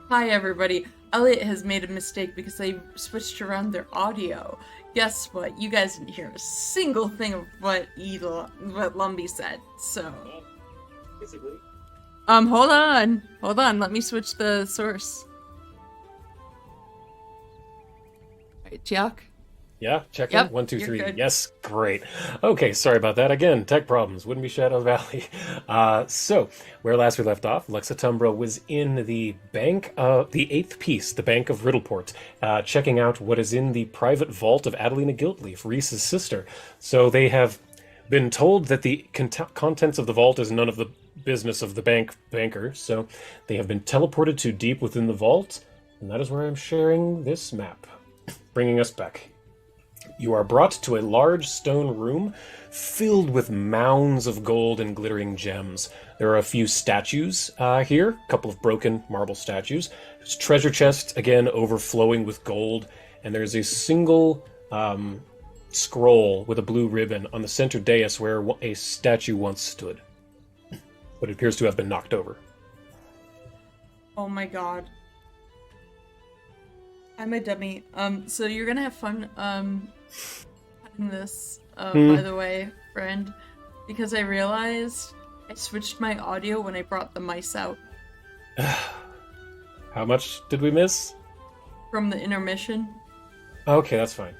[SPEAKER 4] Hi everybody. Elliot has made a mistake because they switched around their audio. Guess what? You guys didn't hear a single thing of what Lumbee said. So, hold on. Let me switch the source. Alright, Jack.
[SPEAKER 1] Yeah, check
[SPEAKER 4] Yep,
[SPEAKER 1] in. 1, 2,
[SPEAKER 4] you're
[SPEAKER 1] 3.
[SPEAKER 4] good.
[SPEAKER 1] Yes, great. Okay, sorry about that. Again, tech problems. Wouldn't be Shadow Valley. So, where last we left off, Lux Et Umbra was in the bank of the 8th piece, the Bank of Riddleport, checking out what is in the private vault of Adelina Guiltleaf, Reese's sister. So they have been told that the contents of the vault is none of the business of the banker, so they have been teleported to deep within the vault, and that is where I'm sharing this map, bringing us back. You are brought to a large stone room filled with mounds of gold and glittering gems. There are a few statues here, a couple of broken marble statues. There's a treasure chest, again, overflowing with gold, and there's a single scroll with a blue ribbon on the center dais where a statue once stood, but it appears to have been knocked over.
[SPEAKER 4] Oh my god. I'm a dummy. So you're gonna have fun, cutting this, by the way, friend, because I realized I switched my audio when I brought the mice out
[SPEAKER 1] How much did we miss?
[SPEAKER 4] from the intermission.
[SPEAKER 1] Okay, that's fine.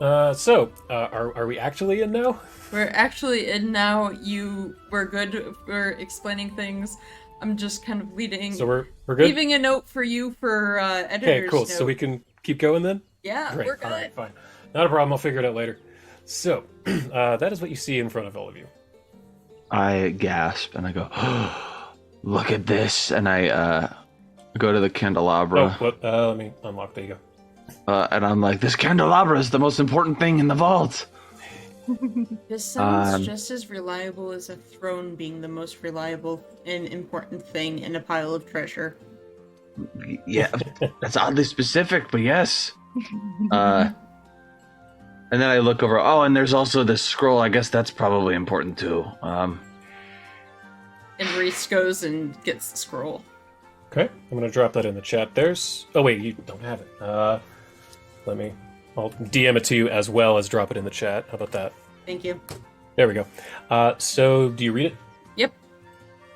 [SPEAKER 1] Are we actually in now?
[SPEAKER 4] We're actually in now. We're good for explaining things. I'm just kind of leading.
[SPEAKER 1] So we're good?
[SPEAKER 4] Leaving a note for you for editor's
[SPEAKER 1] Okay, cool.
[SPEAKER 4] note.
[SPEAKER 1] So we can keep going then?
[SPEAKER 4] Yeah,
[SPEAKER 1] Great.
[SPEAKER 4] we're good.
[SPEAKER 1] All right, fine. Not a problem. I'll figure it out later. So, that is what you see in front of all of you.
[SPEAKER 3] I gasp and I go, oh, look at this. And I go to the candelabra.
[SPEAKER 1] Oh, what? Let me unlock. There you go.
[SPEAKER 3] And I'm like, this candelabra is the most important thing in the vault.
[SPEAKER 4] This sounds just as reliable as a throne being the most reliable and important thing in a pile of treasure.
[SPEAKER 3] Yeah, that's oddly specific, but yes. And then I look over, oh, and there's also this scroll. I guess that's probably important too.
[SPEAKER 4] And Reese goes and gets the scroll.
[SPEAKER 1] Okay, I'm going to drop that in the chat. Oh, wait, you don't have it. I'll DM it to you as well as drop it in the chat. How about that?
[SPEAKER 4] Thank you.
[SPEAKER 1] There we go. So, do you read it?
[SPEAKER 4] Yep.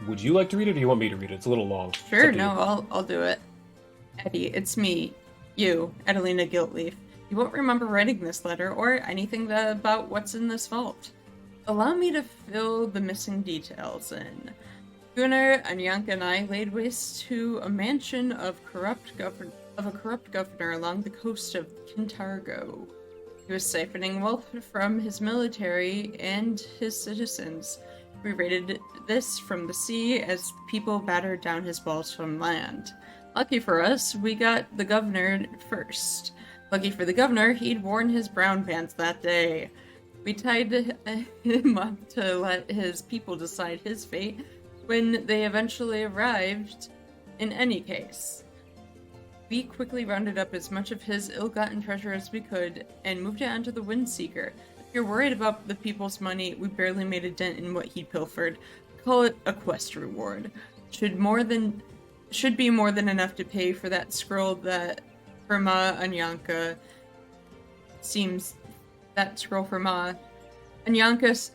[SPEAKER 1] Would you like to read it, or do you want me to read it? It's a little long. It's
[SPEAKER 4] Sure,
[SPEAKER 1] up to
[SPEAKER 4] no,
[SPEAKER 1] you.
[SPEAKER 4] I'll do it. Eddie, it's me. You, Adelina Guiltleaf. You won't remember writing this letter or anything about what's in this vault. Allow me to fill the missing details in. Gunnar, Anyanka, and I laid waste to a mansion of a corrupt governor along the coast of Kintargo. He was siphoning wealth from his military and his citizens. We raided this from the sea as people battered down his walls from land. Lucky for us, we got the governor first. Lucky for the governor, he'd worn his brown pants that day. We tied him up to let his people decide his fate when they eventually arrived. In any case, we quickly rounded up as much of his ill-gotten treasure as we could and moved it onto the Windseeker. If you're worried about the people's money, we barely made a dent in what he pilfered. Call it a quest reward. Should be more than enough to pay for that scroll that for Ma Anyanka seems that scroll for Ma Anyanka's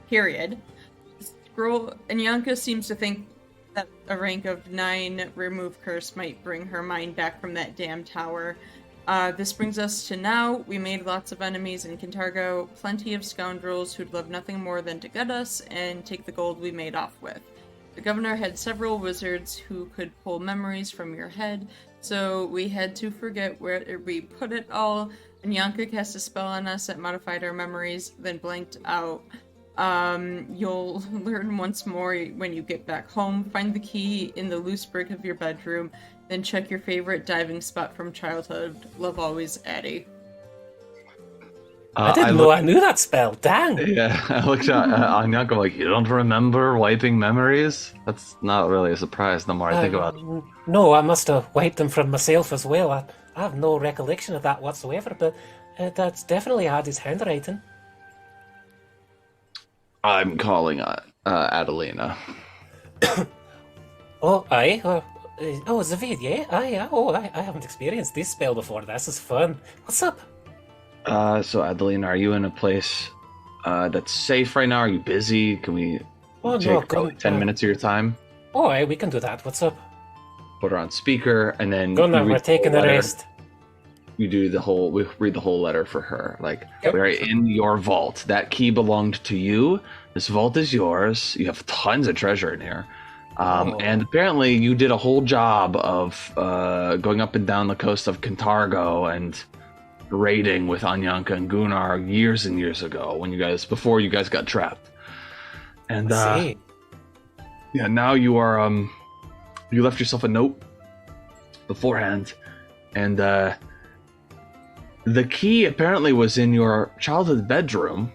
[SPEAKER 4] period. Scroll Anyanka seems to think that a rank of 9 remove curse might bring her mind back from that damn tower. This brings us to now. We made lots of enemies in Kintargo, plenty of scoundrels who'd love nothing more than to gut us and take the gold we made off with. The governor had several wizards who could pull memories from your head, so we had to forget where we put it all. And Yanka cast a spell on us that modified our memories, then blanked out. You'll learn once more when you get back home. Find the key in the loose brick of your bedroom, then check your favorite diving spot from childhood. Love always, Addie.
[SPEAKER 5] I didn't know I knew that spell. Dang.
[SPEAKER 3] Yeah, I looked at Anyanka like, you don't remember wiping memories? That's not really a surprise the more I think about it.
[SPEAKER 5] No, I must have wiped them from myself as well. I have no recollection of that whatsoever, but that's definitely Addie's handwriting.
[SPEAKER 3] I'm calling Adelina.
[SPEAKER 5] Oh, aye. Oh, Zavid, yeah? Aye, oh, I haven't experienced this spell before. This is fun. What's up?
[SPEAKER 3] So Adelina, are you in a place that's safe right now? Are you busy? Can we take probably 10 minutes of your time?
[SPEAKER 5] Oh, aye, we can do that. What's up?
[SPEAKER 3] Put her on speaker, and then
[SPEAKER 5] We're taking a rest.
[SPEAKER 3] We read the whole letter for her. Like, we're in your vault. That key belonged to you. This vault is yours. You have tons of treasure in here. And apparently you did a whole job of going up and down the coast of Cantargo and raiding with Anyanka and Gunnar years and years ago before you guys got trapped. And yeah, now you are you left yourself a note beforehand, and the key apparently was in your childhood bedroom,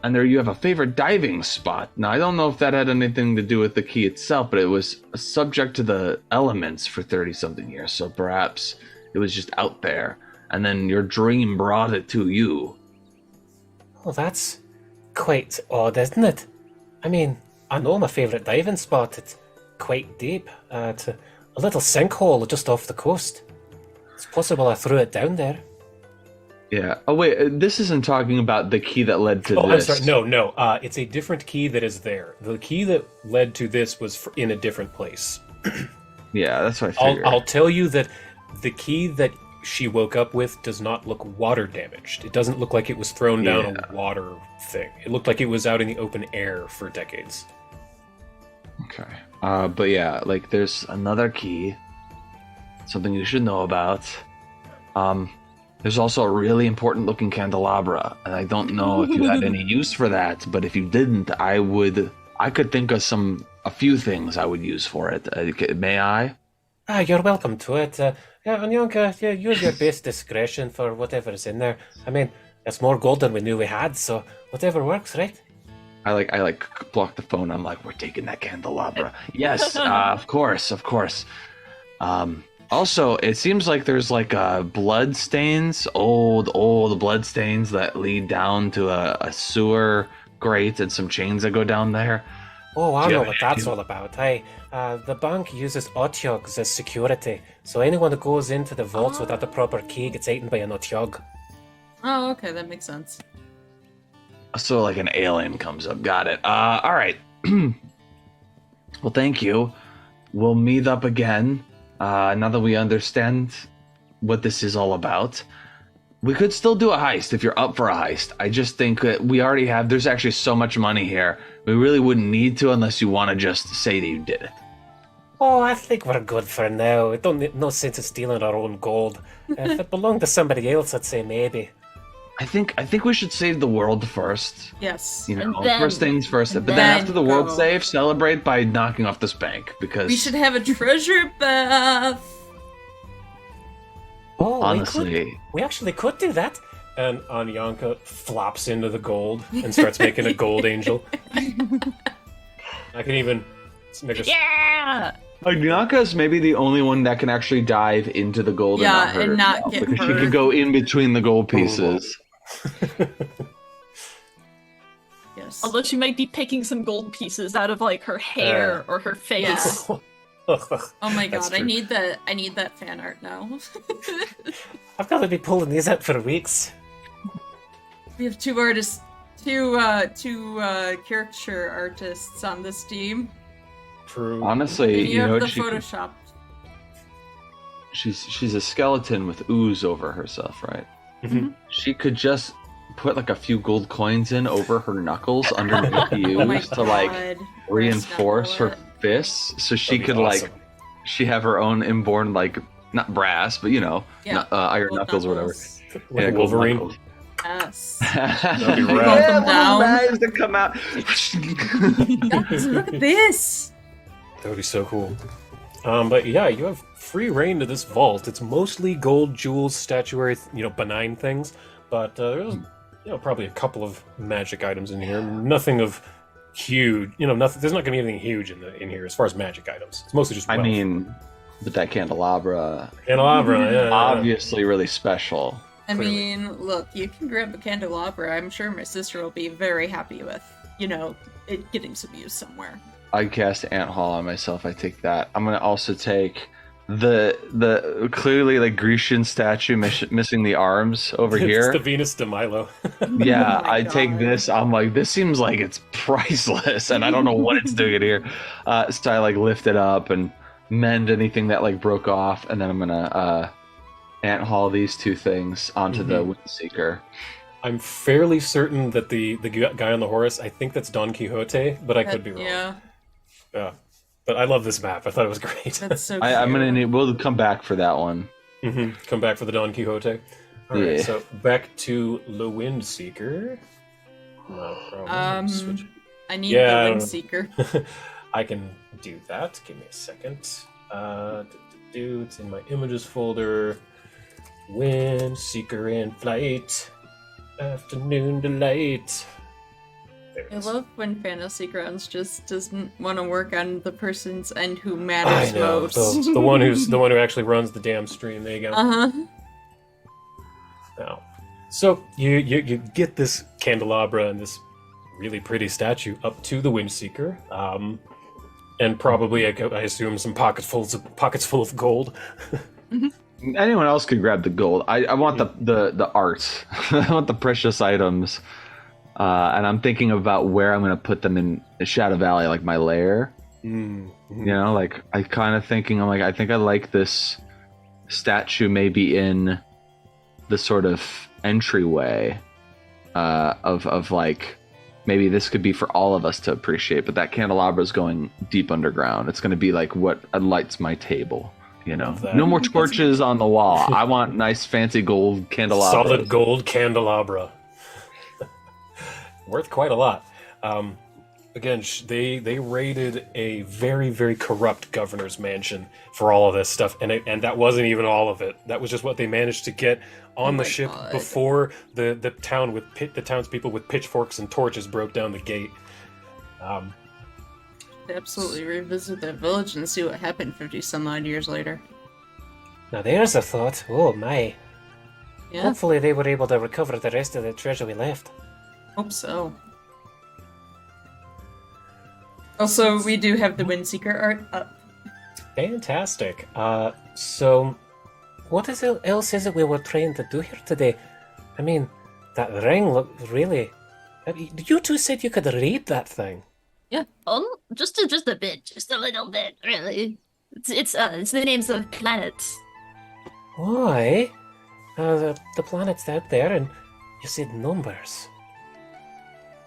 [SPEAKER 3] and there you have a favorite diving spot. Now, I don't know if that had anything to do with the key itself, but it was subject to the elements for 30-something years, so perhaps it was just out there, and then your dream brought it to you.
[SPEAKER 5] Oh, that's quite odd, isn't it? I mean, I know my favorite diving spot. It's quite deep. It's a little sinkhole just off the coast. It's possible I threw it down there.
[SPEAKER 3] Yeah. Oh, wait, this isn't talking about the key that led to this.
[SPEAKER 1] Oh, I'm sorry. No. It's a different key that is there. The key that led to this was in a different place.
[SPEAKER 3] Yeah, that's what I figured.
[SPEAKER 1] I'll tell you that the key that she woke up with does not look water damaged. It doesn't look like it was thrown down a water thing. It looked like it was out in the open air for decades.
[SPEAKER 3] Okay. But yeah, like, there's another key. Something you should know about. There's also a really important looking candelabra, and I don't know if you had any use for that, but if you didn't, I could think of a few things I would use for it. May I?
[SPEAKER 5] You're welcome to it. Anyanka, use your best discretion for whatever is in there. I mean, it's more gold than we knew we had, so whatever works, right?
[SPEAKER 3] I block the phone. I'm like, we're taking that candelabra. Yes, of course. Also, it seems like there's like blood stains, old blood stains that lead down to a sewer grate and some chains that go down there.
[SPEAKER 5] Oh, I know what that's all about. The bank uses Otyugs as security, so anyone who goes into the vaults without the proper key gets eaten by an Otyug.
[SPEAKER 4] Oh, okay, that makes sense.
[SPEAKER 3] So like an alien comes up. Got it. All right. Well, thank you. We'll meet up again. Now that we understand what this is all about, we could still do a heist if you're up for a heist. I just think that there's actually so much money here. We really wouldn't need to unless you want to just say that you did it.
[SPEAKER 5] Oh, I think we're good for now. It don't no sense in stealing our own gold. If it belonged to somebody else, I'd say maybe.
[SPEAKER 3] I think we should save the world first.
[SPEAKER 4] Yes.
[SPEAKER 3] You know,
[SPEAKER 2] then-
[SPEAKER 3] first things first. But then
[SPEAKER 4] then
[SPEAKER 3] after the world's
[SPEAKER 4] go.
[SPEAKER 3] safe, celebrate by knocking off this bank, because
[SPEAKER 4] We should have a treasure bath.
[SPEAKER 5] Oh,
[SPEAKER 3] honestly,
[SPEAKER 5] we actually could do that.
[SPEAKER 1] And Anyanka flops into the gold and starts making a gold angel. I can even make a...
[SPEAKER 2] Yeah!
[SPEAKER 3] Anyanka is maybe the only one that can actually dive into the gold
[SPEAKER 4] Yeah,
[SPEAKER 3] and not hurt
[SPEAKER 4] and not
[SPEAKER 3] herself,
[SPEAKER 4] get
[SPEAKER 3] because she
[SPEAKER 4] hurt.
[SPEAKER 3] could go in between the gold pieces.
[SPEAKER 4] Yes.
[SPEAKER 2] Although she might be picking some gold pieces out of like her hair or her face.
[SPEAKER 4] Oh my
[SPEAKER 1] That's
[SPEAKER 4] god, I
[SPEAKER 1] true.
[SPEAKER 4] need that fan art now.
[SPEAKER 5] I've got to be pulling these out for weeks.
[SPEAKER 4] We have two artists, two caricature artists on this team.
[SPEAKER 1] True.
[SPEAKER 3] Honestly,
[SPEAKER 4] And you
[SPEAKER 3] you
[SPEAKER 4] have
[SPEAKER 3] know,
[SPEAKER 4] the
[SPEAKER 3] she could-
[SPEAKER 4] Photoshop.
[SPEAKER 3] she's a skeleton with ooze over herself, right?
[SPEAKER 1] Mhm.
[SPEAKER 3] She could just put like a few gold coins in over her knuckles underneath the
[SPEAKER 4] Oh my
[SPEAKER 3] ooze to like
[SPEAKER 4] god.
[SPEAKER 3] reinforce her fists, so she
[SPEAKER 1] That'd be
[SPEAKER 3] could
[SPEAKER 1] awesome.
[SPEAKER 3] like, she have her own inborn like not brass, but iron
[SPEAKER 4] Gold
[SPEAKER 3] knuckles or whatever.
[SPEAKER 1] Like
[SPEAKER 3] Yeah,
[SPEAKER 1] a
[SPEAKER 3] gold
[SPEAKER 1] Wolverine.
[SPEAKER 3] knuckles.
[SPEAKER 4] Yes.
[SPEAKER 1] That'd be
[SPEAKER 4] Both
[SPEAKER 1] rad.
[SPEAKER 4] them down.
[SPEAKER 3] Knives that come out.
[SPEAKER 4] Guys, look at this.
[SPEAKER 1] That would be so cool. But yeah, you have free reign to this vault. It's mostly gold, jewels, statuary, benign things. But there's, probably a couple of magic items in here. Nothing of huge, nothing. There's not going to be anything huge in here as far as magic items. It's mostly just
[SPEAKER 3] I
[SPEAKER 1] wealth.
[SPEAKER 3] mean, but that candelabra,
[SPEAKER 1] Candelabra, yeah.
[SPEAKER 3] obviously really special.
[SPEAKER 4] I
[SPEAKER 1] Clearly.
[SPEAKER 4] mean, look, you can grab a candelabra. I'm sure my sister will be very happy with, it getting some use somewhere.
[SPEAKER 3] I cast Ant Hall on myself. I take that. I'm gonna also take the clearly like Grecian statue missing the arms over
[SPEAKER 1] It's
[SPEAKER 3] here.
[SPEAKER 1] the Venus de Milo.
[SPEAKER 3] Yeah,
[SPEAKER 4] Oh my
[SPEAKER 3] I take
[SPEAKER 4] God.
[SPEAKER 3] this. I'm like, this seems like it's priceless, and I don't know what it's doing in here. So I like lift it up and mend anything that like broke off, and then I'm gonna Ant Hall these two things onto the Windseeker.
[SPEAKER 1] I'm fairly certain that the guy on the horse, I think that's Don Quixote, but I could be wrong.
[SPEAKER 4] Yeah,
[SPEAKER 1] But I love this map. I thought it was great.
[SPEAKER 4] that's so
[SPEAKER 3] I'm gonna
[SPEAKER 4] cute.
[SPEAKER 3] need. We'll come back for that one.
[SPEAKER 1] Come back for the Don Quixote. All right,
[SPEAKER 3] Yeah.
[SPEAKER 1] so back to the Windseeker. No problem. Switch.
[SPEAKER 4] I need
[SPEAKER 1] Yeah, I
[SPEAKER 4] the
[SPEAKER 1] don't know.
[SPEAKER 4] Windseeker.
[SPEAKER 1] I can do that. Give me a second. It's in my images folder. Windseeker in flight. Afternoon delight. There it
[SPEAKER 4] I
[SPEAKER 1] is.
[SPEAKER 4] love when Fantasy Grounds just doesn't want to work on the person's end who
[SPEAKER 1] I
[SPEAKER 4] matters
[SPEAKER 1] know.
[SPEAKER 4] most.
[SPEAKER 1] The one who actually runs the damn stream. There you go.
[SPEAKER 4] Uh-huh.
[SPEAKER 1] Now, so you get this candelabra and this really pretty statue up to the Windseeker, and probably I assume some pockets full of gold.
[SPEAKER 3] Anyone else could grab the gold. I want the art. I want the precious items. And I'm thinking about where I'm going to put them in Shadow Valley, like my lair. Like I kind of thinking, I'm like, I think I like this statue maybe in the sort of entryway of like, maybe this could be for all of us to appreciate, but that candelabra is going deep underground. It's going to be like what lights my table.
[SPEAKER 1] Love that.
[SPEAKER 3] No more torches on the wall. I want nice fancy gold candelabra.
[SPEAKER 1] Solid gold candelabra. Worth quite a lot. Again, they raided a very, very corrupt governor's mansion for all of this stuff, and that wasn't even all of it. That was just what they managed to get on the
[SPEAKER 4] my
[SPEAKER 1] ship
[SPEAKER 4] God.
[SPEAKER 1] before the townspeople with pitchforks and torches broke down the gate.
[SPEAKER 4] Absolutely revisit that village and see what happened 50 some odd years later.
[SPEAKER 5] Now there's a thought. Oh my.
[SPEAKER 4] Yeah,
[SPEAKER 5] Hopefully they were able to recover the rest of the treasure we left.
[SPEAKER 4] hope so. Also, we do have the Windseeker art up.
[SPEAKER 5] Fantastic. So what else is it we were trying to do here today? I mean, that ring looked really... I mean, you two said you could read that thing.
[SPEAKER 2] Yeah. Just a bit, just a little bit, really. It's the names of planets.
[SPEAKER 5] Why? The planet's out there, and you said numbers.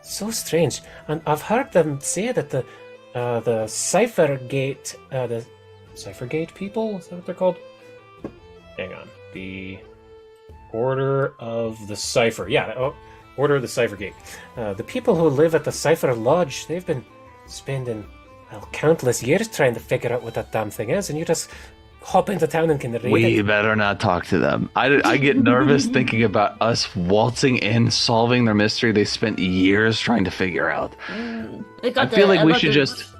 [SPEAKER 5] So strange. And I've heard them say that the Cipher Gate, the Cipher Gate people, is that what they're called? Hang on. The Order of the Cipher. Yeah, Order of the Cipher Gate. The people who live at the Cipher Lodge, they've been spending, countless years trying to figure out what that damn thing is, and you just hop into town and can read
[SPEAKER 3] We
[SPEAKER 5] it.
[SPEAKER 3] better not talk to them. I get nervous thinking about us waltzing in, solving their mystery they spent years trying to figure out. I feel like we should just...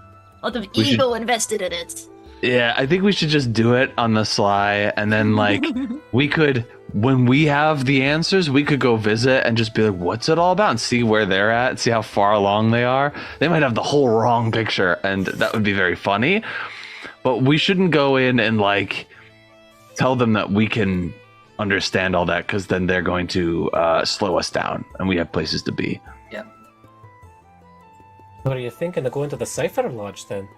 [SPEAKER 2] A lot of
[SPEAKER 3] we should-
[SPEAKER 2] ego invested in it.
[SPEAKER 3] Yeah, I think we should just do it on the sly, and then like we could, when we have the answers, we could go visit and just be like, what's it all about, and see where they're at, see how far along they are. They might have the whole wrong picture, and that would be very funny. But we shouldn't go in and like tell them that we can understand all that, because then they're going to slow us down, and we have places to be.
[SPEAKER 5] What are you thinking of going to the Cipher Lodge then?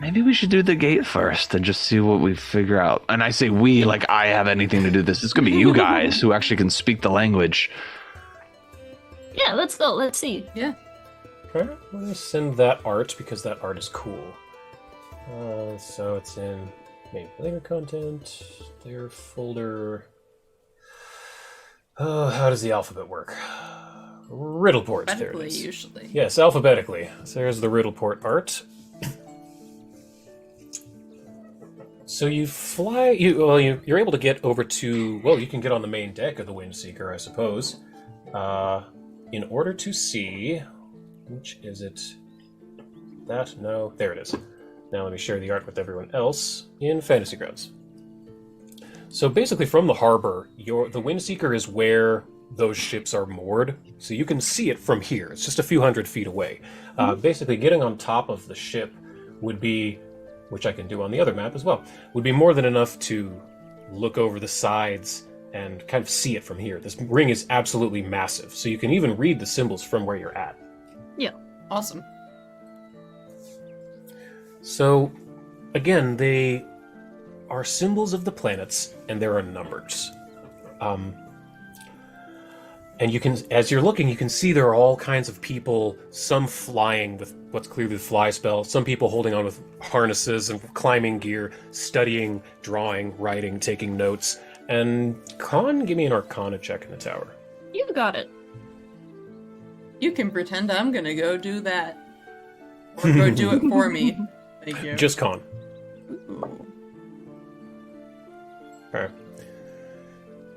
[SPEAKER 3] Maybe we should do the gate first and just see what we figure out. And I say we, like I have anything to do with this. It's gonna be you guys who actually can speak the language.
[SPEAKER 2] Yeah, let's go. Let's see.
[SPEAKER 4] Yeah.
[SPEAKER 1] Okay, I'm going to send that art because that art is cool. So it's in main later content, their folder. Oh, how does the alphabet work? Riddleport, there it
[SPEAKER 4] Alphabetically,
[SPEAKER 1] is.
[SPEAKER 4] usually.
[SPEAKER 1] Yes, alphabetically. So there's the Riddleport art. So you fly. You're able to get over to. Well, you can get on the main deck of the Windseeker, I suppose. In order to see, which is it? That no, there it is. Now let me share the art with everyone else in Fantasy Grounds. So basically, from the harbor, the Windseeker is where those ships are moored, so you can see it from here. It's just a few hundred feet away. Basically, getting on top of the ship would be, which I can do on the other map as well, would be more than enough to look over the sides and kind of see it from here. This ring is absolutely massive, so you can even read the symbols from where you're at.
[SPEAKER 2] Yeah.
[SPEAKER 4] Awesome.
[SPEAKER 1] So, again, they are symbols of the planets, and there are numbers. And you can, as you're looking, you can see there are all kinds of people, some flying with what's clearly the fly spell, some people holding on with harnesses and climbing gear, studying, drawing, writing, taking notes. And Con, give me an Arcana check in the tower.
[SPEAKER 2] You got it.
[SPEAKER 4] You can pretend I'm gonna go do that. Or go do it for me. Thank you.
[SPEAKER 1] Just Con.
[SPEAKER 4] Ooh.
[SPEAKER 1] Okay.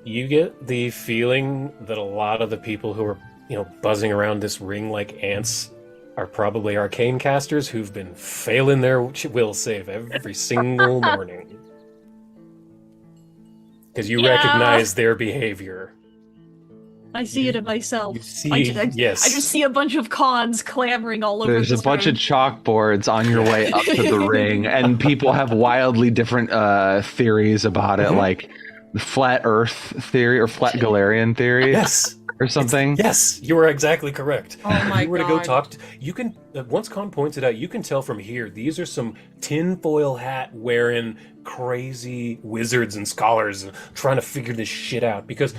[SPEAKER 1] You get the feeling that a lot of the people who are, buzzing around this ring like ants are probably arcane casters who've been failing their will save every single morning. Because you recognize their behavior.
[SPEAKER 2] I see it in myself.
[SPEAKER 1] You see,
[SPEAKER 2] yes. I just see a bunch of cons clamoring all over.
[SPEAKER 3] There's a bunch of chalkboards on your way up to the ring, and people have wildly different theories about it, like the flat Earth theory or flat Galarian theory.
[SPEAKER 1] Yes.
[SPEAKER 3] Or something.
[SPEAKER 1] Yes, you are exactly correct.
[SPEAKER 4] Oh my
[SPEAKER 1] If you were to
[SPEAKER 4] God.
[SPEAKER 1] go talk to, you can, once Con points it out, you can tell from here, these are some tinfoil hat wearing crazy wizards and scholars trying to figure this shit out, because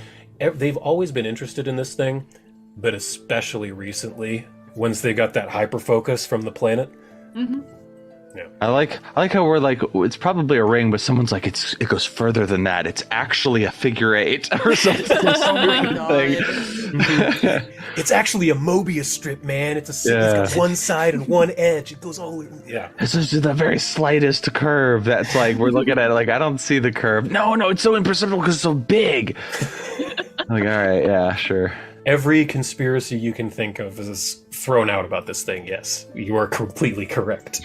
[SPEAKER 1] they've always been interested in this thing, but especially recently, once they got that hyper focus from the planet.
[SPEAKER 2] Mm-hmm.
[SPEAKER 1] Yeah.
[SPEAKER 3] I like how we're like, it's probably a ring, but someone's like, it goes further than that. It's actually a figure 8 or something.
[SPEAKER 4] Oh my God.
[SPEAKER 1] It's actually a Mobius strip, man. It's got one side and one edge. It goes all the way. Yeah.
[SPEAKER 3] This is the very slightest curve. That's like, we're looking at it like, I don't see the curve. No, it's so imperceptible because it's so big. Like, all right, yeah, sure.
[SPEAKER 1] Every conspiracy you can think of is thrown out about this thing. Yes, you are completely correct.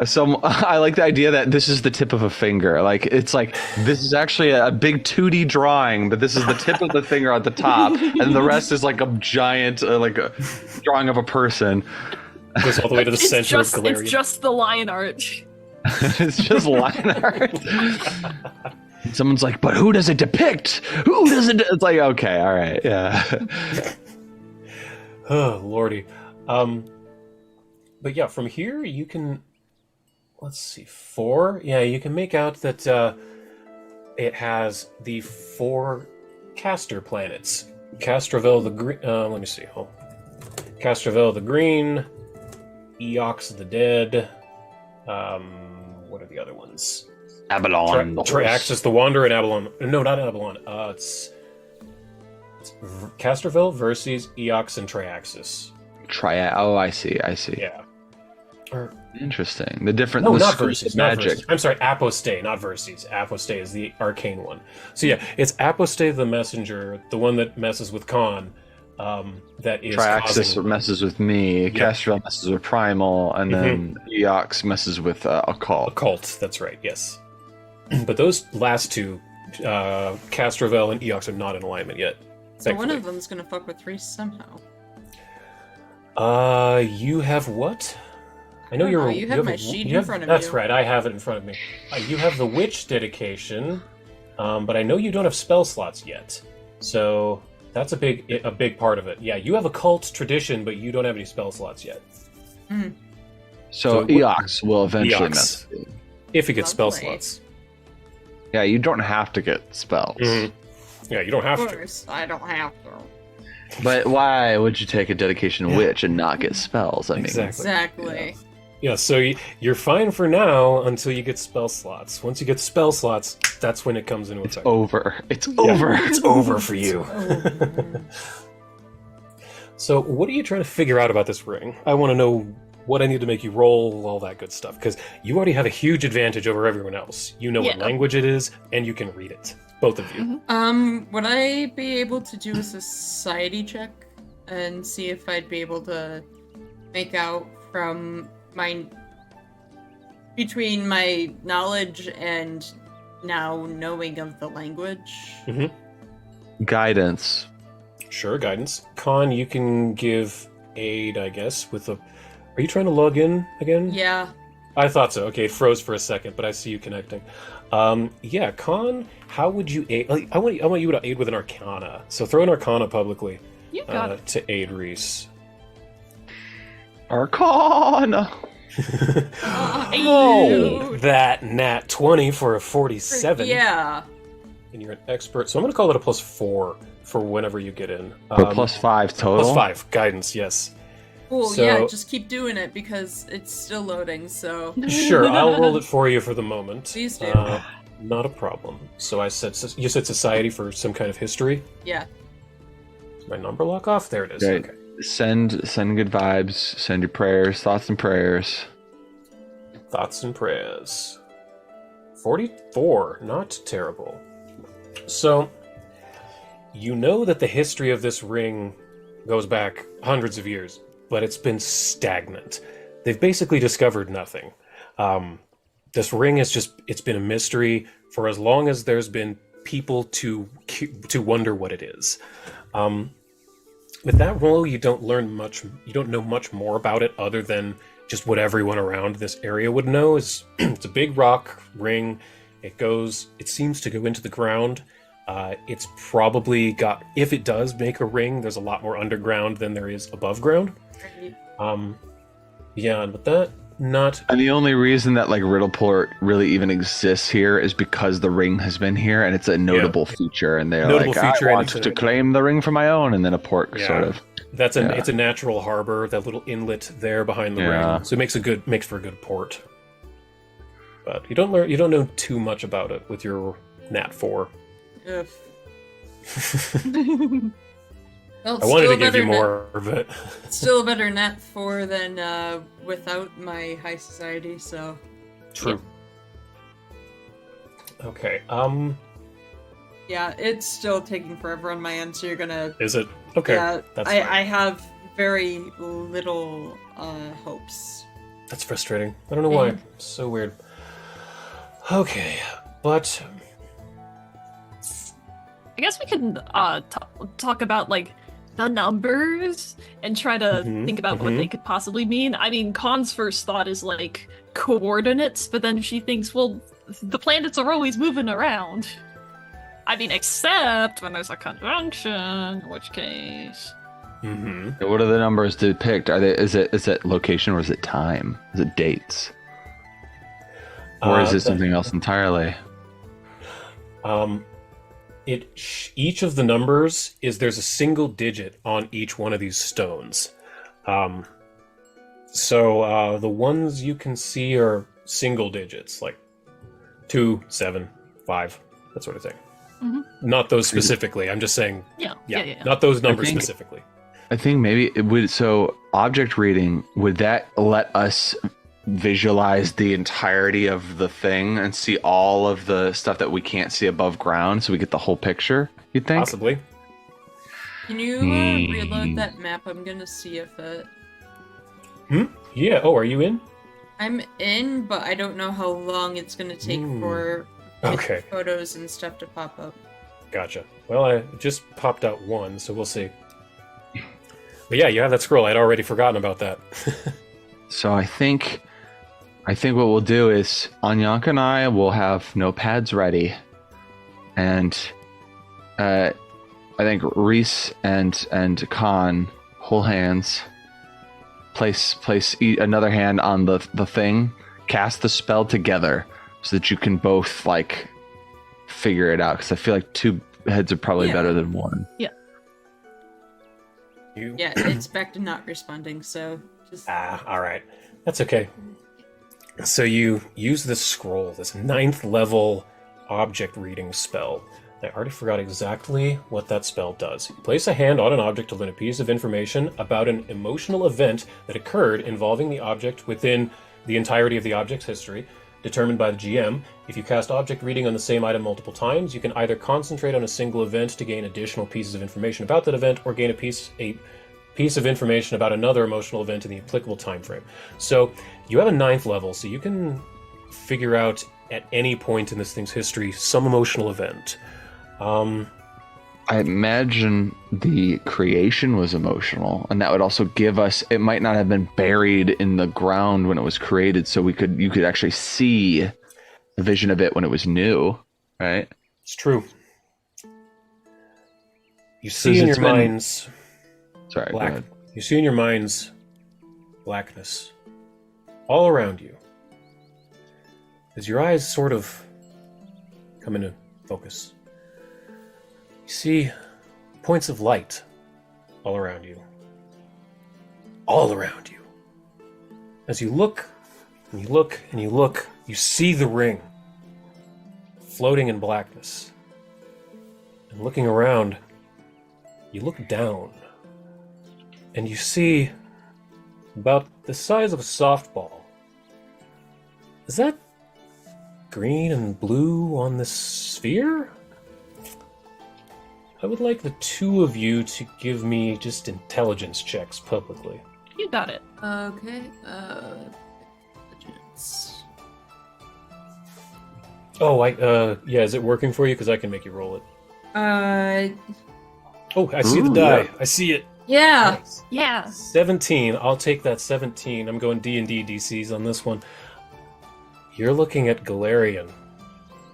[SPEAKER 3] So I like the idea that this is the tip of a finger. Like, it's like, this is actually a big 2D drawing, but this is the tip of the finger at the top, and the rest is like a giant, like a drawing of a person.
[SPEAKER 1] Goes all the way to the center of Galarian.
[SPEAKER 2] It's just the lion art.
[SPEAKER 3] It's just line art. Someone's like, but who does it depict? Who does it? It's like, okay, all right, yeah.
[SPEAKER 1] Oh, lordy. But yeah, from here you can, let's see, 4? Yeah, you can make out that it has the 4 caster planets. Castrovel the Green, let me see, Castrovel the Green, Eox the Dead, what are the other ones?
[SPEAKER 3] Abalon.
[SPEAKER 1] Triaxis the Wanderer and Abalon. No, not Abalon. It's Castrovel, Verces, Eox, and Triaxis.
[SPEAKER 3] Oh, I see.
[SPEAKER 1] Yeah. Or,
[SPEAKER 3] Interesting. The different.
[SPEAKER 1] no,
[SPEAKER 3] the
[SPEAKER 1] not
[SPEAKER 3] schools
[SPEAKER 1] Verces.
[SPEAKER 3] of
[SPEAKER 1] Not
[SPEAKER 3] magic.
[SPEAKER 1] Verces. I'm sorry, Aposte, not Verces. Aposte is the arcane one. So yeah, it's Aposte the Messenger, the one that messes with Khan. That is
[SPEAKER 3] Triaxis
[SPEAKER 1] causing...
[SPEAKER 3] messes with me.
[SPEAKER 1] Yeah.
[SPEAKER 3] Castrel messes with Primal, and then Eox messes with Occult.
[SPEAKER 1] Occult, that's right, yes. But those last two, Castrovel and Eox, are not in alignment yet.
[SPEAKER 4] So one
[SPEAKER 1] thankfully.
[SPEAKER 4] of them's gonna fuck with Reese somehow.
[SPEAKER 1] You have what? I know
[SPEAKER 4] I don't
[SPEAKER 1] you're.
[SPEAKER 4] know, you have my sheet in front of
[SPEAKER 1] That's
[SPEAKER 4] you.
[SPEAKER 1] right, I have it in front of me. You have the Witch dedication, but I know you don't have spell slots yet. So that's a big part of it. Yeah, you have a cult tradition, but you don't have any spell slots yet.
[SPEAKER 3] So
[SPEAKER 1] So
[SPEAKER 3] Eox will eventually
[SPEAKER 1] Eox.
[SPEAKER 3] mess with you.
[SPEAKER 1] If you get spell
[SPEAKER 4] Lovely.
[SPEAKER 1] slots.
[SPEAKER 3] Yeah, you don't have to get spells.
[SPEAKER 1] Mhm. Yeah, you don't have
[SPEAKER 4] Of
[SPEAKER 1] to.
[SPEAKER 4] course, I don't have to.
[SPEAKER 3] But why would you take a dedication witch and not get spells? I mean,
[SPEAKER 4] Exactly.
[SPEAKER 1] Yeah, so you're fine for now until you get spell slots. Once you get spell slots, that's when it comes into effect.
[SPEAKER 3] over. It's over.
[SPEAKER 1] It's over for you. So, what are you trying to figure out about this ring? I want to know what I need to make you roll, all that good stuff, because you already have a huge advantage over everyone else. You know what language it is, and you can read it. Both of you.
[SPEAKER 4] Would I be able to do a society check and see if I'd be able to make out from between my knowledge and now knowing of the language?
[SPEAKER 3] Guidance.
[SPEAKER 1] Sure, guidance. Con, you can give aid, I guess, with a... Are you trying to log in again?
[SPEAKER 4] Yeah.
[SPEAKER 1] I thought so. Okay, it froze for a second, but I see you connecting. Yeah, Con, how would you aid? I want you to aid with an Arcana. So throw an Arcana publicly.
[SPEAKER 2] You got it.
[SPEAKER 1] To aid Reese.
[SPEAKER 3] Arcana.
[SPEAKER 1] Oh, that nat 20 for a 47.
[SPEAKER 4] Yeah.
[SPEAKER 1] And you're an expert, so I'm going to call it a +4 for whenever you get in.
[SPEAKER 3] But +5 total.
[SPEAKER 1] +5 guidance, yes.
[SPEAKER 4] Cool,
[SPEAKER 1] So-
[SPEAKER 4] yeah, just keep doing it because it's still loading, so...
[SPEAKER 1] Sure, I'll roll it for you for the moment.
[SPEAKER 4] Please do.
[SPEAKER 1] Not a problem. So you said society for some kind of history?
[SPEAKER 4] Yeah.
[SPEAKER 1] Is my number lock off? There it is.
[SPEAKER 3] Great.
[SPEAKER 1] Okay.
[SPEAKER 3] Send good vibes. Send your prayers, thoughts, and prayers.
[SPEAKER 1] Thoughts and prayers. 44, not terrible. So, you know that the history of this ring goes back hundreds of years, but it's been stagnant. They've basically discovered nothing. This ring it's been a mystery for as long as there's been people to wonder what it is. With that roll, you don't know much more about it other than just what everyone around this area would know. It's a big rock ring. It seems to go into the ground. It's probably got, if it does make a ring, there's a lot more underground than there is above ground. Yeah, but that not.
[SPEAKER 3] And the only reason that like Riddleport really even exists here is because the ring has been here, and it's a notable feature. And they're
[SPEAKER 1] Notable
[SPEAKER 3] like,
[SPEAKER 1] feature,
[SPEAKER 3] I
[SPEAKER 1] and
[SPEAKER 3] want
[SPEAKER 1] it's
[SPEAKER 3] to claim the ring for my own, and then a port sort of.
[SPEAKER 1] It's a natural harbor. That little inlet there behind the ring, so it makes for a good port. But you don't know too much about it with your Nat 4.
[SPEAKER 4] Ugh.
[SPEAKER 1] I wanted to give you more, but
[SPEAKER 4] It's still a better Nat 4 than without my high society, so...
[SPEAKER 1] True. Okay,
[SPEAKER 4] Yeah, it's still taking forever on my end, so you're gonna...
[SPEAKER 1] Is it? Okay,
[SPEAKER 4] Yeah,
[SPEAKER 1] that's fine.
[SPEAKER 4] I have very little hopes.
[SPEAKER 1] That's frustrating. I don't know why. So weird. Okay, but...
[SPEAKER 2] I guess we can talk about like the numbers and try to think about what they could possibly mean. I mean, Khan's first thought is like coordinates, but then she thinks, well, the planets are always moving around. I mean, except when there's a conjunction, in which case.
[SPEAKER 3] What are the numbers depict? Is it location or is it time? Is it dates? Or is it something else entirely?
[SPEAKER 1] Each of the numbers there's a single digit on each one of these stones. So the ones you can see are single digits, like 2, 7, 5, that sort of thing. Not those specifically. I'm just saying. Yeah. Not those numbers specifically.
[SPEAKER 3] I think maybe it would. So object reading, would that let us visualize the entirety of the thing and see all of the stuff that we can't see above ground, so we get the whole picture? You'd think.
[SPEAKER 1] Possibly.
[SPEAKER 4] Can you reload that map? I'm gonna see if it...
[SPEAKER 1] Yeah. Oh, are you in?
[SPEAKER 4] I'm in, but I don't know how long it's gonna take for photos and stuff to pop up.
[SPEAKER 1] Gotcha. Well, I just popped out one, so we'll see. But yeah, you have that scroll. I'd already forgotten about that.
[SPEAKER 3] So I think what we'll do is Anyanka and I will have notepads ready, and I think Reese and Khan hold hands, place another hand on the thing, cast the spell together so that you can both like figure it out, because I feel like two heads are probably better than one.
[SPEAKER 2] Yeah.
[SPEAKER 4] Yeah, it's back to not responding, so just...
[SPEAKER 1] all right. That's okay. So you use this scroll, this 9th level object reading spell. I already forgot exactly what that spell does. You place a hand on an object to learn a piece of information about an emotional event that occurred involving the object within the entirety of the object's history, determined by the GM. If you cast object reading on the same item multiple times, you can either concentrate on a single event to gain additional pieces of information about that event, or gain a piece of information about another emotional event in the applicable time frame. So you have a 9th level, so you can figure out at any point in this thing's history some emotional event.
[SPEAKER 3] I imagine the creation was emotional, and that would also give us, it might not have been buried in the ground when it was created, so you could actually see the vision of it when it was new, right?
[SPEAKER 1] It's true. You see in your minds...
[SPEAKER 3] Sorry, go ahead.
[SPEAKER 1] You see in your mind's blackness all around you. As your eyes sort of come into focus, you see points of light all around you. All around you. As you look, and you look, and you look, you see the ring floating in blackness. And looking around, you look down. And you see about the size of a softball. Is that green and blue on this sphere? I would like the two of you to give me just intelligence checks publicly.
[SPEAKER 2] You got it.
[SPEAKER 4] Okay, intelligence.
[SPEAKER 1] Oh, yeah, is it working for you? Because I can make you roll it. Oh, I see the die.
[SPEAKER 3] Yeah.
[SPEAKER 1] I see it.
[SPEAKER 4] Yeah.
[SPEAKER 2] Yeah.
[SPEAKER 1] 17. I'll take that 17. I'm going D&D DCs on this one. You're looking at Galarian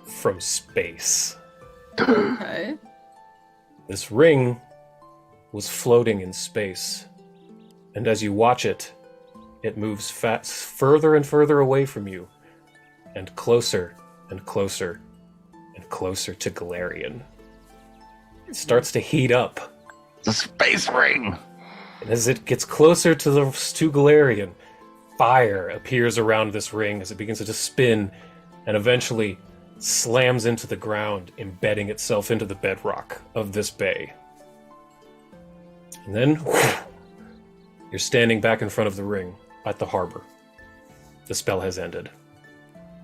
[SPEAKER 1] from space.
[SPEAKER 4] Okay.
[SPEAKER 1] This ring was floating in space. And as you watch it, it moves further and further away from you. And closer and closer and closer to Galarian. It starts to heat up.
[SPEAKER 3] The space ring!
[SPEAKER 1] And as it gets closer to Galarian, fire appears around this ring as it begins to spin and eventually slams into the ground, embedding itself into the bedrock of this bay. And then, you're standing back in front of the ring at the harbor. The spell has ended.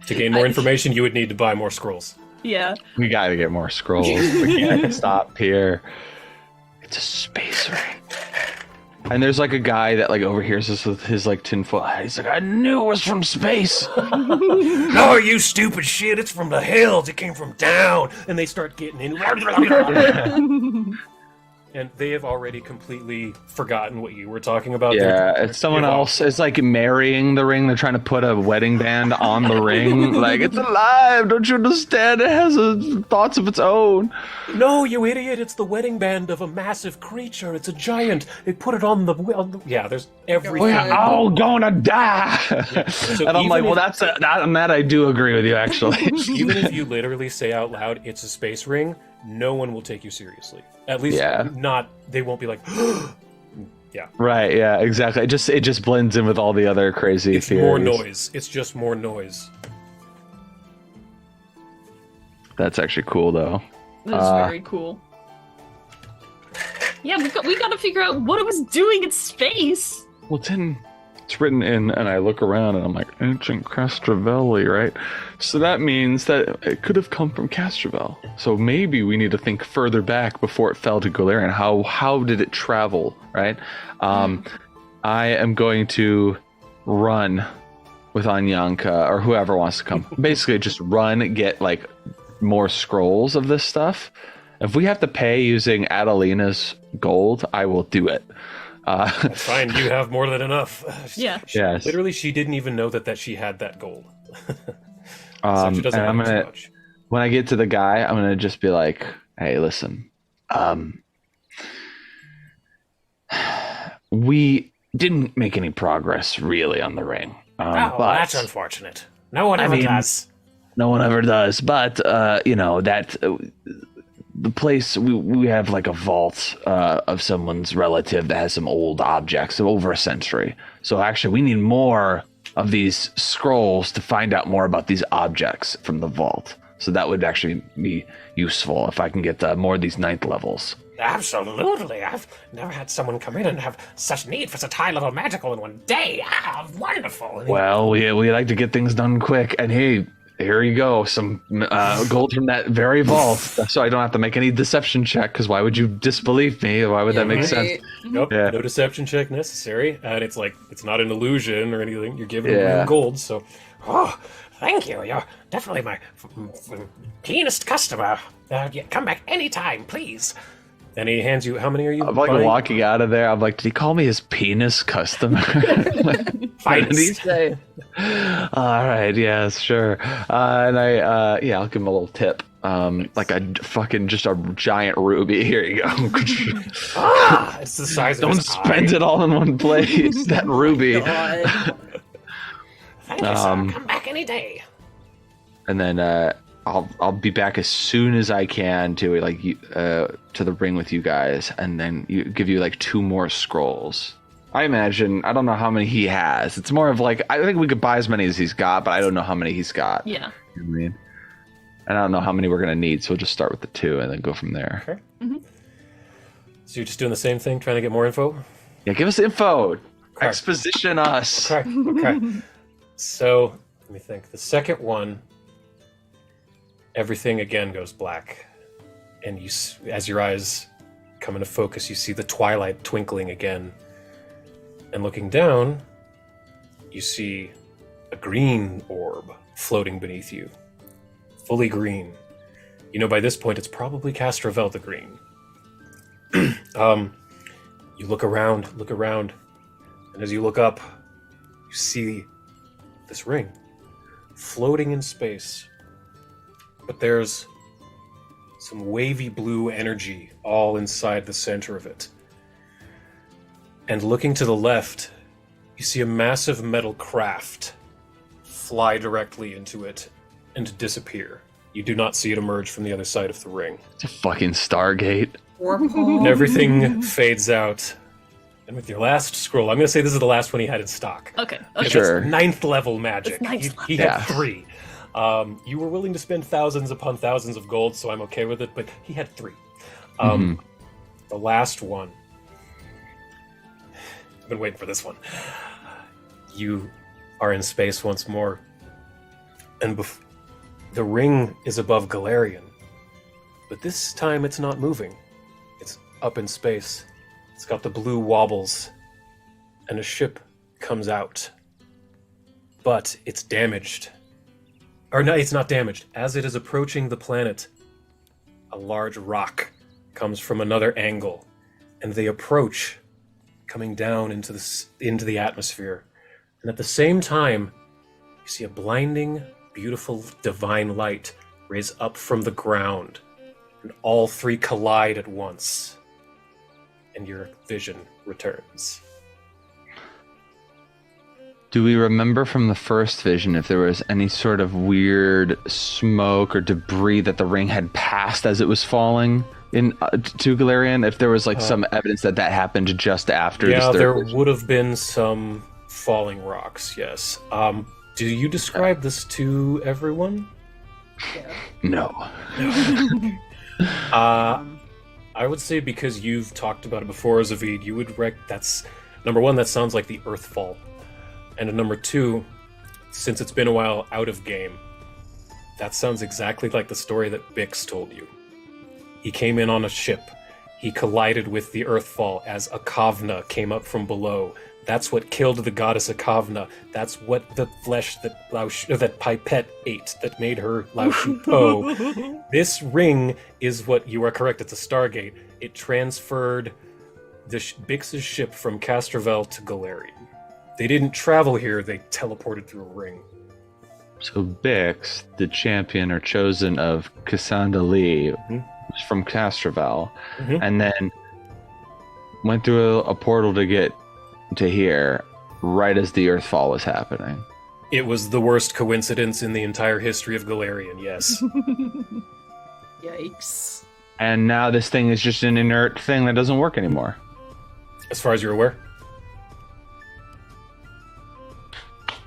[SPEAKER 1] To gain more information, you would need to buy more scrolls.
[SPEAKER 2] Yeah.
[SPEAKER 3] We gotta get more scrolls. We can't stop here. It's a space ring. And there's like a guy that like overhears this with his like tinfoil hat. He's like, I knew it was from space.
[SPEAKER 1] No, you stupid shit, it's from the hills, it came from down. And they start getting in. And they have already completely forgotten what you were talking about.
[SPEAKER 3] Yeah, it's someone else. It's like marrying the ring. They're trying to put a wedding band on the ring. Like, it's alive. Don't you understand? It has thoughts of its own.
[SPEAKER 1] No, you idiot. It's the wedding band of a massive creature. It's a giant. They put it on the yeah, there's everything.
[SPEAKER 3] We're all gonna die.
[SPEAKER 1] Yeah. So
[SPEAKER 3] and I'm like, well, that I do agree with you, actually.
[SPEAKER 1] Even if you literally say out loud, it's a space ring, no one will take you seriously. At least they won't be like, yeah.
[SPEAKER 3] Right, yeah, exactly. It just blends in with all the other crazy
[SPEAKER 1] it's
[SPEAKER 3] theories.
[SPEAKER 1] More noise. It's just more noise.
[SPEAKER 3] That's actually cool, though.
[SPEAKER 2] That's very cool. Yeah, we got to figure out what it was doing in space.
[SPEAKER 3] Well, it's written in, and I look around and I'm like, ancient Castrovelli, right? So that means that it could have come from Castrovel. So maybe we need to think further back before it fell to Galarian. How did it travel, right? I am going to run with Anyanka or whoever wants to come. Basically, just run, get like more scrolls of this stuff. If we have to pay using Adelina's gold, I will do it.
[SPEAKER 1] That's fine, you have more than enough.
[SPEAKER 2] Yeah.
[SPEAKER 3] Yes.
[SPEAKER 1] Literally, she didn't even know that she had that gold.
[SPEAKER 3] So
[SPEAKER 1] she doesn't have too much.
[SPEAKER 3] When I get to the guy, I'm gonna just be like, "Hey, listen, we didn't make any progress really on the ring.
[SPEAKER 1] But that's unfortunate. No one ever does.
[SPEAKER 3] No one ever does. But the place we have like a vault of someone's relative that has some old objects of over a century. So actually, we need more of these scrolls to find out more about these objects from the vault. So that would actually be useful if I can get more of these 9th levels.
[SPEAKER 5] Absolutely. I've never had someone come in and have such need for such high-level magical in one day. Ah, wonderful.
[SPEAKER 3] Well, we like to get things done quick. And hey, here you go, some gold from that very vault. So I don't have to make any deception check, because why would you disbelieve me? Why would that make sense?
[SPEAKER 1] Nope,
[SPEAKER 3] Yeah.
[SPEAKER 1] no deception check necessary. And it's like, it's not an illusion or anything. You're giving them real gold, so...
[SPEAKER 5] Oh, thank you. You're definitely my keenest customer. Come back anytime, please.
[SPEAKER 1] And he hands you, how many are you
[SPEAKER 3] I'm like
[SPEAKER 1] buying?
[SPEAKER 3] walking out of there. I'm like, did he call me his penis customer? What did he say? All right, yes, sure. And I'll give him a little tip. Like a fucking just a giant ruby. Here you go.
[SPEAKER 1] It's the size of
[SPEAKER 3] Don't
[SPEAKER 1] his
[SPEAKER 3] spend it all in one place. That ruby.
[SPEAKER 4] God.
[SPEAKER 5] Thank you, sir. Come back any day.
[SPEAKER 3] And then I'll be back as soon as I can to to the ring with you guys, and then give you like 2 more scrolls. I imagine, I don't know how many he has. It's more of like, I think we could buy as many as he's got, but I don't know how many he's got.
[SPEAKER 2] Yeah.
[SPEAKER 3] You know what I mean? And I don't know how many we're gonna need, so we'll just start with the 2 and then go from there.
[SPEAKER 1] Okay. So you're just doing the same thing, trying to get more info?
[SPEAKER 3] Yeah, give us info.
[SPEAKER 1] Okay.
[SPEAKER 3] Exposition us.
[SPEAKER 1] Okay. So, let me think. The second one, everything again goes black. And you, as your eyes come into focus, you see the twilight twinkling again. And looking down, you see a green orb floating beneath you. Fully green. You know by this point it's probably Castrovel the Green. You look around, and as you look up, you see this ring floating in space. But there's some wavy blue energy all inside the center of it. And looking to the left, you see a massive metal craft fly directly into it and disappear. You do not see it emerge from the other side of the ring.
[SPEAKER 3] It's a fucking Stargate.
[SPEAKER 1] And everything fades out. And with your last scroll, I'm going to say this is the last one he had in stock.
[SPEAKER 2] Okay.
[SPEAKER 1] Because
[SPEAKER 3] Sure.
[SPEAKER 1] that's 9th level magic.
[SPEAKER 2] That's 9th
[SPEAKER 1] He
[SPEAKER 3] level.
[SPEAKER 1] had 3. You were willing to spend thousands upon thousands of gold, so I'm okay with it, but he had 3. The last one. I've been waiting for this one. You are in space once more. And the ring is above Galarian. But this time it's not moving. It's up in space. It's got the blue wobbles. And a ship comes out. But it's damaged. Or no, it's not damaged. As it is approaching the planet, a large rock comes from another angle. And they approach, coming down into the atmosphere. And at the same time, you see a blinding, beautiful, divine light raise up from the ground. And all 3 collide at once. And your vision returns.
[SPEAKER 3] Do we remember from the first vision if there was any sort of weird smoke or debris that the ring had passed as it was falling in to Galarian? If there was like some evidence that happened just after
[SPEAKER 1] Yeah,
[SPEAKER 3] this third
[SPEAKER 1] there
[SPEAKER 3] vision?
[SPEAKER 1] would have been some falling rocks, yes. Do you describe this to everyone?
[SPEAKER 3] No.
[SPEAKER 1] I would say because you've talked about it before, Zavid, you would that's number 1, that sounds like the Earthfall. And number 2, since it's been a while out of game, that sounds exactly like the story that Bix told you. He came in on a ship. He collided with the Earthfall as Akavna came up from below. That's what killed the goddess Akavna. That's what the flesh that Pipette ate that made her Lao Shu Po. This ring is what, you are correct, it's a Stargate. It transferred the Bix's ship from Castrovel to Galarian. They didn't travel here, they teleported through a ring.
[SPEAKER 3] So Bix, the champion or chosen of Cassandra Lee, was from Castrovel, and then went through a portal to get to here right as the Earthfall was happening.
[SPEAKER 1] It was the worst coincidence in the entire history of Galarian, yes.
[SPEAKER 4] Yikes.
[SPEAKER 3] And now this thing is just an inert thing that doesn't work anymore.
[SPEAKER 1] As far as you're aware.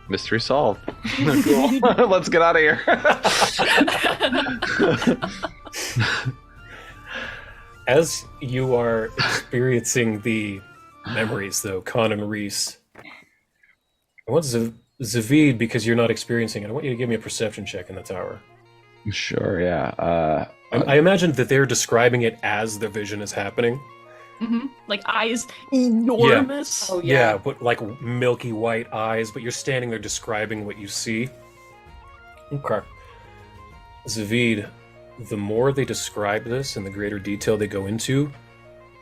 [SPEAKER 3] Mystery solved. Cool. Let's get out of here.
[SPEAKER 1] As you are experiencing the memories, though, Khan and Reese, I want Zavid, because you're not experiencing it, I want you to give me a perception check in the tower.
[SPEAKER 3] Sure, yeah.
[SPEAKER 1] I imagine that they're describing it as the vision is happening.
[SPEAKER 2] Like eyes enormous.
[SPEAKER 4] Oh
[SPEAKER 1] Yeah, but like milky white eyes, but you're standing there describing what you see. Okay. Zavid, the more they describe this and the greater detail they go into,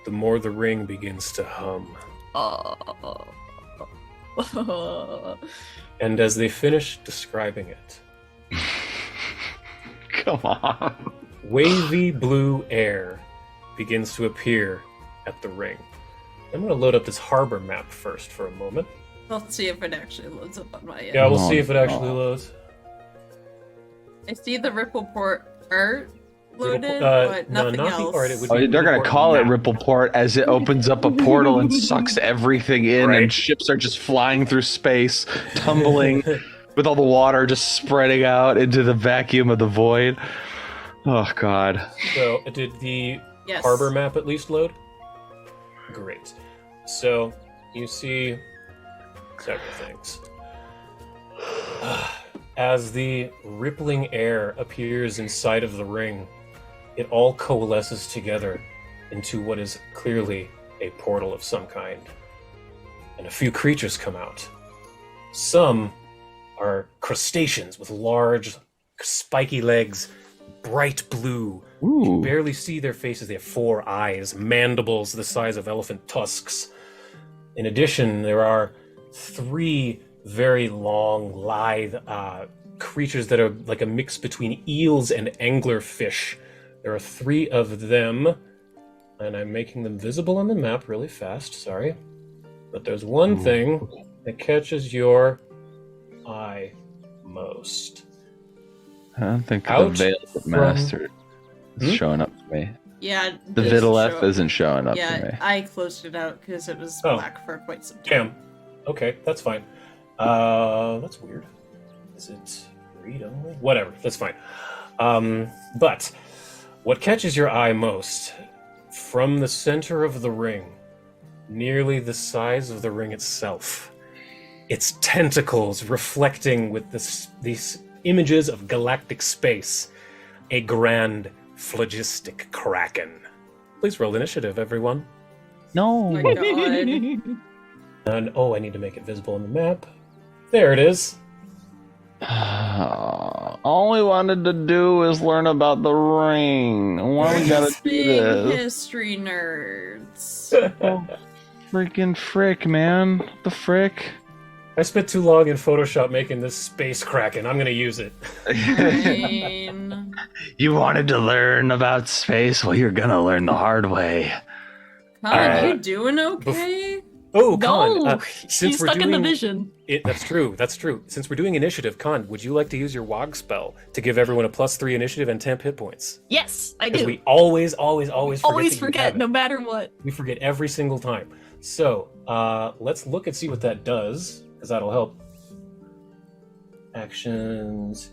[SPEAKER 1] the more the ring begins to hum. And as they finish describing it,
[SPEAKER 3] Come on.
[SPEAKER 1] wavy blue air begins to appear at the ring. I'm going to load up this harbor map first for a moment.
[SPEAKER 4] Let's see if it actually loads up on my end.
[SPEAKER 1] Yeah, we'll
[SPEAKER 3] Oh,
[SPEAKER 1] see if it actually
[SPEAKER 3] no.
[SPEAKER 1] loads.
[SPEAKER 4] I see the Riddleport art loaded,
[SPEAKER 1] No,
[SPEAKER 4] but nothing
[SPEAKER 1] not
[SPEAKER 4] else.
[SPEAKER 1] the art. It would
[SPEAKER 3] Oh,
[SPEAKER 1] be
[SPEAKER 3] they're gonna
[SPEAKER 1] Riddleport
[SPEAKER 3] call it
[SPEAKER 1] map.
[SPEAKER 3] Riddleport as it opens up a portal and sucks everything in,
[SPEAKER 1] Right.
[SPEAKER 3] and ships are just flying through space, tumbling, with all the water just spreading out into the vacuum of the void. Oh God.
[SPEAKER 1] So, did the
[SPEAKER 4] Yes.
[SPEAKER 1] harbor map at least load? Great. So, you see several things. As the rippling air appears inside of the ring, it all coalesces together into what is clearly a portal of some kind. And a few creatures come out. Some are crustaceans with large, spiky legs, bright blue. You can
[SPEAKER 3] Ooh.
[SPEAKER 1] barely see their faces. They have 4 eyes, mandibles the size of elephant tusks. In addition, there are 3 very long, lithe creatures that are like a mix between eels and anglerfish. There are 3 of them, and I'm making them visible on the map really fast, sorry. But there's one thing that catches your eye most.
[SPEAKER 3] I don't think
[SPEAKER 1] Out
[SPEAKER 3] the Veiled
[SPEAKER 1] from-
[SPEAKER 3] Master is
[SPEAKER 1] Hmm?
[SPEAKER 3] showing up for me.
[SPEAKER 4] Yeah.
[SPEAKER 3] The
[SPEAKER 4] it doesn't
[SPEAKER 3] Vidaleth
[SPEAKER 4] show-
[SPEAKER 3] isn't showing up for me.
[SPEAKER 4] Yeah, I closed it out because it was
[SPEAKER 1] Oh.
[SPEAKER 4] black for quite some time.
[SPEAKER 1] Damn. Okay, that's fine. That's weird. Is it read only? Whatever, that's fine. But what catches your eye most, from the center of the ring, nearly the size of the ring itself, its tentacles reflecting with these images of galactic space, a grand phlogistic kraken. Please roll initiative, everyone.
[SPEAKER 3] No.
[SPEAKER 4] Oh my god.
[SPEAKER 1] And oh, I need to make it visible on the map. There it is.
[SPEAKER 3] All we wanted to do is learn about the ring. Why we gotta do
[SPEAKER 4] Big
[SPEAKER 3] this?
[SPEAKER 4] history nerds.
[SPEAKER 3] Freaking frick, man. What the frick?
[SPEAKER 1] I spent too long in Photoshop making this space kraken. I'm gonna use it.
[SPEAKER 4] Fine.
[SPEAKER 3] You wanted to learn about space? Well, you're gonna learn the hard way.
[SPEAKER 4] Huh, you
[SPEAKER 1] Alright.
[SPEAKER 4] doing okay?
[SPEAKER 1] Oh, Khan.
[SPEAKER 2] No,
[SPEAKER 1] since
[SPEAKER 2] he's
[SPEAKER 1] we're
[SPEAKER 2] stuck in the
[SPEAKER 1] doing
[SPEAKER 2] vision.
[SPEAKER 1] it, that's true. That's true. Since we're doing initiative, Khan, would you like to use your Wog spell to give everyone a +3 initiative and 10 hit points?
[SPEAKER 2] Yes, I
[SPEAKER 1] Because
[SPEAKER 2] do.
[SPEAKER 1] we always forget.
[SPEAKER 2] Always
[SPEAKER 1] that you
[SPEAKER 2] forget,
[SPEAKER 1] have it.
[SPEAKER 2] no matter what.
[SPEAKER 1] We forget every single time. So let's look and see what that does, because that'll help. Actions.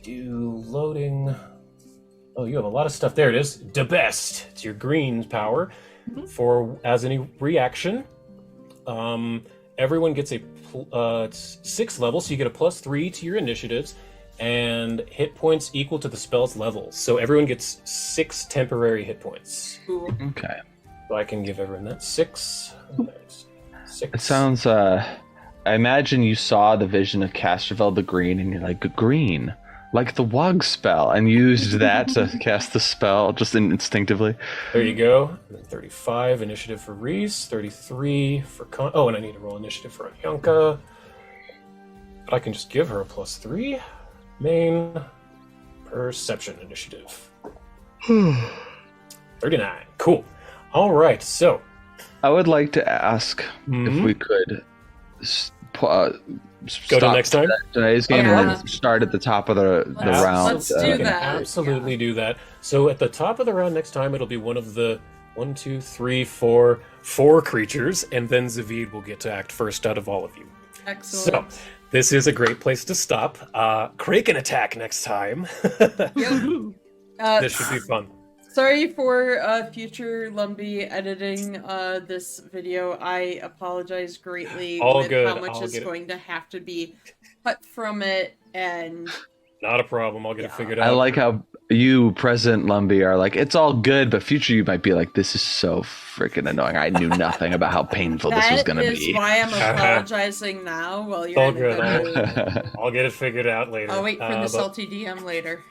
[SPEAKER 1] Loading. Oh, you have a lot of stuff. There it is. The best. It's your green power.
[SPEAKER 2] Mhm.
[SPEAKER 1] For as any reaction, everyone gets it's 6 level, so you get a +3 to your initiatives, and hit points equal to the spell's level. So everyone gets 6 temporary hit points.
[SPEAKER 4] Cool.
[SPEAKER 3] Okay.
[SPEAKER 1] So I can give everyone that 6. There's 6.
[SPEAKER 3] It sounds, I imagine you saw the vision of Castrovel the Green and you're like, green, like the Wog spell, and used that to cast the spell just instinctively.
[SPEAKER 1] There you go. And then 35 initiative for Reese, 33 for Oh, and I need to roll initiative for Anyanka. But I can just give her a +3. Main perception initiative. 39. Cool. All right. So
[SPEAKER 3] I would like to ask if
[SPEAKER 1] Mhm.
[SPEAKER 3] we could
[SPEAKER 1] Go to next time?
[SPEAKER 3] Today's game
[SPEAKER 4] Yeah.
[SPEAKER 3] and then start at the top of the round.
[SPEAKER 4] Let's do
[SPEAKER 1] We can
[SPEAKER 4] that.
[SPEAKER 1] absolutely do that. So at the top of the round next time, it'll be one of the 1, 2, 3, 4 creatures, and then Zavid will get to act first out of all of you.
[SPEAKER 4] Excellent.
[SPEAKER 1] So this is a great place to stop. Kraken attack next time. This should be fun.
[SPEAKER 4] Sorry for future Lumbee editing this video. I apologize greatly
[SPEAKER 1] All
[SPEAKER 4] with
[SPEAKER 1] good.
[SPEAKER 4] how much
[SPEAKER 1] I'll
[SPEAKER 4] is
[SPEAKER 1] get it.
[SPEAKER 4] going to have to be cut from it, and
[SPEAKER 1] Not a problem. I'll get it figured
[SPEAKER 3] I
[SPEAKER 1] out.
[SPEAKER 3] like how you, present Lumbee, are like, it's all good, but future you might be like, this is so freaking annoying. I knew nothing about how painful this was going to
[SPEAKER 4] that is
[SPEAKER 3] be.
[SPEAKER 4] why I'm apologizing now. While you're
[SPEAKER 1] All
[SPEAKER 4] in a
[SPEAKER 1] good.
[SPEAKER 4] good mood.
[SPEAKER 1] I'll get it figured out later.
[SPEAKER 4] I'll wait for the
[SPEAKER 1] but
[SPEAKER 4] salty DM later.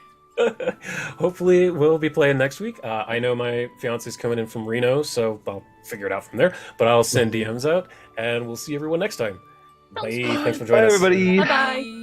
[SPEAKER 1] hopefully we'll be playing next week. I know my fiance's coming in from Reno, so I'll figure it out from there. But I'll send DMs out, and we'll see everyone next time. Bye. Thanks for
[SPEAKER 3] Bye,
[SPEAKER 1] joining us.
[SPEAKER 3] everybody.
[SPEAKER 2] Bye bye.